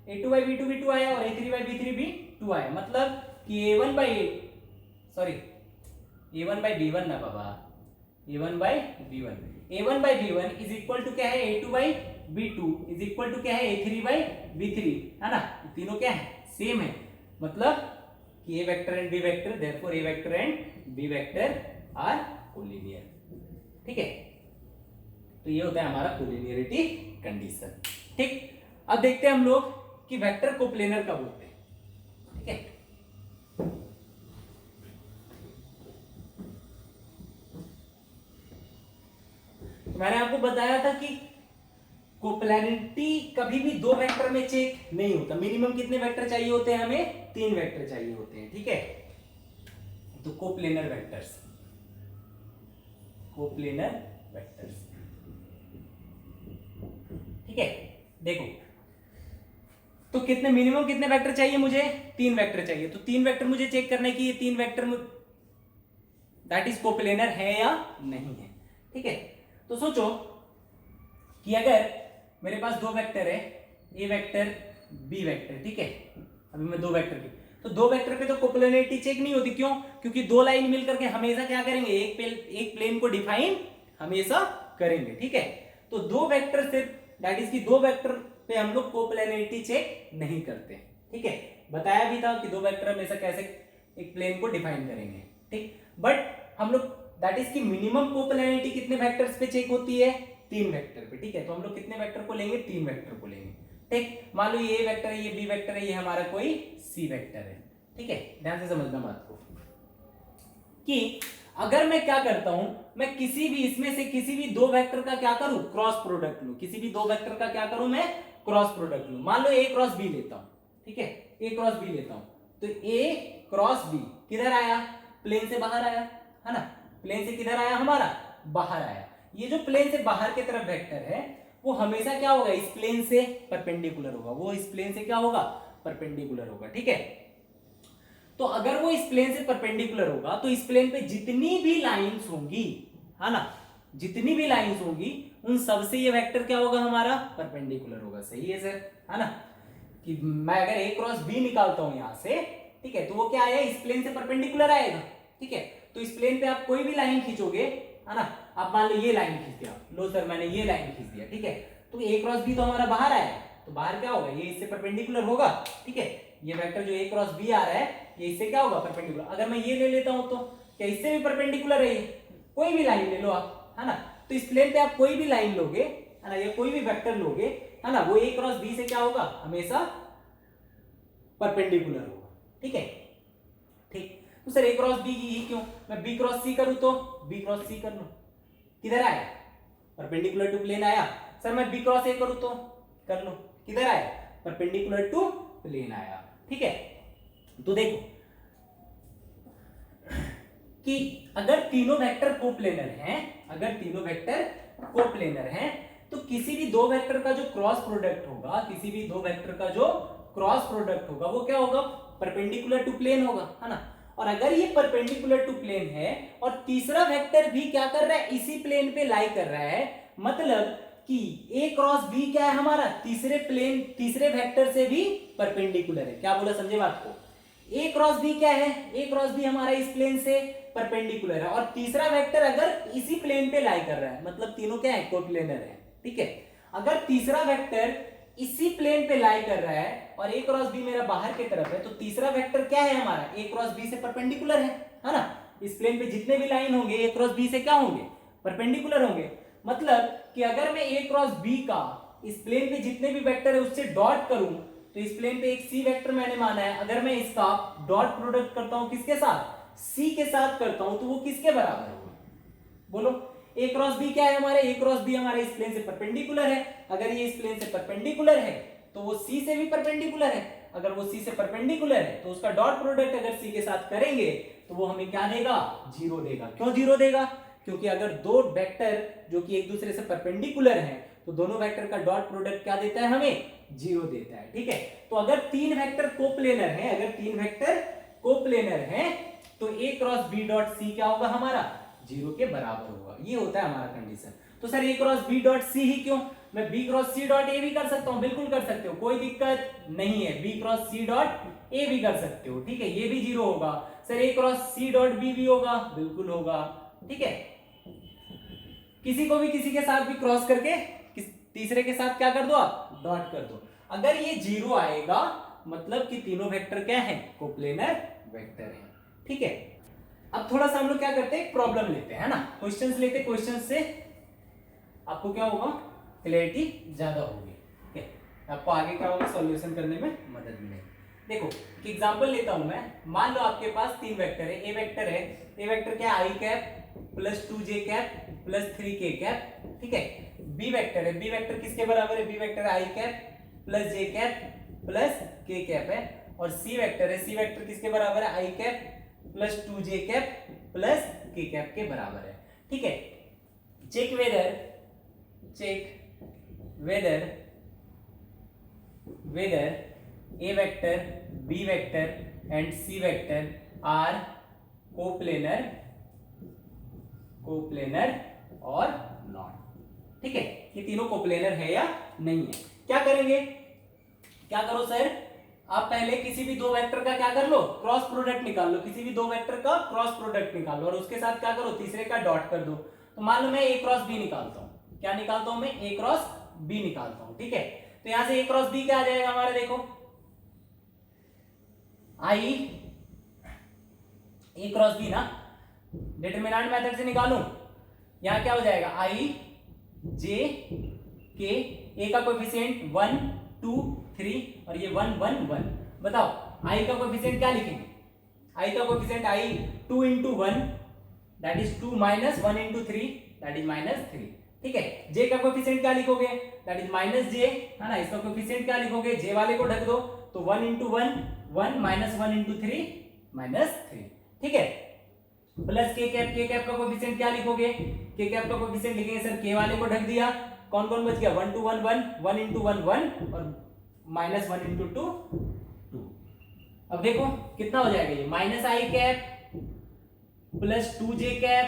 a2 बाई b2 भी 2 आया और a3 बाई b3 भी 2 आया, मतलब कि a1 बाई b1 ना बाबा, a1 by b1 is equal to क्या है, a2 by b2 is equal to क्या है, a3 बाई b3, है ना, तीनों क्या है, सेम है। मतलब कि a vector and b vector, therefore a vector and b vector are collinear, ठीक है। तो ये होता है हमारा कोलिनियरिटी कंडीशन, ठीक। अब देखते हैं हम लोग कि वेक्टर कोप्लेनर कब होते हैं, ठीक है। तो मैंने आपको बताया था कि कोप्लेनरिटी कभी भी दो वेक्टर में चेक नहीं होता। मिनिमम कितने वेक्टर चाहिए होते हैं हमें? 3 वेक्टर चाहिए होते हैं, ठीक है। तो कोप्लेनर वेक्टर्स, कोप्लेनर वेक्टर्स, ठीक है। देखो तो कितने मिनिमम कितने वेक्टर चाहिए मुझे? 3 वेक्टर चाहिए। तो 3 वेक्टर मुझे चेक करने की, ये 3 वेक्टर दैट इज कोप्लेनर है या नहीं है, ठीक है। तो सोचो कि अगर मेरे पास 2 वेक्टर है, ए वेक्टर बी वेक्टर, ठीक है। अभी मैं 2 वेक्टर की, तो 2 वेक्टर पे तो कोप्लेनरिटी चेक नहीं होती। क्यों? क्योंकि 2 लाइन मिलकर के हमेशा क्या करेंगे? एक प्लेन को डिफाइन हमेशा करेंगे, ठीक है। तो 2 वेक्टर सिर्फ दैट इज कि 2 वेक्टर पे हम लोग कोप्लेनरिटी चेक नहीं करते, ठीक है। बताया भी था कि 2 वेक्टर हमेशा कैसे एक प्लेन को डिफाइन करेंगे, ठीक। बट हम लोग दैट इज कि मिनिमम कोप्लेनरिटी कितने वेक्टर्स पे चेक होती है? 3 वेक्टर पे, ठीक है। तो हम लोग कितने वेक्टर को लेंगे? 3 वेक्टर को लेंगे, ठीक। मान लो ये ए वेक्टर है, ये बी वेक्टर है, ये हमारा कोई सी वेक्टर है, ठीक है। ध्यान से समझना बात को कि अगर मैं क्या करता हूं, मैं किसी भी इसमें से किसी भी 2 वेक्टर का क्या करूं? क्रॉस प्रोडक्ट लूं। किसी भी 2 वेक्टर का क्या करूं मैं? क्रॉस प्रोडक्ट लूं। मान लो ए क्रॉस बी लेता हूं, ठीक है। ए क्रॉस बी लेता हूं, तो ए क्रॉस बी किधर आया? प्लेन से बाहर आया, है ना। प्लेन से किधर आया? हमारा बाहर आया। ये जो प्लेन से बाहर की तरफ वेक्टर है वो हमेशा क्या होगा? इस प्लेन से परपेंडिकुलर होगा। वो इस प्लेन से क्या होगा? परपेंडिकुलर होगा, ठीक है। तो अगर वो इस प्लेन से परपेंडिकुलर होगा तो इस प्लेन पे जितनी भी लाइंस होंगी, है ना, जितनी भी लाइंस होंगी उन सब से ये वेक्टर क्या होगा? हमारा परपेंडिकुलर होगा। सही है सर, है ना। कि मैं अगर ए क्रॉस बी निकालता हूं यहां से, ठीक है, तो वो क्या आएगा? इस प्लेन से परपेंडिकुलर आएगा, ठीक है। तो इस प्लेन पे आप कोई भी लाइन खींचोगे, है ना। आप मान लो ये लाइन खींच दिया, लो सर मैंने ये लाइन खींच दिया, ठीक है। तो ए क्रॉस बी तो हमारा बाहर आया, तो बाहर क्या होगा? ये इससे परपेंडिकुलर होगा, ठीक है। ये वेक्टर जो ए क्रॉस बी आ रहा है ये इससे क्या होगा? परपेंडिकुलर। अगर मैं ये ले लेता हूं तो क्या इससे भी परपेंडिकुलर है? ये कोई भी लाइन ले लो आप, है ना। तो इस प्लेन पे आप कोई भी लाइन लोगे, है ना, या कोई भी वेक्टर लोगे, है ना, वो ए क्रॉस बी से क्या होगा? हमेशा परपेंडिकुलर होगा, ठीक है, ठीक। तो सर ए क्रॉस बी ही क्यों? मैं बी क्रॉस सी करूं तो बी क्रॉस सी कर लो, किधर आया? परपेंडिकुलर टू प्लेन आया। सर मैं बी क्रॉस ए करूं तो कर लो, किधर आया? परपेंडिकुलर टू प्लेन आया, ठीक है। तो देखो कि अगर तीनों वेक्टर कोप्लेनर हैं, अगर तीनों वेक्टर कोप्लेनर हैं, तो किसी भी 2 वेक्टर का जो क्रॉस प्रोडक्ट होगा, किसी भी 2 वेक्टर का जो क्रॉस प्रोडक्ट होगा वो क्या होगा? परपेंडिकुलर टू प्लेन होगा, है ना। और अगर ये परपेंडिकुलर टू प्लेन है और तीसरा वेक्टर भी क्या कर रहा है? इसी प्लेन पे लाई कर रहा है, मतलब कि ए क्रॉस बी क्या है? हमारा तीसरे प्लेन, तीसरे वेक्टर से भी परपेंडिकुलर है। क्या बोला? समझे बात को? ए क्रॉस बी क्या है? ए क्रॉस बी हमारा इस प्लेन से परपेंडिकुलर है और तीसरा वेक्टर अगर इसी प्लेन पे लाई कर रहा है, मतलब तीनों क्या है? कोप्लेनर है, ठीक है। अगर तीसरा वेक्टर इसी प्लेन पे लाई कर रहा है और ए क्रॉस बी मेरा बाहर की तरफ है, तो तीसरा वेक्टर क्या है हमारा? ए क्रॉस बी से परपेंडिकुलर है ना। इस प्लेन पे जितने भी लाइन होंगे ए क्रॉस बी से क्या होंगे? परपेंडिकुलर होंगे। मतलब कि अगर मैं ए क्रॉस बी का इस प्लेन पे जितने भी वेक्टर है उससे डॉट करूं, तो इस प्लेन पे एक सी वेक्टर मैंने माना है, अगर मैं इसका डॉट प्रोडक्ट करता हूं किसके साथ? सी के साथ करता हूं, तो वो किसके बराबर होगा? बोलो। ए क्रॉस बी क्या है हमारे? ए क्रॉस बी हमारे इस प्लेन से परपेंडिकुलर है। अगर ये इस प्लेन से परपेंडिकुलर है तो वो सी से भी परपेंडिकुलर है। अगर वो सी से परपेंडिकुलर है तो उसका डॉट प्रोडक्ट अगर सी के साथ करेंगे तो वो हमें क्या देगा? 0 देगा। क्यों 0 देगा? क्योंकि अगर 2 वेक्टर जो कि एक दूसरे से परपेंडिकुलर हैं तो दोनों वेक्टर का डॉट प्रोडक्ट क्या देता है? हमें 0 देता है, ठीक है। तो अगर 3 वेक्टर कोप्लेनर हैं, अगर 3 वेक्टर कोप्लेनर हैं तो ए क्रॉस बी डॉट सी क्या होगा? हमारा 0 के बराबर होगा। ये होता है हमारा कंडीशन। तो sir A cross B dot C ही क्यों? मैं B cross C dot A भी कर सकता हूं, बिल्कुल कर सकते हो, कोई दिक्कत नहीं है। B cross C dot A भी कर सकते हो, ठीक है, ये भी 0 होगा। Sir A cross C dot B भी होगा, बिल्कुल होगा, ठीक है। किसी को भी किसी के साथ भी क्रॉस करके तीसरे के साथ क्या कर दो? आप डॉट कर दो। अगर ये 0 आएगा मतलब कि तीनों वेक्टर क्या है? कोप्लेनर वेक्टर है, ठीक है। अब थोड़ा सा हम लोग क्या करते हैं? प्रॉब्लम लेते हैं, है ना, क्वेश्चंस लेते हैं। क्वेश्चंस से आपको क्या होगा? क्लैरिटी ज्यादा होगी, ठीक है। आपको आगे क्या होगा? सॉल्यूशन करने में मदद मिलेगी। देखो एक एग्जांपल लेता हूं मैं। मान लो आपके पास तीन वेक्टर है। ए वेक्टर है, ए वेक्टर क्या है, I cap plus 2j cap plus 3k cap, ठीक है। बी वेक्टर है, बी वेक्टर किसके बराबर है, B vector I cap plus j cap plus k cap है। और सी वेक्टर है, सी वेक्टर किसके बराबर है, I cap plus 2j cap plus k cap के बराबर है, ठीक है। Check whether a vector, b vector and c vector are coplanar और not, ठीक है। ये तीनों कोप्लेनर है या नहीं है। क्या करेंगे, क्या करो सर, आप पहले किसी भी दो वेक्टर का क्या कर लो, क्रॉस प्रोडक्ट निकाल लो। किसी भी दो वेक्टर का क्रॉस प्रोडक्ट निकाल लो और उसके साथ क्या करो, तीसरे का डॉट कर दो। तो मान लो मैं ए क्रॉस बी निकालता हूं। क्या निकालता हूं मैं, ए क्रॉस बी निकालता हूं, ठीक है। तो यहां से ए क्रॉस बी क्या आ जाएगा हमारा, देखो आई ए क्रॉस बी ना, डिटरमिनेंट मेथड से निकालूं। यहां क्या हो जाएगा, आई जे के, ए का कोएफिशिएंट 1 2 3 और ये 1 1 1। बताओ आई का कोएफिशिएंट क्या लिखेंगे, आई का coefficient I 2 into 1 that is 2 minus 1 into 3 that is -3, ठीक है। जे का कोएफिशिएंट क्या लिखोगे, दैट इज -j, है ना। इसका कोएफिशिएंट क्या लिखोगे, जे वाले को ढक दो, तो 1 into 1 1 minus 1 into 3 -3, ठीक है। प्लस के कैप का कोएफिशिएंट क्या लिखोगे, के कैप का कोएफिशिएंट लिखेंगे सर, के वाले को ढक दिया, कौन कौन बच गया, 1 2 1 1 1 into 1 1 और -1 into 2 2। अब देखो कितना हो जाएगा ये, minus I cap plus 2j cap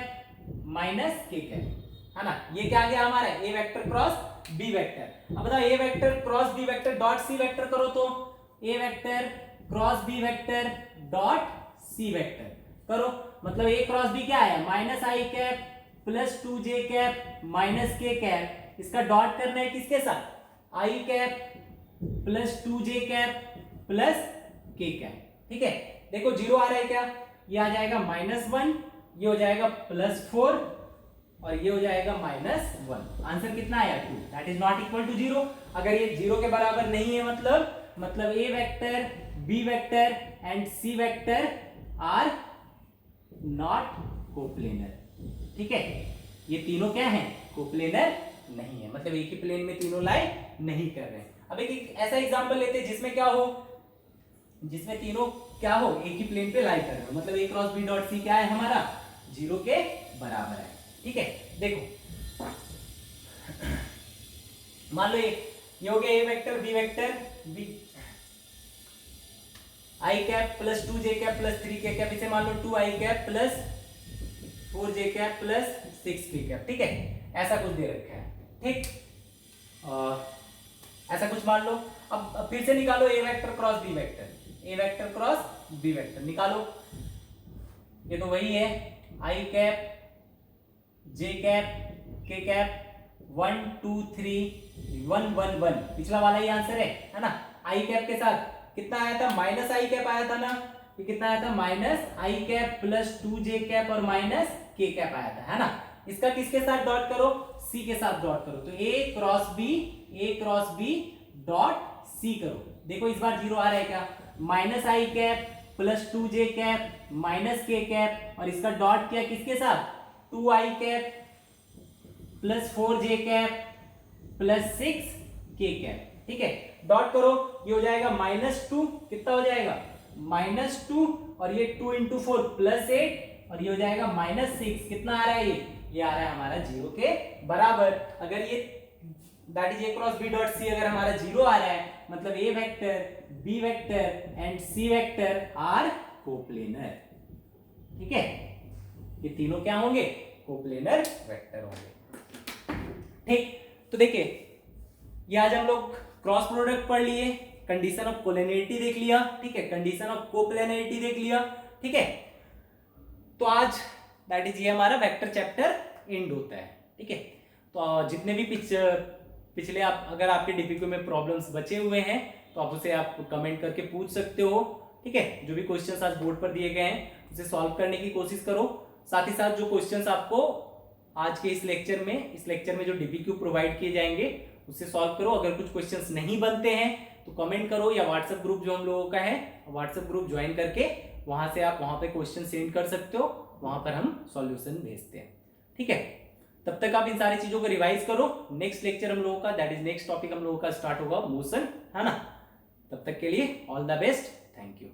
minus K cap, है ना। ये क्या आ गया हमारा, A vector cross B vector. अब बताओ A vector cross B vector dot C vector करो, तो A vector cross B vector dot C vector करो। मतलब ए क्रॉस बी क्या है, minus I cap plus 2j cap minus K cap. इसका dot करना है किसके साथ, I cap plus 2j cap plus K cap, ठीक है। देखो जीरो आ रहा है क्या, ये आ जाएगा -1, ये हो जाएगा +4 और ये हो जाएगा -1। आंसर कितना आया, 2, that is not equal to 0। अगर ये 0 के बराबर नहीं है मतलब A vector B vector and C vector are not coplanar, ठीक है। ये तीनों क्या हैं, कोप्लेनर नहीं है, मतलब एक ही प्लेन में तीनों लाई नहीं कर रहे हैं। अब एक ऐसा एग्जांपल लेते हैं जिसमें क्या हो, जिसमें तीनों क्या हो, एक ही प्लेन पे लाई कर रहे हो। मतलब ए क्रॉस बी डॉट सी क्या है हमारा, 0 के बराबर है, ठीक है। देखो मान लो ये हो गया A vector B vector B I cap plus 2j cap plus 3k cap, इसे मान लो 2i cap plus 4j cap plus 6k cap, ठीक है। ऐसा कुछ दे रखा है, ठीक। ऐसा कुछ मान लो। अब फिर से निकालो ए vector cross B vector, A vector cross B vector निकालो। ये तो वही है, I cap J cap K cap 1 2 3 1 1 1, पिछला वाला ही आंसर है ना। आई कैप के साथ कितना आया था, माइनस आई कैप आया था ना, ये कितना आया था, minus I cap plus 2j cap और माइनस के कैप आया था, है ना। इसका किसके साथ डॉट करो, सी के साथ डॉट करो, तो A cross B dot C करो। देखो इस बार 0 आ रहा है क्या, minus I cap plus 2j cap minus K cap और इसका डॉट किया किसके साथ, 2i cap plus 4j cap plus 6k cap, ठीक है। डॉट करो, ये हो जाएगा -2, कितना हो जाएगा, -2 और ये 2 into 4 +8 और ये हो जाएगा -6, कितना आ रहा है ये आ रहा है हमारा 0 के बराबर। अगर ये that is A cross B dot C अगर हमारा 0 आ रहा है, मतलब A vector B vector and C vector are coplanar, ठीक है। ये तीनों क्या होंगे, कोप्लेनर वेक्टर होंगे, ठीक। तो देखिए ये आज हम लोग क्रॉस प्रोडक्ट पढ़ लिए, कंडीशन ऑफ कोप्लेनरिटी देख लिया, ठीक है, कंडीशन ऑफ कोप्लेनरिटी देख लिया, ठीक है। तो आज दैट इज ये हमारा वेक्टर चैप्टर एंड होता है, ठीक है। तो जितने भी पिछले आप अगर आपके डीपीक्यू में प्रॉब्लम्स बचे हुए हैं तो आप उसे आप कमेंट करके पूछ सकते हो, ठीक है। जो भी क्वेश्चंस आज बोर्ड पर दिए गए हैं उसे सॉल्व करने की कोशिश करो। साथ ही साथ जो क्वेश्चंस आपको आज के इस लेक्चर में जो डीपीक्यू प्रोवाइड किए जाएंगे उससे सॉल्व करो। अगर कुछ क्वेश्चंस नहीं बनते हैं तो कमेंट करो, या व्हाट्सएप ग्रुप जो हम लोगों का है, व्हाट्सएप ग्रुप ज्वाइन करके वहां से आप वहां पे क्वेश्चन सेंड कर सकते हो, वहां पर हम सॉल्यूशन भेजते हैं। ठीक है, तब तक आप इन सारी चीजों को रिवाइज करो। नेक्स्ट लेक्चर हम लोगों का, दैट इज नेक्स्ट टॉपिक हम लोगों का स्टार्ट होगा मोशन, है ना। तब तक के लिए all the best, thank you.